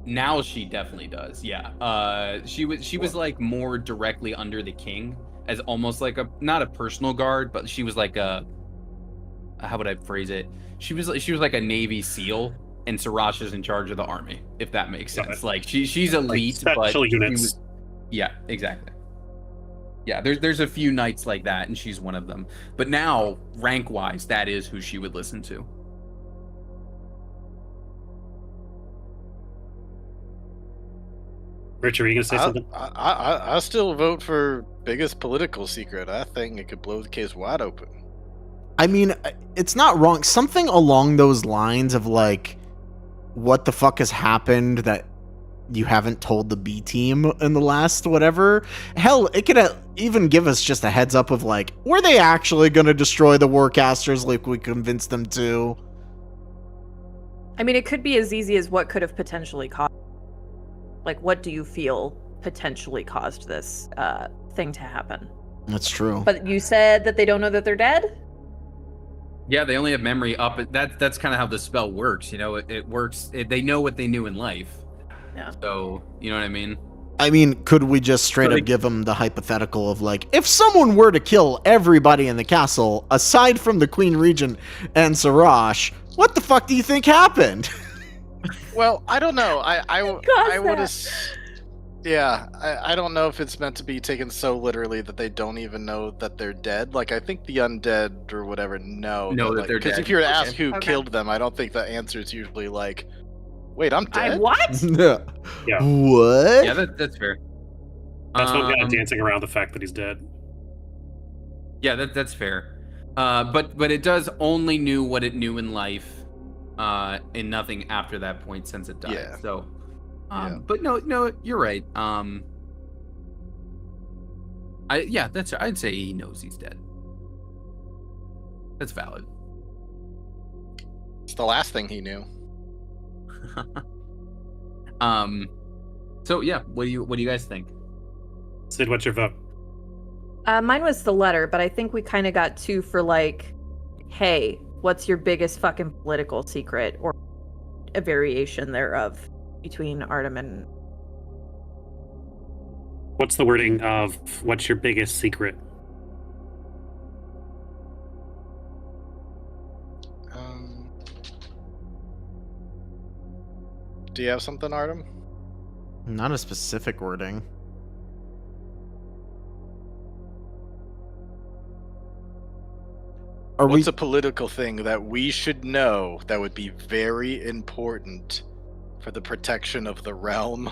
Now she definitely does. Yeah. She was like more directly under the king as almost like not a personal guard, but she was like how would I phrase it? She was like a Navy SEAL, and Sirash is in charge of the army, if that makes sense. Okay. Like she's elite, like but special she units. was- yeah, exactly. Yeah, there's a few knights like that, and she's one of them. But now, rank wise, that is who she would listen to. Richard, are you going to say something? I still vote for biggest political secret. I think it could blow the case wide open. I mean, it's not wrong. Something along those lines of like, what the fuck has happened that you haven't told the B team in the last whatever. Hell, it could even give us just a heads up of like, were they actually going to destroy the Warcasters like we convinced them to? I mean, it could be as easy as what could have potentially caused. Like, what do you feel potentially caused this thing to happen? That's true. But you said that they don't know that they're dead? Yeah, they only have memory up. That's kind of how the spell works. You know, it works. They know what they knew in life. Yeah. So, you know what I mean? I mean, could we just straight up give them the hypothetical of like, if someone were to kill everybody in the castle, aside from the Queen Regent and Sarash, what the fuck do you think happened? Well, I don't know. I would have. Yeah, I don't know if it's meant to be taken so literally that they don't even know that they're dead. Like, I think the undead or whatever know that like, they're dead. Because if you were to ask who Okay. killed them, I don't think the answer is usually like, "Wait, I'm dead." What? Yeah. What? Yeah, that's fair. That's one guy dancing around the fact that he's dead. Yeah, that's fair. But it does only knew what it knew in life, and nothing after that point since it died. Yeah. So, Yeah. but no, you're right. I'd say he knows he's dead. That's valid. It's the last thing he knew. So yeah, what do you guys think? Sid, what's your vote? Mine was the letter, but I think we kind of got two for like, hey, what's your biggest fucking political secret, or a variation thereof between Artem and. What's the wording of what's your biggest secret? Do you have something, Artem? Not a specific wording. What's a political thing that we should know that would be very important for the protection of the realm?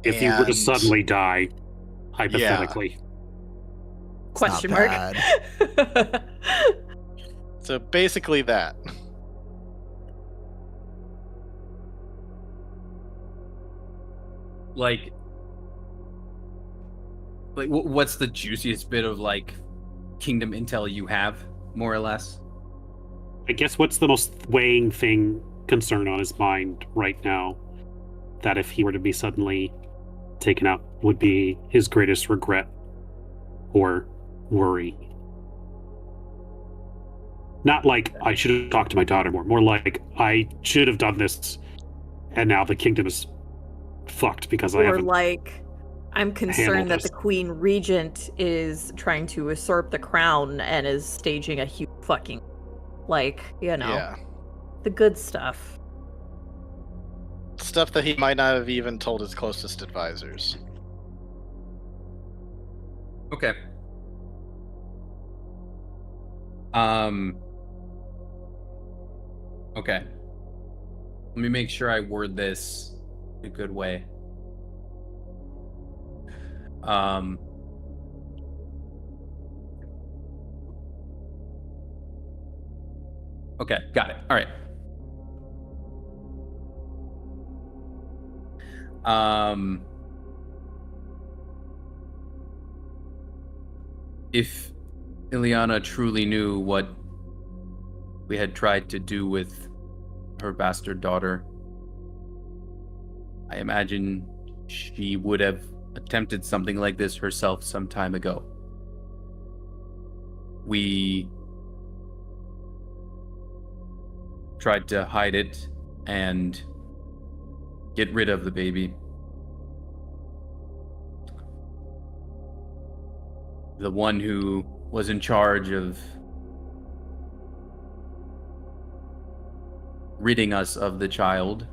If you were to And- suddenly die, hypothetically. Question not mark. So basically that. Like what's the juiciest bit of like kingdom intel you have, more or less? I guess what's the most weighing concern on his mind right now that if he were to be suddenly taken out would be his greatest regret or worry? Not like I should have talked to my daughter more like I should have done this and now the kingdom is fucked because I Or haven't. like, I'm concerned that the Queen Regent is trying to usurp the crown and is staging a huge fucking, like, you know, Yeah. the good stuff. Stuff that he might not have even told his closest advisors. Okay. Okay. Let me make sure I word this a good way. Okay, got it. All right. If Ileana truly knew what we had tried to do with her bastard daughter, I imagine she would have attempted something like this herself some time ago. We tried to hide it and get rid of the baby. The one who was in charge of ridding us of the child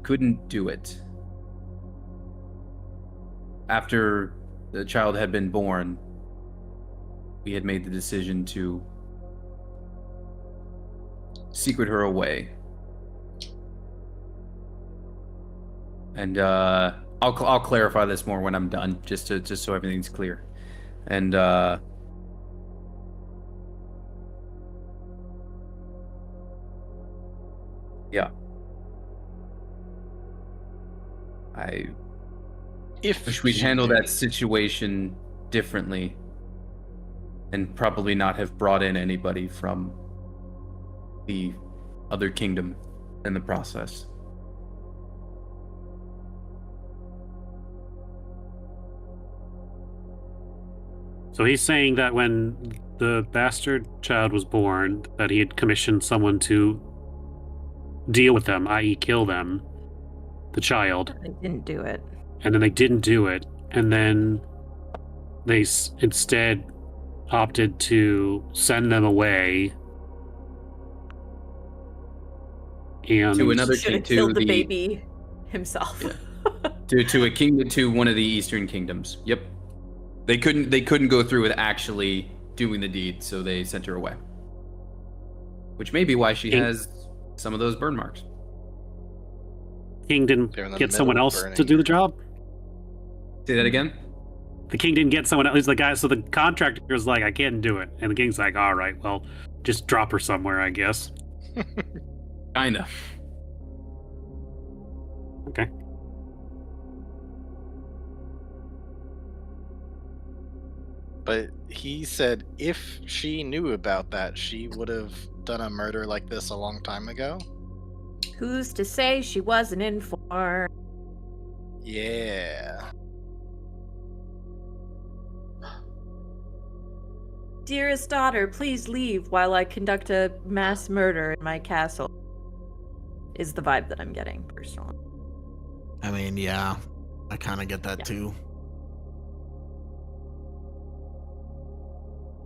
couldn't do it. After the child had been born, we had made the decision to secret her away. And I'll clarify this more when I'm done, just so everything's clear. And yeah. I If wish we'd she handle knew. that situation differently and probably not have brought in anybody from the other kingdom in the process. So he's saying that when the bastard child was born, that he had commissioned someone to deal with them, i.e. kill them, the child, They didn't do it. and then they didn't do it, and then they instead opted to send them away and To another Should have king, killed the baby himself. Yeah. to one of the Eastern kingdoms. Yep. They couldn't go through with actually doing the deed, so they sent her away. Which may be why she has some of those burn marks. King didn't They're in the get middle someone of else burning to do the her. job. Say that again? The king didn't get someone else. The guy, so the contractor was like, "I can't do it," and the king's like, "All right, well, just drop her somewhere, I guess." Kinda. Okay. But he said if she knew about that, she would have done a murder like this a long time ago. Who's to say she wasn't in for? Yeah. Dearest daughter, please leave while I conduct a mass murder in my castle. Is the vibe that I'm getting personally. I mean, yeah, I kind of get that Yeah. too.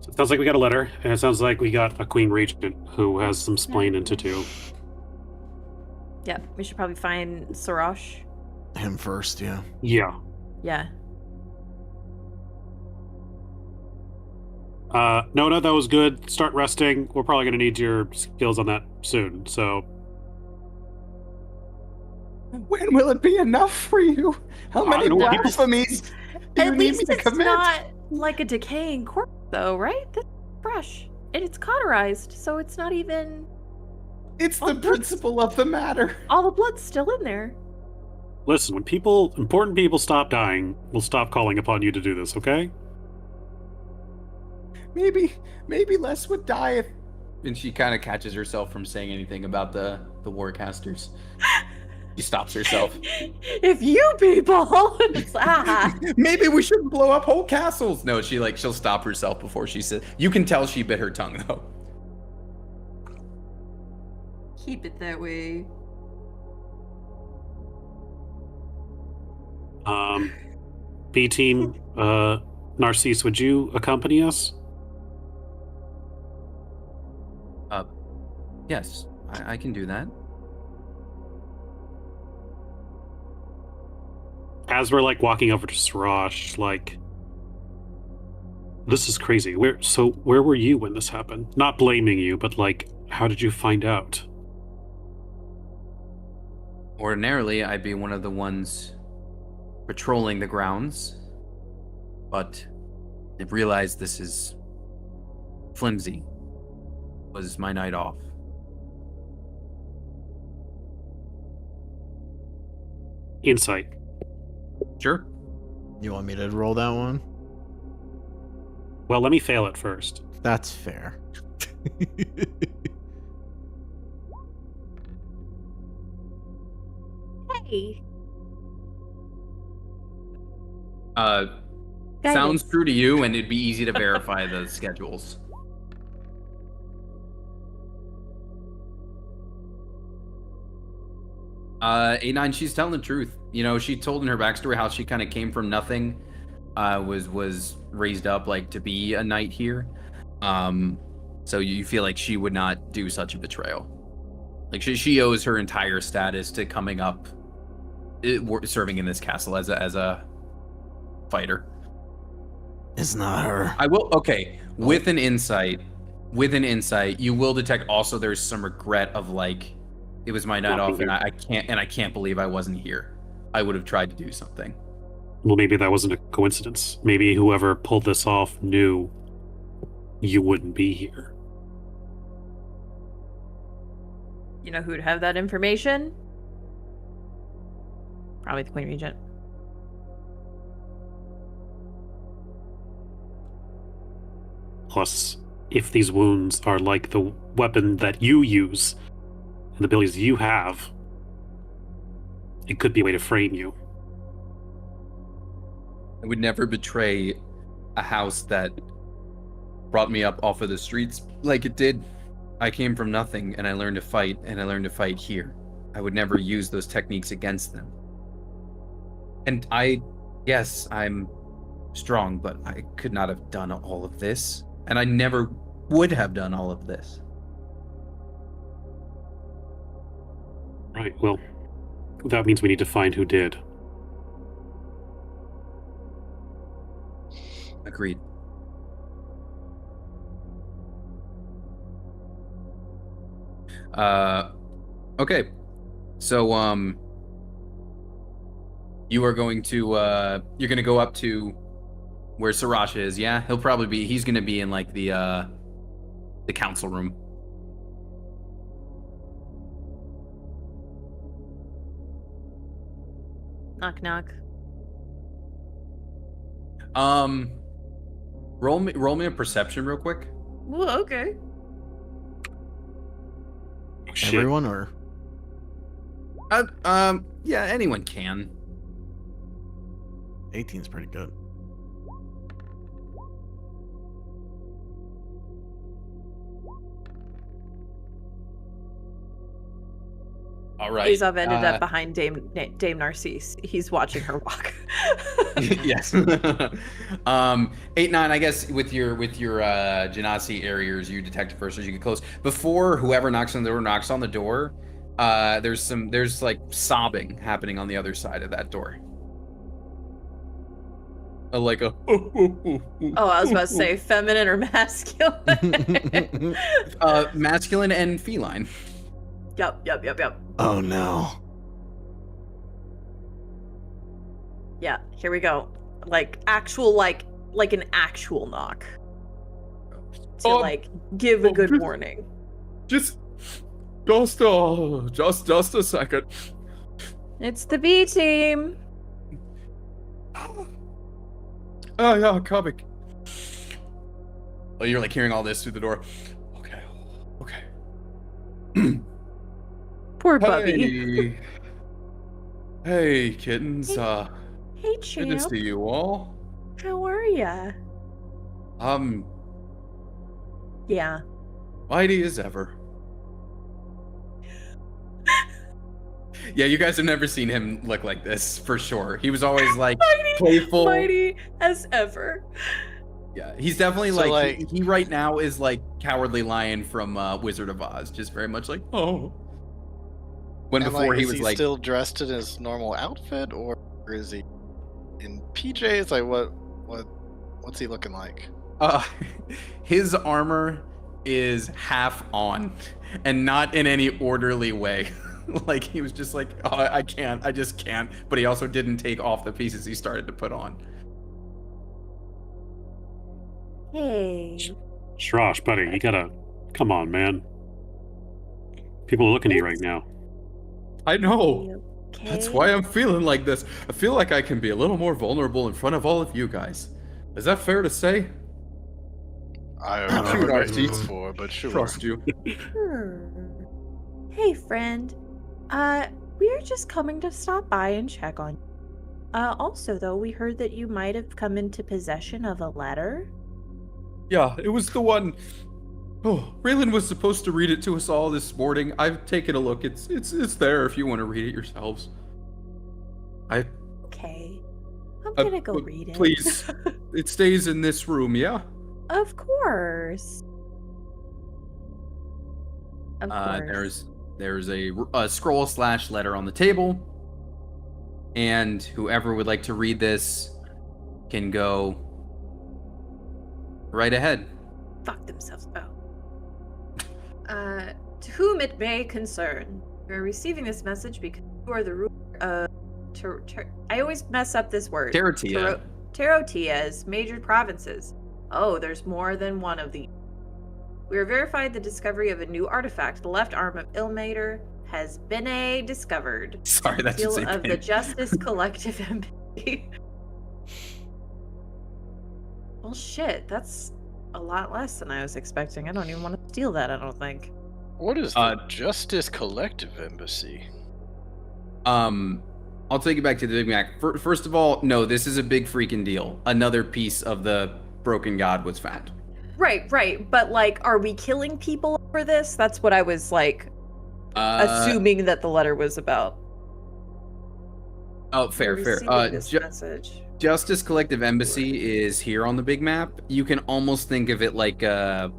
So it sounds like we got a letter, and it sounds like we got a queen regent who has some splaining to do. Yeah, we should probably find Sorosh. Him first, yeah. Yeah. Yeah. Nona, that was good. Start resting. We're probably going to need your skills on that soon. So, When will it be enough for you? How I many don't know. blasphemies do you At need least me to it's commit? not like a decaying corpse, though, right? That's fresh. And it's cauterized, so it's not even... It's Oh, the that's- principle of the matter. All the blood's still in there. listen, when important people stop dying, we'll stop calling upon you to do this, okay? Maybe Les would die if... And she kind of catches herself from saying anything about the warcasters. She stops herself. If you people... Maybe we shouldn't blow up whole castles. No, she'll stop herself before she says. You can tell she bit her tongue though. Keep it that way. B team, Narcisse, would you accompany us? Yes, I can do that. As we're like walking over to Sorosh, like, this is crazy. Where were you when this happened? Not blaming you, but like, how did you find out? Ordinarily, I'd be one of the ones patrolling the grounds, but I realized this is flimsy. Was my night off. Insight. Sure. You want me to roll that one? Well, let me fail it first. That's fair. Hey. Sounds true to you, and it'd be easy to verify the schedules. A9, she's telling the truth. You know, she told in her backstory how she kind of came from nothing, was raised up like to be a knight here. So you feel like she would not do such a betrayal. Like she owes her entire status to coming up, serving in this castle as a fighter. It's not her. I will. Okay, with an insight, you will detect also there's some regret of like, it was my night off, and I can't believe I wasn't here. I would have tried to do something. Well, maybe that wasn't a coincidence. Maybe whoever pulled this off knew you wouldn't be here. You know who'd have that information? Probably the Queen Regent. Plus, if these wounds are like the weapon that you use and the abilities you have, it could be a way to frame you. I would never betray a house that brought me up off of the streets like it did. I came from nothing and I learned to fight, and I learned to fight here. I would never use those techniques against them. And yes, I'm strong, but I could not have done all of this. And I never would have done all of this. Right, well, that means we need to find who did. Agreed. Okay. So, you are going to, you're gonna go up to where Sriracha is, yeah? He's gonna be in, like, the council room. Knock, knock. Roll me a perception real quick. Well, okay. Oh, shit. Everyone, or Yeah, anyone can. 18's pretty good. All right. Azov ended up behind Dame Narcisse. He's watching her walk. Yes. 8-9. I guess with your Genasi Ariers, you detect it first as you get close. Before whoever knocks on the door, there's like sobbing happening on the other side of that door. Oh, I was about to say feminine or masculine. Masculine and feline. Yep. Oh no. Yeah, here we go. Like actual like an actual knock. To give a good warning. Just a second. It's the B team. Oh yeah, coming. Oh, you're like hearing all this through the door. Okay. Poor Bubby. Hey, kittens. Hey, Good to champ. see you all. How are ya? Yeah. Mighty as ever. Yeah, you guys have never seen him look like this, for sure. He was always like playful. Mighty as ever. Yeah, he's definitely So, he right now is like Cowardly Lion from Wizard of Oz, just very much like, oh. When And, before he is was he like still dressed in his normal outfit, or is he in PJs? Like what's he looking like? His armor is half on and not in any orderly way. Like he was just like, oh, I just can't. But he also didn't take off the pieces he started to put on. Hey. Shrosh, buddy, you gotta... Come on, man. People are looking at you right now. I know. Okay. That's why I'm feeling like this. I feel like I can be a little more vulnerable in front of all of you guys. Is that fair to say? I Sure, have never met Narcisse. you before, but sure. Trust you. Hey, friend. We're just coming to stop by and check on you. Also, though, we heard that you might have come into possession of a letter. Yeah, it was the one. Oh, Raylan was supposed to read it to us all this morning. I've taken a look. It's there if you want to read it yourselves. Okay. I'm gonna go read it. Please. It stays in this room, yeah? Of course. Of course. There's a scroll/letter on the table, and whoever would like to read this can go right ahead. Fuck themselves. To whom it may concern, you are receiving this message because you are the ruler of I always mess up this word. Taratia. Tarotia's major provinces. Oh, there's more than one of these. We have verified the discovery of a new artifact, the left arm of Ilmater, has been discovered. Sorry, that's Seal just of the Justice Collective Embassy. Well, shit, that's a lot less than I was expecting. I don't even want to steal that, I don't think. What is the Justice Collective Embassy? I'll take you back to the Big Mac. First of all, no, this is a big freaking deal. Another piece of the broken god was found. Right. But, like, are we killing people over this? That's what I was, like, assuming that the letter was about. Oh, fair. Receiving this message. Justice Collective Embassy is here on the big map. You can almost think of it like a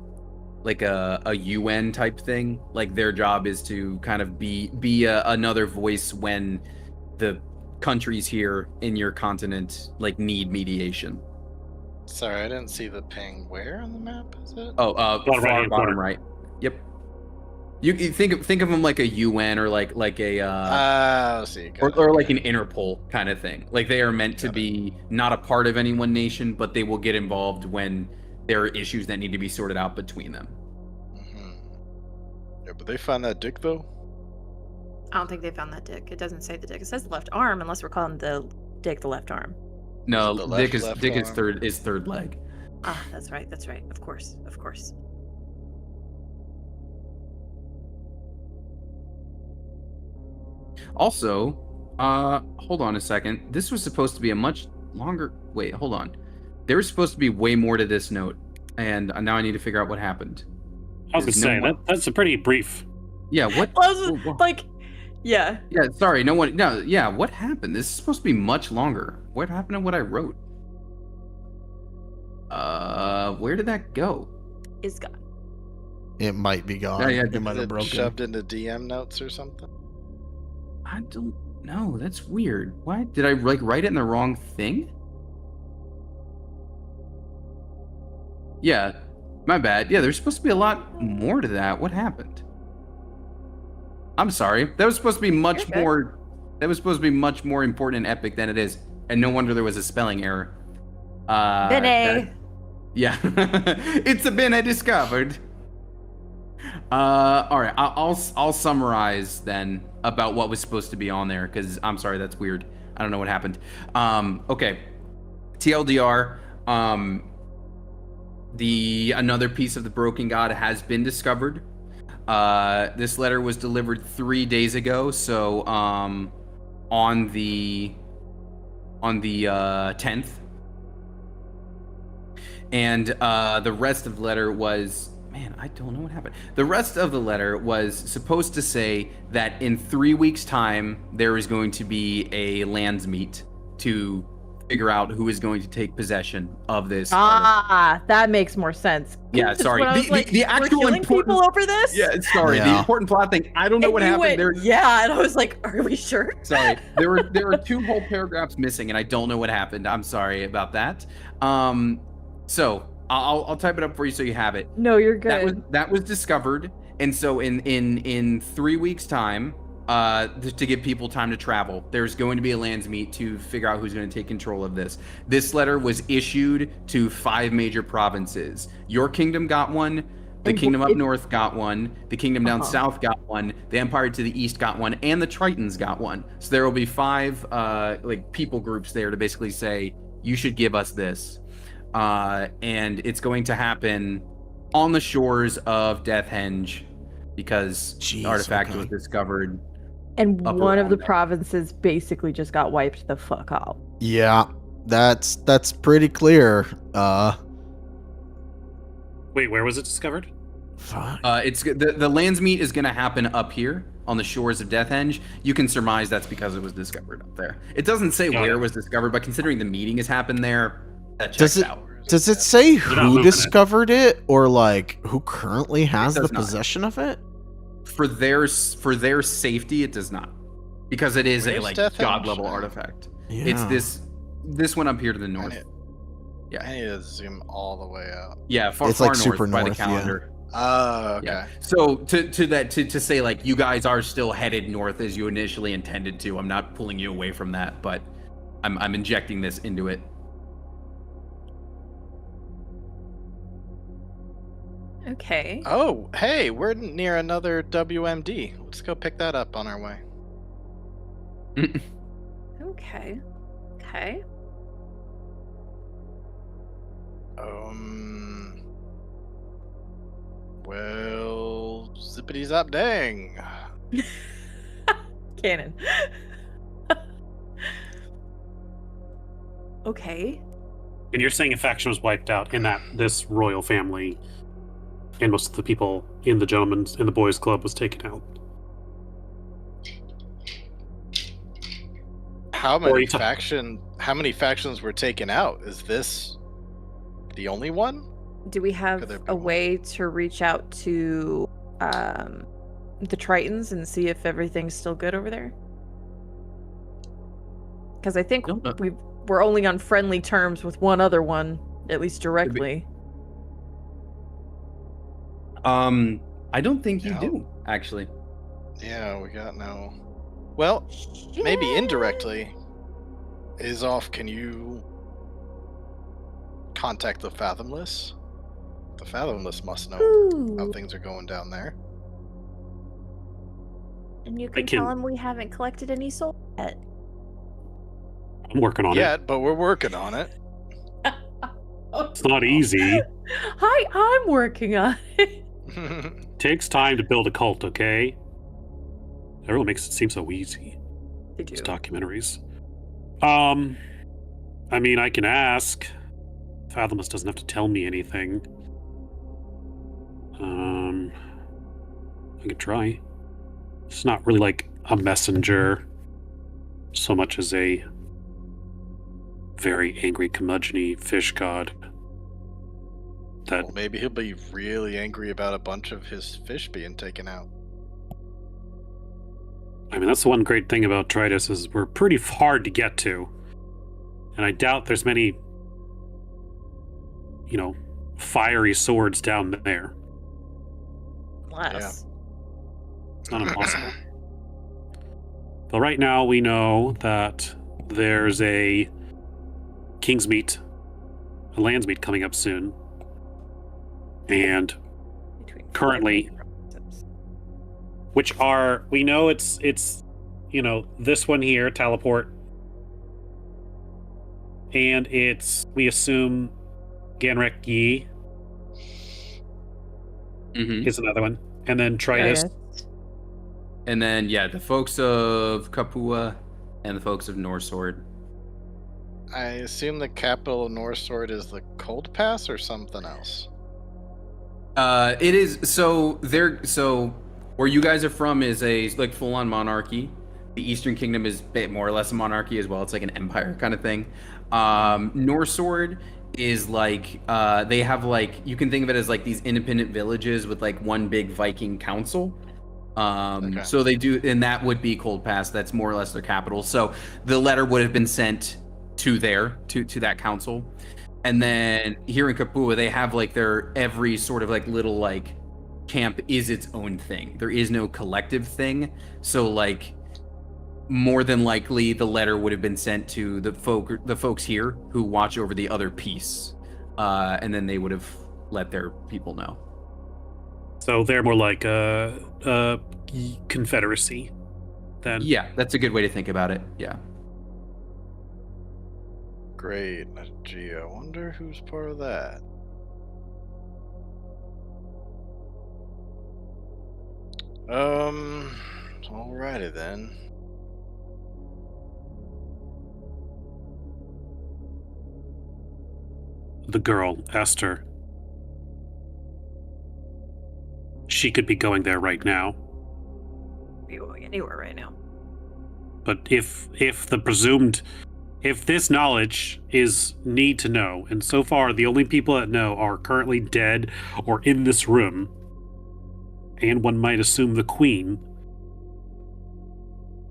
UN type thing. Like their job is to kind of be another voice when the countries here in your continent like need mediation. Sorry, I didn't see the ping. Where on the map is it? Oh, far bottom right. Yep. You think of them like a UN or like a see, or like an Interpol kind of thing. Like they are meant to be not a part of any one nation, but they will get involved when there are issues that need to be sorted out between them. Mm-hmm. Yeah, but they found that dick though. I don't think they found that dick. It doesn't say the dick. It says the left arm, unless we're calling the dick the left arm. No, The dick left is arm? third leg. Ah, that's right. Of course. Also, hold on a second. This was supposed to be a much longer. Wait, hold on. There was supposed to be way more to this note, and now I need to figure out what happened. I was gonna say that's a pretty brief. Yeah. What? Like, yeah. Yeah. Sorry. No one. No. Yeah. What happened? This is supposed to be much longer. What happened to what I wrote? Where did that go? Is gone. It might be gone. Yeah, It might Is have it broken. shoved into DM notes or something? I don't know. That's weird. Why did I like write it in the wrong thing? Yeah, my bad. Yeah, there's supposed to be a lot more to that. What happened? I'm sorry. That was supposed to be much Okay. more. That was supposed to be much more important and epic than it is. And no wonder there was a spelling error. Bene. Yeah, it's a bin I discovered. All right, I'll summarize then about what was supposed to be on there because I'm sorry, that's weird. I don't know what happened. Okay, TLDR. Another piece of the broken god has been discovered. This letter was delivered 3 days ago, so on the 10th. And the rest of the letter was, man, I don't know what happened. The rest of the letter was supposed to say that in 3 weeks' time, there is going to be a lands meet to figure out who is going to take possession of this. Ah, that makes more sense. Yeah, Just sorry. when I was The like, actual we're killing important- people over this? Yeah, sorry. The Yeah. important plot thing. I don't know And what you happened went, there. Yeah, and I was like, are we sure? Sorry, there are 2 whole paragraphs missing, and I don't know what happened. I'm sorry about that. So I'll type it up for you so you have it. No, you're good. That was discovered, and so in 3 weeks' time, to give people time to travel, there's going to be a lands meet to figure out who's going to take control of this. This letter was issued to 5 major provinces. Your kingdom got one. The kingdom up north got one. The kingdom down south got one. The empire to the east got one, and the Tritons got one. So there will be 5 like people groups there to basically say you should give us this. And it's going to happen on the shores of Deathhenge because Jeez, the artifact okay. was discovered. And Upper one of the Round. provinces basically just got wiped the fuck out. Yeah, that's pretty clear. Wait, where was it discovered? Fuck. It's the lands meet is going to happen up here on the shores of Deathhenge. You can surmise that's because it was discovered up there. It doesn't say Got where it. it was discovered, but considering the meeting has happened there, that checks Does it out. does it say not who moving it. discovered it or like who currently has the does not. possession of it? For their safety, it does not, because it is a Where's like Deathhenge? god level artifact. Yeah. It's this one up here to the north. I need to zoom all the way out. Yeah, far, It's far like north super by north, the yeah. calendar. Oh, okay. Yeah. So to say like you guys are still headed north as you initially intended to. I'm not pulling you away from that, but I'm injecting this into it. Okay. Oh, hey, we're near another WMD. Let's go pick that up on our way. Okay. Okay. Well, zippity zap dang. Cannon. Okay. And you're saying a faction was wiped out in that this royal family and most of the people in the boys' club was taken out. How many factions were taken out? Is this the only one? Do we Could have there be a more? way to reach out to the Tritons and see if everything's still good over there? Because I think No, no. we're only on friendly terms with one other one, at least directly. I don't think you Yeah. do, actually. Yeah, we got no. Well, maybe indirectly. Azoff, can you contact the Fathomless? The Fathomless must know how Ooh. things are going down there. And you I can tell can- them we haven't collected any soul yet. I'm working on it. Yeah, but we're working on it. It's not easy. Hi, I'm working on it. Takes time to build a cult, okay? Everyone makes it seem so easy. They do. These documentaries. I mean, I can ask. Fathomless doesn't have to tell me anything. I could try. It's not really like a messenger so much as a very angry curmudgeon-y fish god. That Well, maybe he'll be really angry about a bunch of his fish being taken out. I mean, that's the one great thing about Tritus is we're pretty hard to get to. And I doubt there's many, fiery swords down there. Less. It's not impossible. But right now we know that there's a King's Meat, a Land's Meat coming up soon. And Between currently, which are, we know it's this one here, Teleport. And it's, we assume, Ganrek Yi Mm-hmm. is another one. And then Tritus. And then, the folks of Kapua and the folks of Norsword. I assume the capital of North Sword is the Cold Pass or something else. It is so where you guys are from is a like full-on monarchy. The Eastern Kingdom is more or less a monarchy as well. It's like an empire kind of thing. Norsword is like they have like, you can think of it as like these independent villages with like one big Viking council. Okay. So they do, and that would be Cold Pass. That's more or less their capital. So the letter would have been sent to that council. And then here in Kapua, they have like their every sort of like little like camp is its own thing. There is no collective thing. So like more than likely the letter would have been sent to the folks here who watch over the other piece. And then they would have let their people know. So they're more like a confederacy then. Yeah, that's a good way to think about it. Yeah. Great. Gee, I wonder who's part of that. Alrighty then. The girl, Esther. She could be going there right now. Be going anywhere right now. But if this knowledge is need to know, and so far the only people that know are currently dead or in this room, and one might assume the Queen,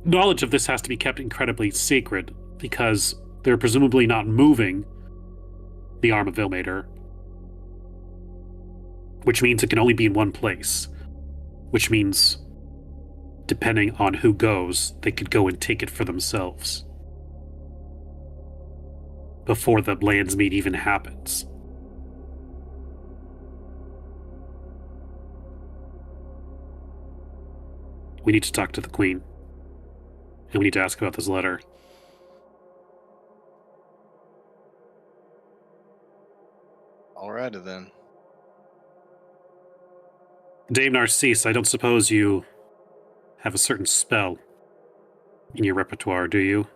knowledge of this has to be kept incredibly secret because they're presumably not moving the arm of Vilmater, which means it can only be in one place, which means depending on who goes, they could go and take it for themselves before the Land's Meet even happens. We need to talk to the Queen. And we need to ask about this letter. Alrighty then. Dame Narcisse, I don't suppose you have a certain spell in your repertoire, do you?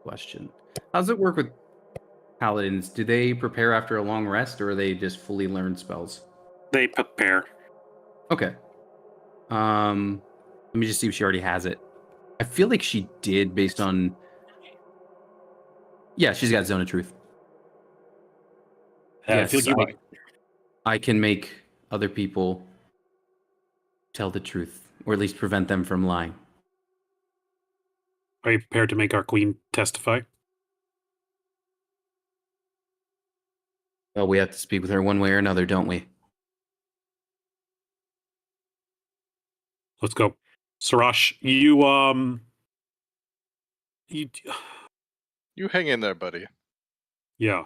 Question. How does it work with paladins? Do they prepare after a long rest, or are they just fully learned spells? They prepare. Okay. Let me just see if she already has it. I feel like she did based on... Yeah, she's got Zone of Truth. I feel Yes, like I can make other people tell the truth, or at least prevent them from lying. Are you prepared to make our Queen testify? Well, we have to speak with her one way or another, don't we? Let's go. Sarash, you You hang in there, buddy. yeah.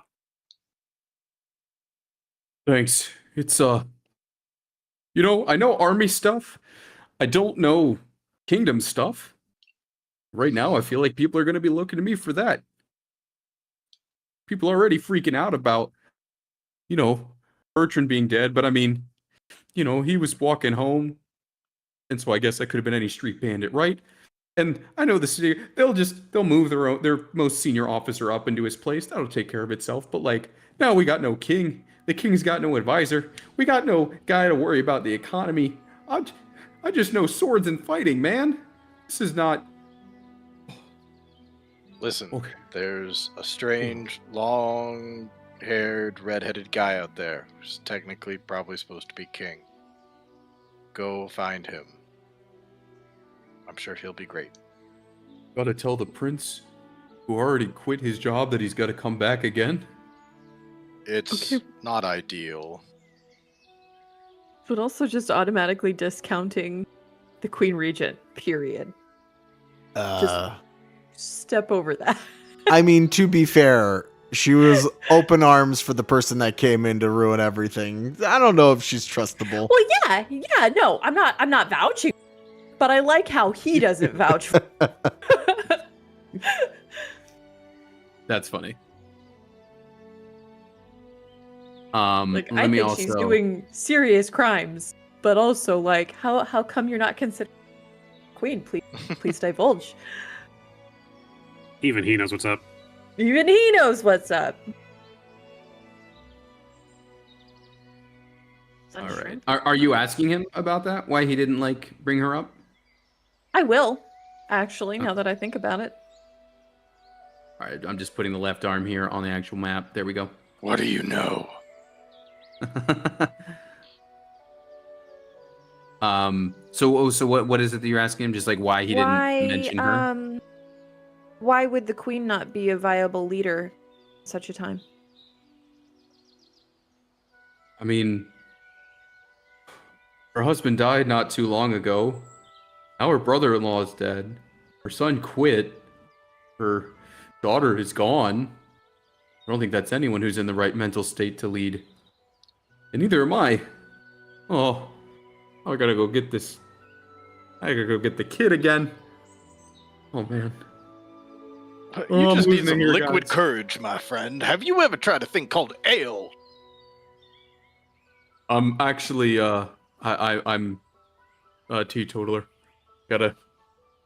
Thanks. It's, I know army stuff. I don't know kingdom stuff. Right now, I feel like people are going to be looking to me for that. People are already freaking out about, Bertrand being dead, but I mean, he was walking home, and so I guess that could have been any street bandit, right? And I know the city, they'll move their most senior officer up into his place. That'll take care of itself. But like, now we got no king. The king's got no advisor. We got no guy to worry about the economy. I just know swords and fighting, man. This is not... Listen, Okay. there's a strange, long-haired, red-headed guy out there who's technically probably supposed to be king. Go find him. I'm sure he'll be great. Gotta tell the prince, who already quit his job, that he's gotta come back again? It's Okay. not ideal. But also just automatically discounting the Queen Regent, period. Step over that. I mean, to be fair, she was open arms for the person that came in to ruin everything. I don't know if she's trustable. Well, yeah, no, I'm not vouching, but I like how he doesn't vouch for That's funny. like, let I me think also... she's doing serious crimes, but also like, how come you're not considered Queen? Please divulge. Even he knows what's up. Even he knows what's up. All right. Are you asking him about that? Why he didn't bring her up? I will, actually, now that I think about it. All right. I'm just putting the left arm here on the actual map. There we go. What do you know? So what is it that you're asking him? Just why he didn't mention her? Why would the Queen not be a viable leader at such a time? I mean, her husband died not too long ago. Now her brother-in-law is dead. Her son quit. Her daughter is gone. I don't think that's anyone who's in the right mental state to lead. And neither am I. Oh, I gotta go get this. I gotta go get the kid again. Oh, man. You just I'm need losing some here, liquid guys. courage, my friend. Have you ever tried a thing called ale? Actually, I'm a teetotaler. Gotta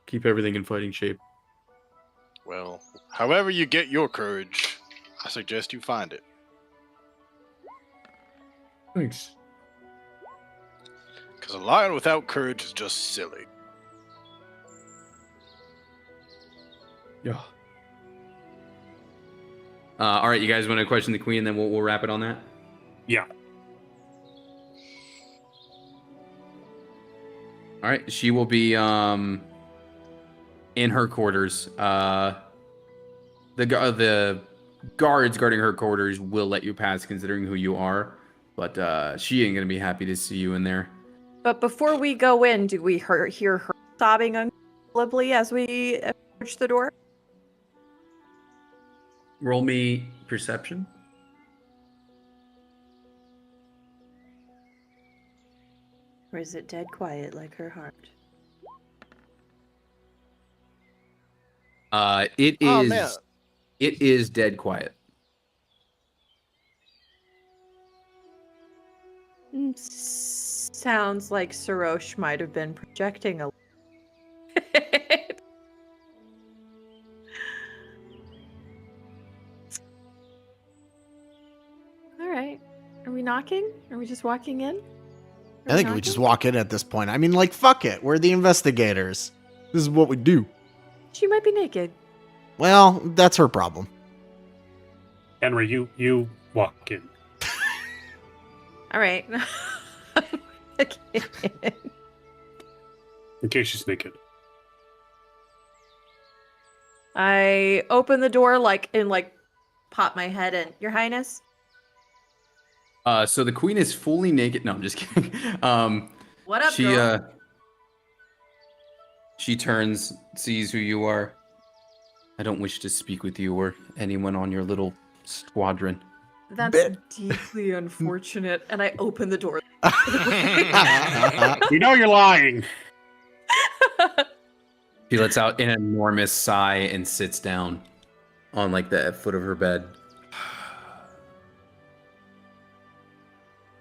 keep everything in fighting shape. Well, however you get your courage, I suggest you find it. Thanks. Because a lion without courage is just silly. Yeah. All right, you guys want to question the queen, then we'll wrap it on that? Yeah. All right, she will be in her quarters. The guards guarding her quarters will let you pass, considering who you are, but she ain't gonna be happy to see you in there. But before we go in, do we hear her sobbing uncontrollably as we approach the door? Roll me perception. Or is it dead quiet like her heart? It Oh, is. man. It is dead quiet. Sounds like Sarosh might have been projecting a All right. Are we knocking? Are we just walking in? I think we just walk in at this point. I mean, like, fuck it. We're the investigators. This is what we do. She might be naked. Well, that's her problem. Henry, you walk in. All right. Okay. In case she's naked. I open the door and pop my head in. Your Highness? So the queen is fully naked. No, I'm just kidding. What up, She girl? she turns, sees who you are. I don't wish to speak with you or anyone on your little squadron. That's deeply unfortunate. And I open the door. We know you're lying. She lets out an enormous sigh and sits down on like the foot of her bed.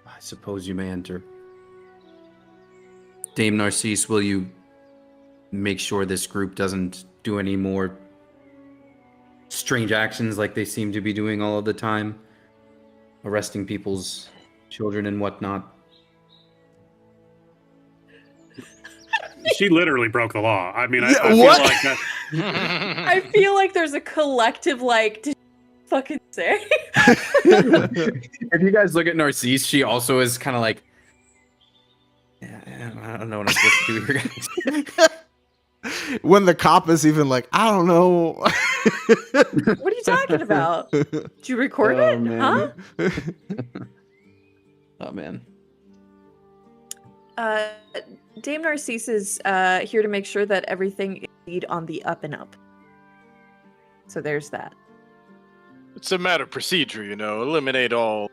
I suppose you may enter. Dame Narcisse, will you make sure this group doesn't do any more strange actions like they seem to be doing all of the time? Arresting people's children and whatnot. She literally broke the law. I mean, I Yeah, feel what? like that. I feel like there's a collective did you fucking say? If you guys look at Narcisse, she also is kind of like, yeah, I don't know what I'm supposed to do here, guys. When the cop is even like, I don't know. What are you talking about? Did you record Oh, it? man. Huh? Oh man. Dame Narcisse is here to make sure that everything is indeed on the up and up. So there's that. It's a matter of procedure, eliminate all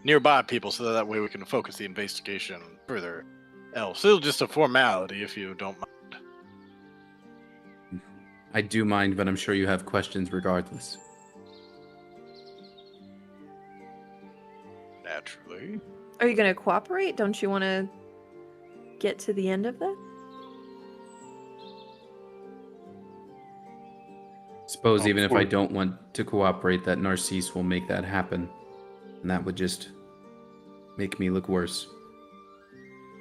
nearby people so that way we can focus the investigation further. Else, it's just a formality if you don't mind. I do mind, but I'm sure you have questions regardless. Naturally. Are you going to cooperate? Don't you want to get to the end of that? Suppose even if I course. don't want to cooperate, that Narcisse will make that happen. And that would just make me look worse.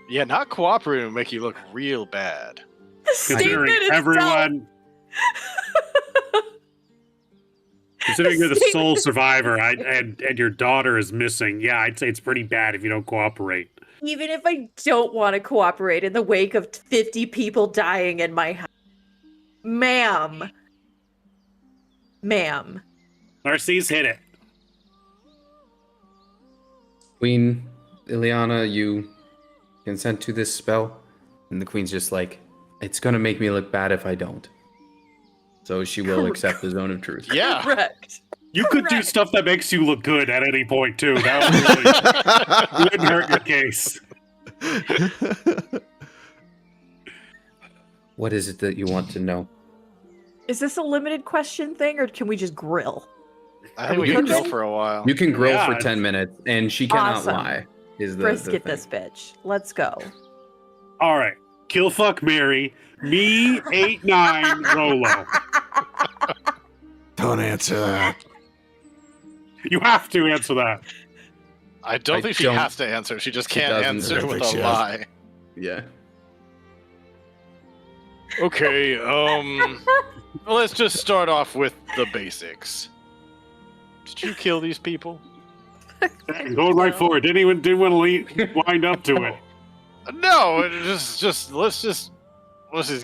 Yeah, not cooperating will make you look real bad. The Considering statement itself. everyone, considering you're the sole survivor, and your daughter is missing, yeah, I'd say it's pretty bad if you don't cooperate. Even if I don't want to cooperate in the wake of 50 people dying in my house. Ma'am. Narcisse, hit it. Queen Ileana, you consent to this spell? And the queen's just like, it's gonna make me look bad if I don't. So she will accept the zone of truth. Yeah. Correct. You could do stuff that makes you look good at any point too. That would really wouldn't hurt your case. What is it that you want to know? Is this a limited question thing, or can we just grill? I think we can go for a while. You can grill Yeah, for it's- 10 minutes, and she cannot Awesome. lie. Is the Brisket thing. this bitch. Let's go. All right, kill, fuck, marry me, 8-9 Rolo. Don't answer that. You have to answer that. I don't I think she don't- has to answer. She just She can't doesn't. I answer don't with think a she has. lie. Yeah. Okay, well, let's just start off with the basics. Did you kill these people? Going right for it. Didn't want to wind up to it. No, let's just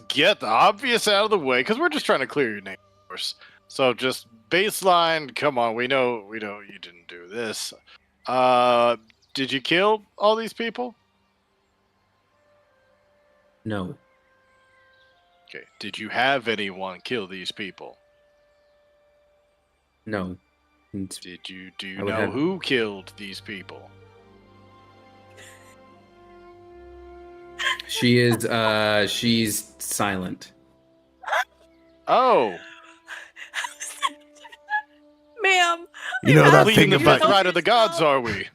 get the obvious out of the way because we're just trying to clear your name, of course. So just baseline. Come on, we know you didn't do this. Did you kill all these people? No. Okay. Did you have anyone kill these people? No. And Do you I would know have- who killed these people? She is. She's silent. Oh, Ma'am. You know that leading thing the fifth about ride of the gods, are we?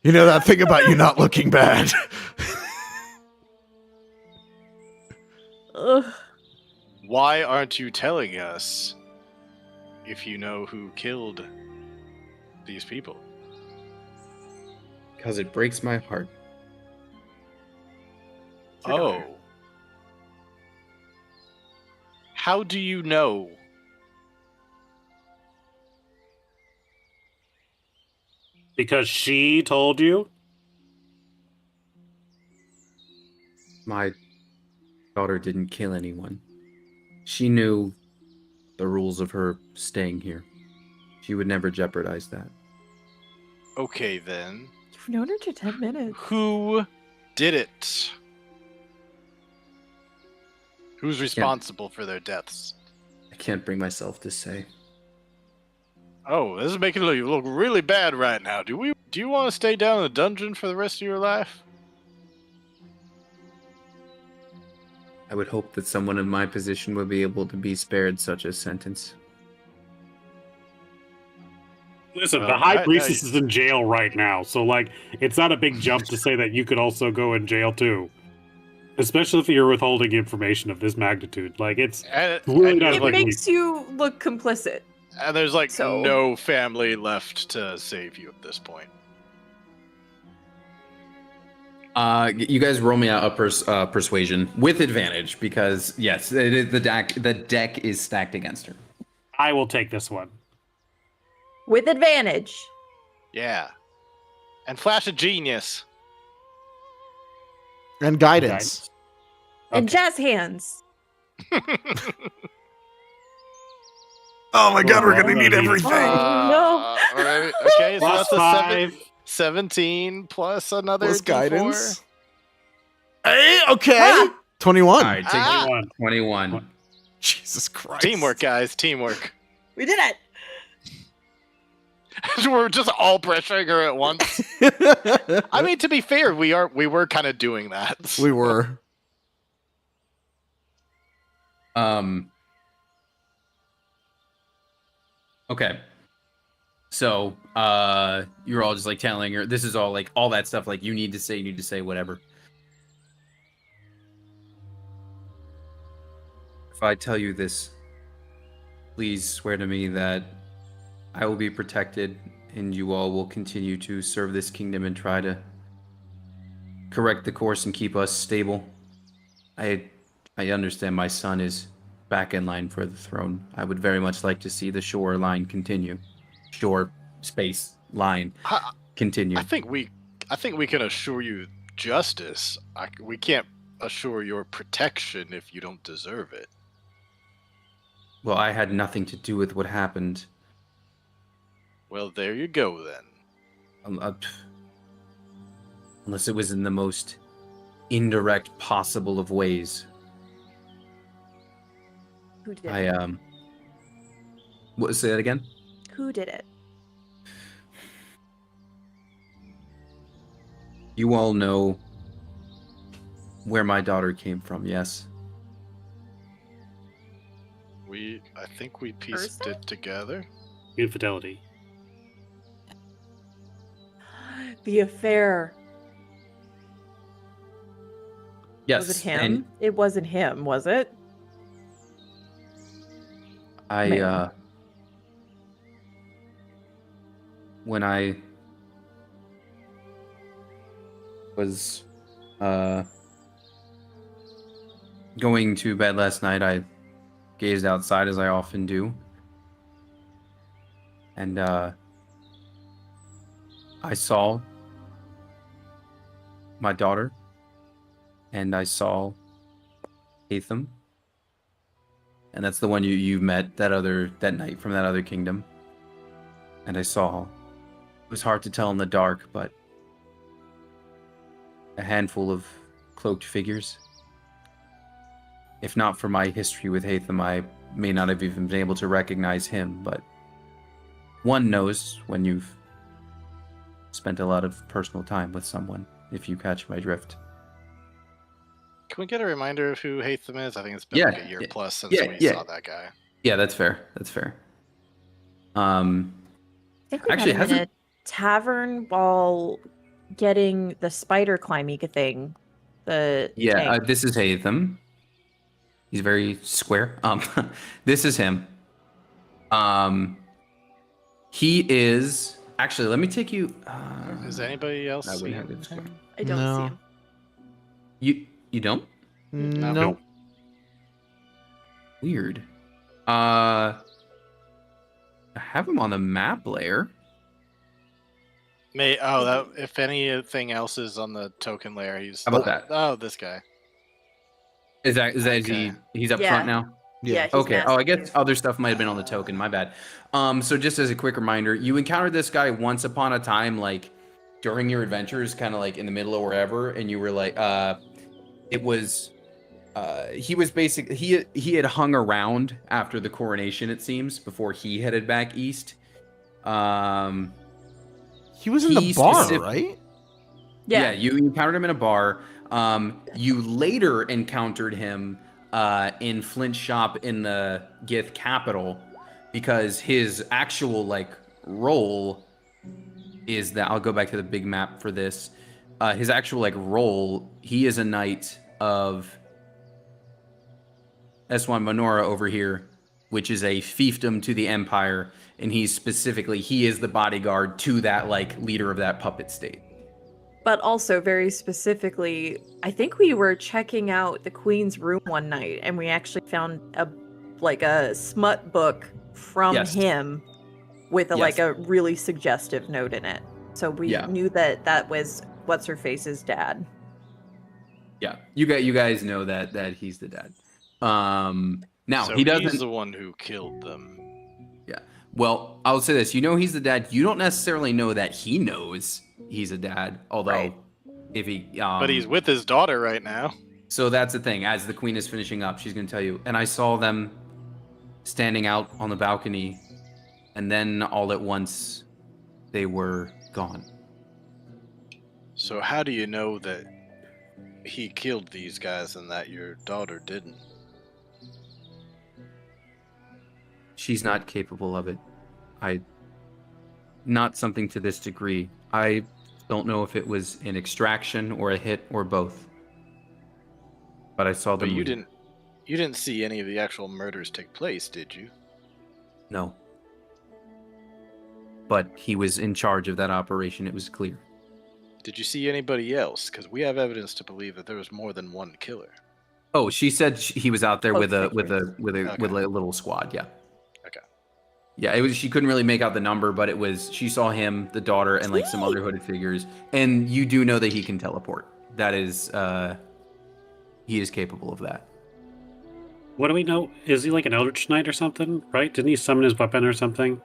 you know that thing about you not looking bad. Ugh. Why aren't you telling us if you know who killed these people? Because it breaks my heart. Oh. How do you know? Because she told you? My daughter didn't kill anyone. She knew the rules of her staying here. She would never jeopardize that. Okay, then. You've known her for 10 minutes. Who did it? Who's responsible for their deaths? I can't bring myself to say. Oh, this is making you look really bad right now. Do you want to stay down in the dungeon for the rest of your life? I would hope that someone in my position would be able to be spared such a sentence. Listen, Well, the High I- Priestess is in jail right now, so, like, it's not a big jump to say that you could also go in jail, too. Especially if you're withholding information of this magnitude. Like, it's And, really and not It like makes you look complicit. there's like So- no family left to save you at this point. You guys roll me out a persuasion with advantage because yes, it is the deck is stacked against her. I will take this one. With advantage. Yeah. And Flash of Genius. And guidance. And Okay. jazz hands. Oh my god, we're Well, gonna need I mean- everything. No. Alright, okay, so Plus that's a 5. 17 plus another Plus D4. guidance. Hey, okay. Ah. 21. All right, take Ah. 21. Jesus Christ. Teamwork, guys, teamwork. We did it. We're just all pressuring her at once. I mean, to be fair, we were kind of doing that. we were. Okay. So, you're all just like telling her this is all like all that stuff like you need to say whatever. If I tell you this, please swear to me that I will be protected and you all will continue to serve this kingdom and try to correct the course and keep us stable. I understand my son is back in line for the throne. I would very much like to see the shore line continue. Shore space line I- continue. I think we can assure you justice. We can't assure your protection if you don't deserve it. Well, I had nothing to do with what happened. Well, there you go then. Unless it was in the most indirect possible of ways. Who did I it? What? Say that again? Who did it? You all know where my daughter came from, yes? I think we pieced Ursa? it together. Infidelity. The affair. Yes. Was it him? And It wasn't him, was it? I Man. when I was going to bed last night, I gazed outside as I often do. And I saw my daughter and I saw Hatham. And that's the one you met that night from that other kingdom. And I saw, it was hard to tell in the dark, but a handful of cloaked figures. If not for my history with Hatham, I may not have even been able to recognize him, but one knows when you've spent a lot of personal time with someone, if you catch my drift. Can we get a reminder of who Hatham is? I think it's been like a year plus since we saw that guy. Yeah, that's fair. That's fair. I think we Actually, met him in a tavern while getting the spider climbing thing. This is Hatham. He's very square. This is him. He is actually. Let me take you. Is anybody else? I don't see him. You don't? No. Weird. I have him on the map layer. If anything else is on the token layer, he's. How about that? Oh, this guy. Is that Okay. he's up front now? Yeah. He's Okay. masked I guess too. other stuff might have been on the token. My bad. So just as a quick reminder, you encountered this guy once upon a time, like during your adventures, kind of like in the middle of wherever, and you were like, it was. He was basically he had hung around after the coronation, it seems, before he headed back east. He was in the bar, right? Yeah, you encountered him in a bar. You later encountered him in Flint's shop in the Gith capital, because his actual role is that I'll go back to the big map for this. His actual role, he is a knight of S1 Menorah over here, which is a fiefdom to the Empire, and he is the bodyguard to that leader of that puppet state. But also, very specifically, I think we were checking out the Queen's room one night, and we actually found a smut book from him with a really suggestive note in it. So we knew that was what's her face's dad. Yeah, you guys know that he's the dad. Now So he doesn't. He's the one who killed them. Yeah. Well, I'll say this: he's the dad. You don't necessarily know that he knows he's a dad, although if he. But he's with his daughter right now. So that's the thing. As the queen is finishing up, she's going to tell you. And I saw them standing out on the balcony, and then all at once, they were gone. So how do you know that he killed these guys and that your daughter didn't? She's not capable of it. Not something to this degree. I don't know if it was an extraction or a hit or both. But I saw them. But you didn't see any of the actual murders take place, did you? No. But he was in charge of that operation. It was clear. Did you see anybody else? Because we have evidence to believe that there was more than one killer. Oh, she said he was out there with a Okay. little squad. Yeah. Okay. Yeah, it was. She couldn't really make out the number, but it was. She saw him, the daughter, and some other hooded figures. And you do know that he can teleport. That is, he is capable of that. What do we know? Is he like an Eldritch Knight or something? Right? Didn't he summon his weapon or something?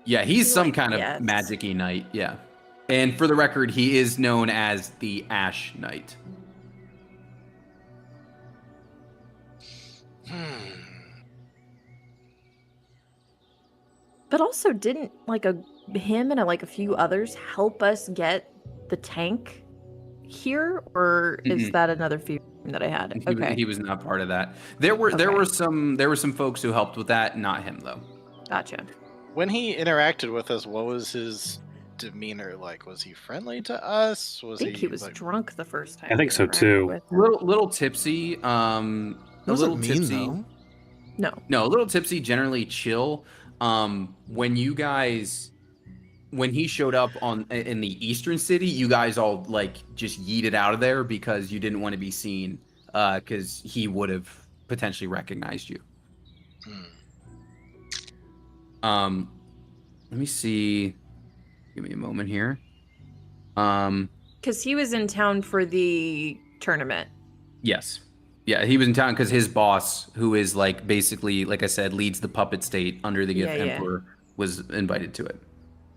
Yeah, he's some kind of yes. magic-y knight. Yeah, and for the record, he is known as the Ash Knight. But also, didn't him and a few others help us get the tank here, or is that another fear that I had? He was not part of that. There were some folks who helped with that, not him though. Gotcha. When he interacted with us, what was his demeanor like? Was he friendly to us? I think he was drunk the first time. I think so too. Little tipsy. A little tipsy. Though. No, a little tipsy. Generally chill. When he showed up in the Eastern City, you guys all just yeeted out of there because you didn't want to be seen, because he would have potentially recognized you. Let me see. Give me a moment here. Because he was in town for the tournament. Yes. Yeah, he was in town because his boss, who is basically, like I said, leads the puppet state under the Gith Emperor, was invited to it.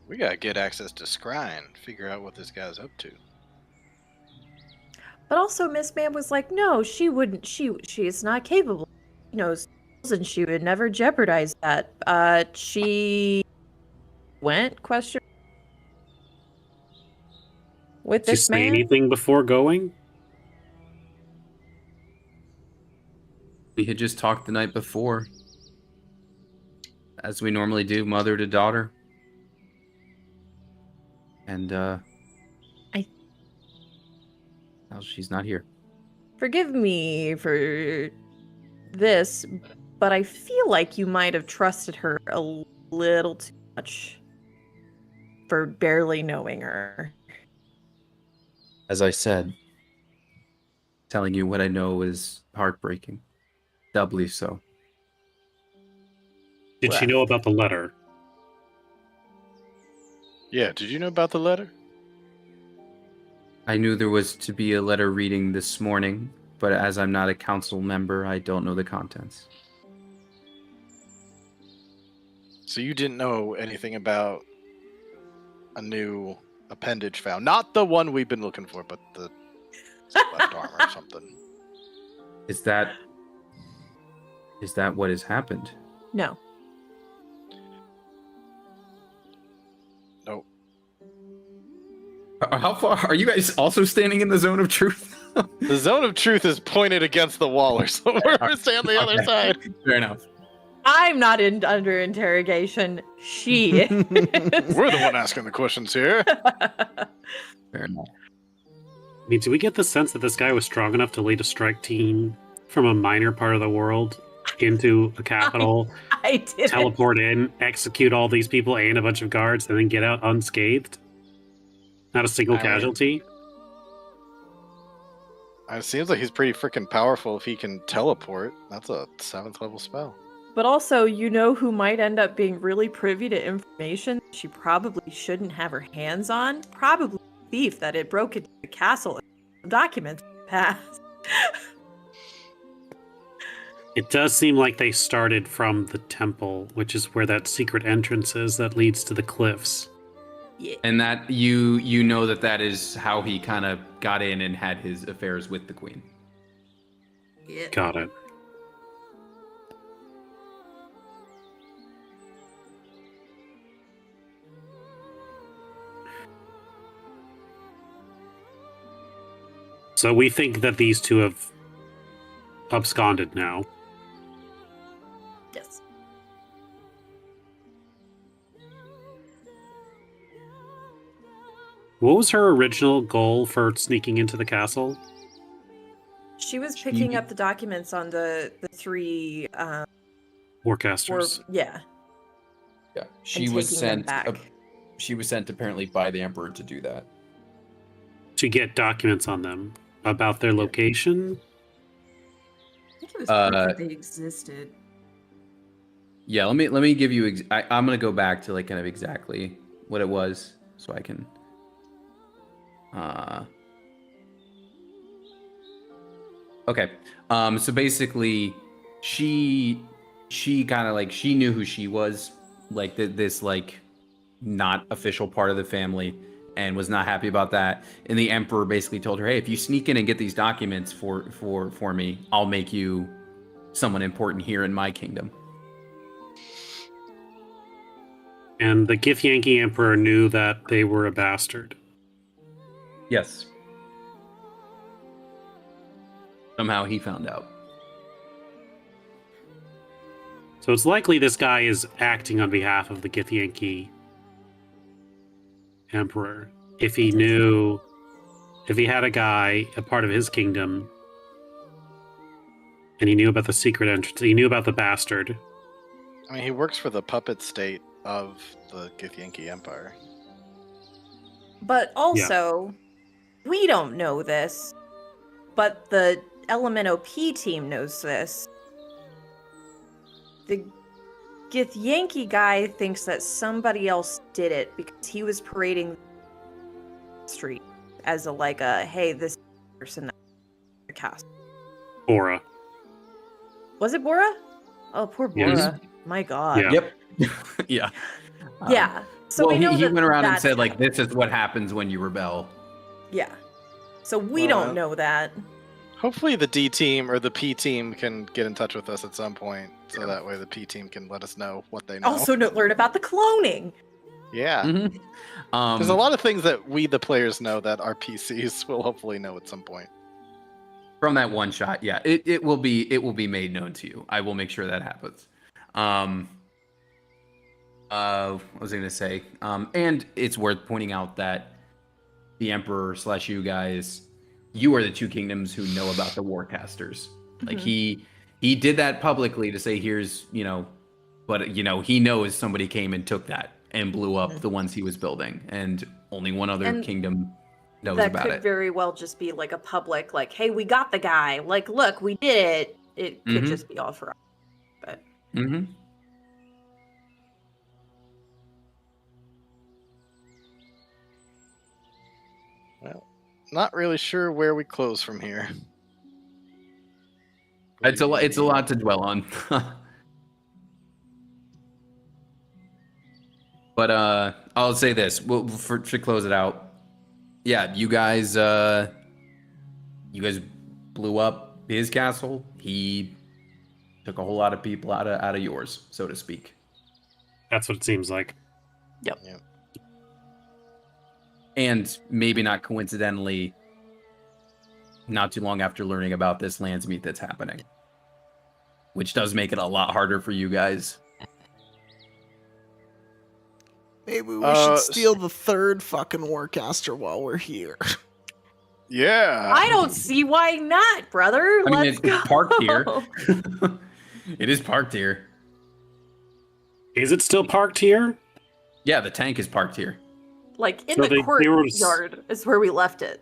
We gotta get access to Scry and figure out what this guy's up to. But also, Miss Man was like, no, she wouldn't. She is not capable. She knows, and she would never jeopardize that. She went? Question. With Did you this say man? anything before going? We had just talked the night before, as we normally do, mother to daughter. And, well, she's not here. Forgive me for this, but I feel like you might have trusted her a little too much for barely knowing her. As I said, telling you what I know is heartbreaking. Doubly so. Did she know about the letter? Yeah, did you know about the letter? I knew there was to be a letter reading this morning, but as I'm not a council member, I don't know the contents. So you didn't know anything about a new appendage found. Not the one we've been looking for, but the left arm or something. Is that what has happened? No. Nope. How far are you guys also standing in the zone of truth? The zone of truth is pointed against the wall, or so we're staying on the other side. Fair enough. I'm not under interrogation. She is. We're the one asking the questions here. Fair enough. I mean, do we get the sense that this guy was strong enough to lead a strike team from a minor part of the world into a capital, I did. teleport in, execute all these people and a bunch of guards, and then get out unscathed? Not a single casualty? It seems like he's pretty freaking powerful if he can teleport. That's a 7th level spell. But also, you know who might end up being really privy to information she probably shouldn't have her hands on? Probably a thief that had broken into the castle and documents passed. It does seem like they started from the temple, which is where that secret entrance is that leads to the cliffs. Yeah. And that you know that is how he kind of got in and had his affairs with the queen. Yeah. Got it. So we think that these two have absconded now. Yes. What was her original goal for sneaking into the castle? She was picking up the documents on the three Warcasters. yeah. Yeah, she And was taking them sent. back. She was sent apparently by the emperor to do that. To get documents on them about their location. I think it was proof that they existed. Yeah, let me give you. I'm gonna go back to like kind of exactly what it was, so I can. Okay. So basically, she kind of like she knew who she was, like this like not official part of the family, and was not happy about that. And the emperor basically told her, "Hey, if you sneak in and get these documents for me, I'll make you someone important here in my kingdom." And the Githyanki Emperor knew that they were a bastard. Yes. Somehow he found out. So it's likely this guy is acting on behalf of the Githyanki Emperor. If he knew, if he had a guy, a part of his kingdom, and he knew about the secret entrance, he knew about the bastard. I mean, he works for the puppet state of the Githyanki Empire. But also, we don't know this, but the Elemental P team knows this. The Githyanki guy thinks that somebody else did it because he was parading the street as a hey, this person that the cast. Bora. Was it Bora? Oh, poor Bora. Yes. My God. Yeah. Yep. Yeah. Yeah. So well, we know he that went around and that's said, like, happened. this is what happens when you rebel. Yeah. So we Well, don't know that. Hopefully the D team or the P team can get in touch with us at some point, so that way the P team can let us know what they know. Also, learn about the cloning. Yeah. Mhm. There's a lot of things that we, the players, know that our PCs will hopefully know at some point. From that one shot, yeah, it will be made known to you. I will make sure that happens. What was I going to say? And it's worth pointing out that the Emperor / you guys, you are the two kingdoms who know about the Warcasters. Like he did that publicly to say, here's, but he knows somebody came and took that and blew up the ones he was building, and only one other kingdom knows about it. That could very well just be like a public, like, hey, we got the guy. Like, look, we did it. It could just be all for us. But Well, not really sure where we close from here. It's a lot to dwell on. But I'll say this, to close it out. Yeah, you guys blew up his castle. He took a whole lot of people out of yours, so to speak. That's what it seems like. Yep. And maybe not coincidentally, not too long after learning about this Landsmeet that's happening, which does make it a lot harder for you guys. Maybe we should steal the third fucking Warcaster while we're here. Yeah. I don't see why not, brother. I mean, Let's go. it's parked here. It is parked here. Is it still parked here? Yeah, the tank is parked here. Like in the courtyard is where we left it.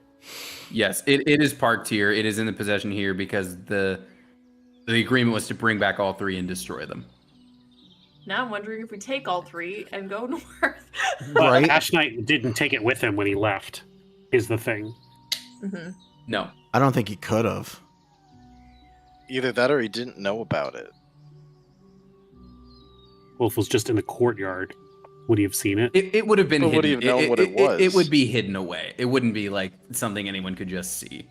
Yes, it is parked here. It is in the possession here because the agreement was to bring back all three and destroy them. Now I'm wondering if we take all three and go north. But Ash Knight didn't take it with him when he left, is the thing. No. I don't think he could have. Either that or he didn't know about it. Wolf was just in the courtyard. Would he have seen it? It would have been hidden. Would he have known what it was? It would be hidden away. It wouldn't be like something anyone could just see.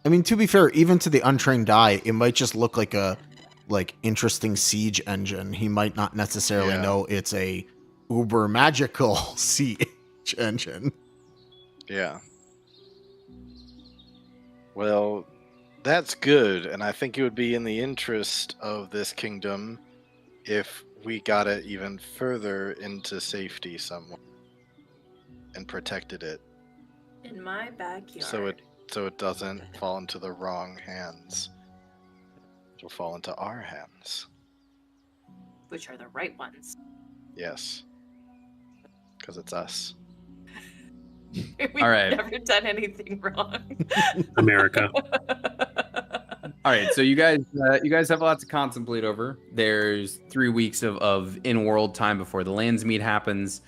I mean, to be fair, even to the untrained eye, it might just look like a interesting siege engine. He might not necessarily know it's a uber magical siege engine. Yeah. Well, that's good, and I think it would be in the interest of this kingdom if we got it even further into safety somewhere and protected it. In my backyard. So it doesn't fall into the wrong hands. It'll fall into our hands. Which are the right ones. Yes. Because it's us. We've All right. never done anything wrong. America. All right, so you guys have a lot to contemplate over. There's 3 weeks of in-world time before the Landsmeet happens.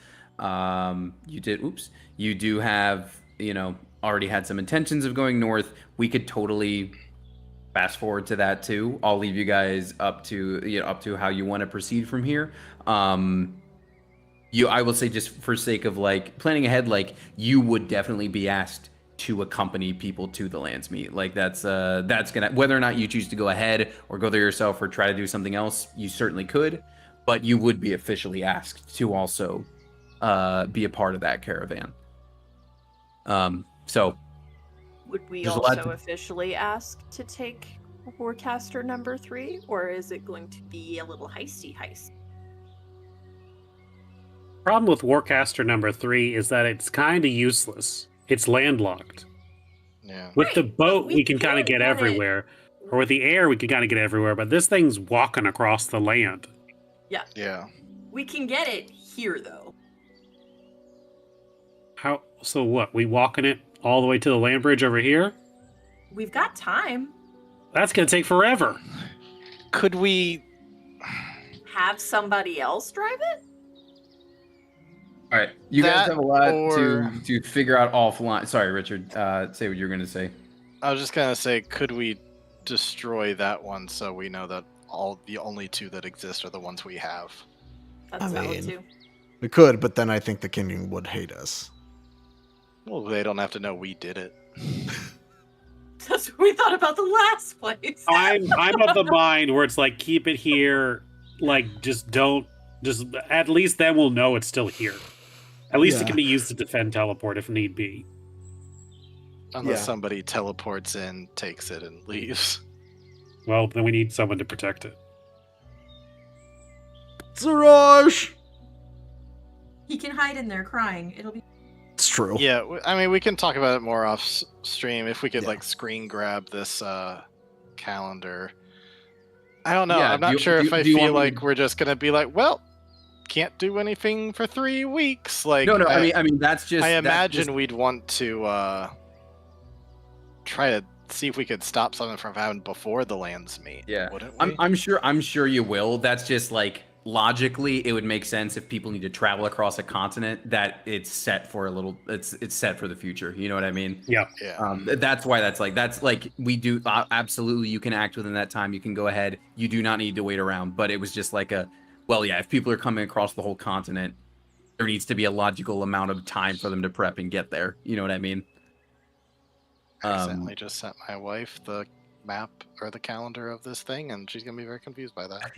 You do have, already had some intentions of going north. We could totally fast forward to that too. I'll leave you guys up to how you want to proceed from here. I will say, just for sake of planning ahead, you would definitely be asked to accompany people to the Landsmeet. That's gonna, whether or not you choose to go ahead or go there yourself or try to do something else, you certainly could, but you would be officially asked to also be a part of that caravan. So would we there's a lot also officially ask to take Warcaster number 3, or is it going to be a little heist? Problem with Warcaster number 3 is that it's kind of useless. It's landlocked. Yeah. With the boat, we can kind of get everywhere. Or with the air, we can kind of get everywhere. But this thing's walking across the land. Yeah. We can get it here, though. How? So what? We walking it all the way to the land bridge over here? We've got time. That's going to take forever. Could we Have somebody else drive it? all right, you guys That have a lot or- to figure out offline. Sorry, Richard. Say what you were going to say. I was just gonna say, could we destroy that one so we know that the only 2 that exist are the ones we have? That's valid too. We could, but then I think the kingdom would hate us. Well, they don't have to know we did it. That's what we thought about the last place. I'm of the mind where it's like, keep it here. Just at least then we'll know it's still here. At least it can be used to defend teleport if need be. Unless Yeah. somebody teleports in, takes it, and leaves. Well, then we need someone to protect it. Siraj! He can hide in there crying. It'll be. It's true. Yeah, I mean, we can talk about it more off stream if we could Yeah. like screen grab this calendar. I don't know. Yeah, I'm not do you- sure do- if I do you feel want me like to- we're just gonna be like, well, can't do anything for 3 weeks. Like, No, I mean that's just. I that's imagine just- we'd want to try to see if we could stop something from happening before the lands meet. Yeah. Wouldn't we? I'm sure you will. That's just like logically, it would make sense if people need to travel across a continent that it's set for a little. It's set for the future. You know what I mean? Yeah. Yeah. That's why that's like we do absolutely. You can act within that time. You can go ahead. You do not need to wait around. But it was just like well, yeah. If people are coming across the whole continent, there needs to be a logical amount of time for them to prep and get there. You know what I mean? I accidentally just sent my wife the map or the calendar of this thing, and she's gonna be very confused by that.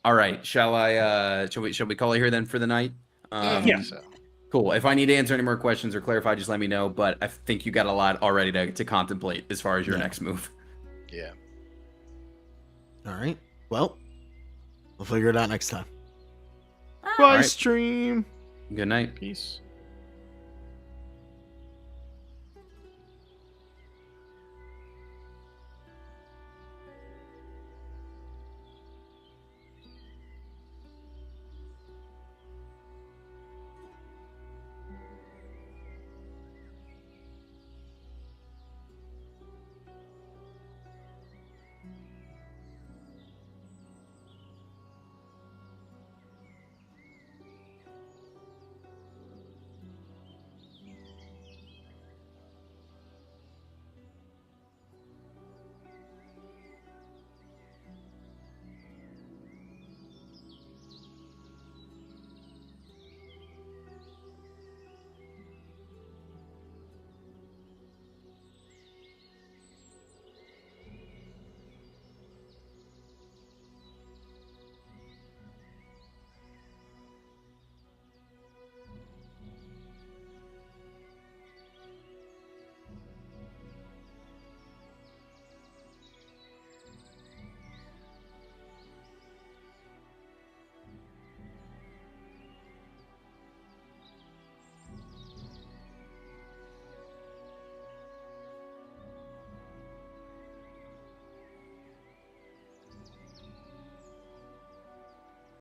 All right. Shall we call it here then for the night? Yeah. So, Cool. If I need to answer any more questions or clarify, just let me know. But I think you got a lot already to contemplate as far as your Yeah. next move. yeah. All right. Well, we'll figure it out next time. Ah. Bye, right. stream. Good night. Peace.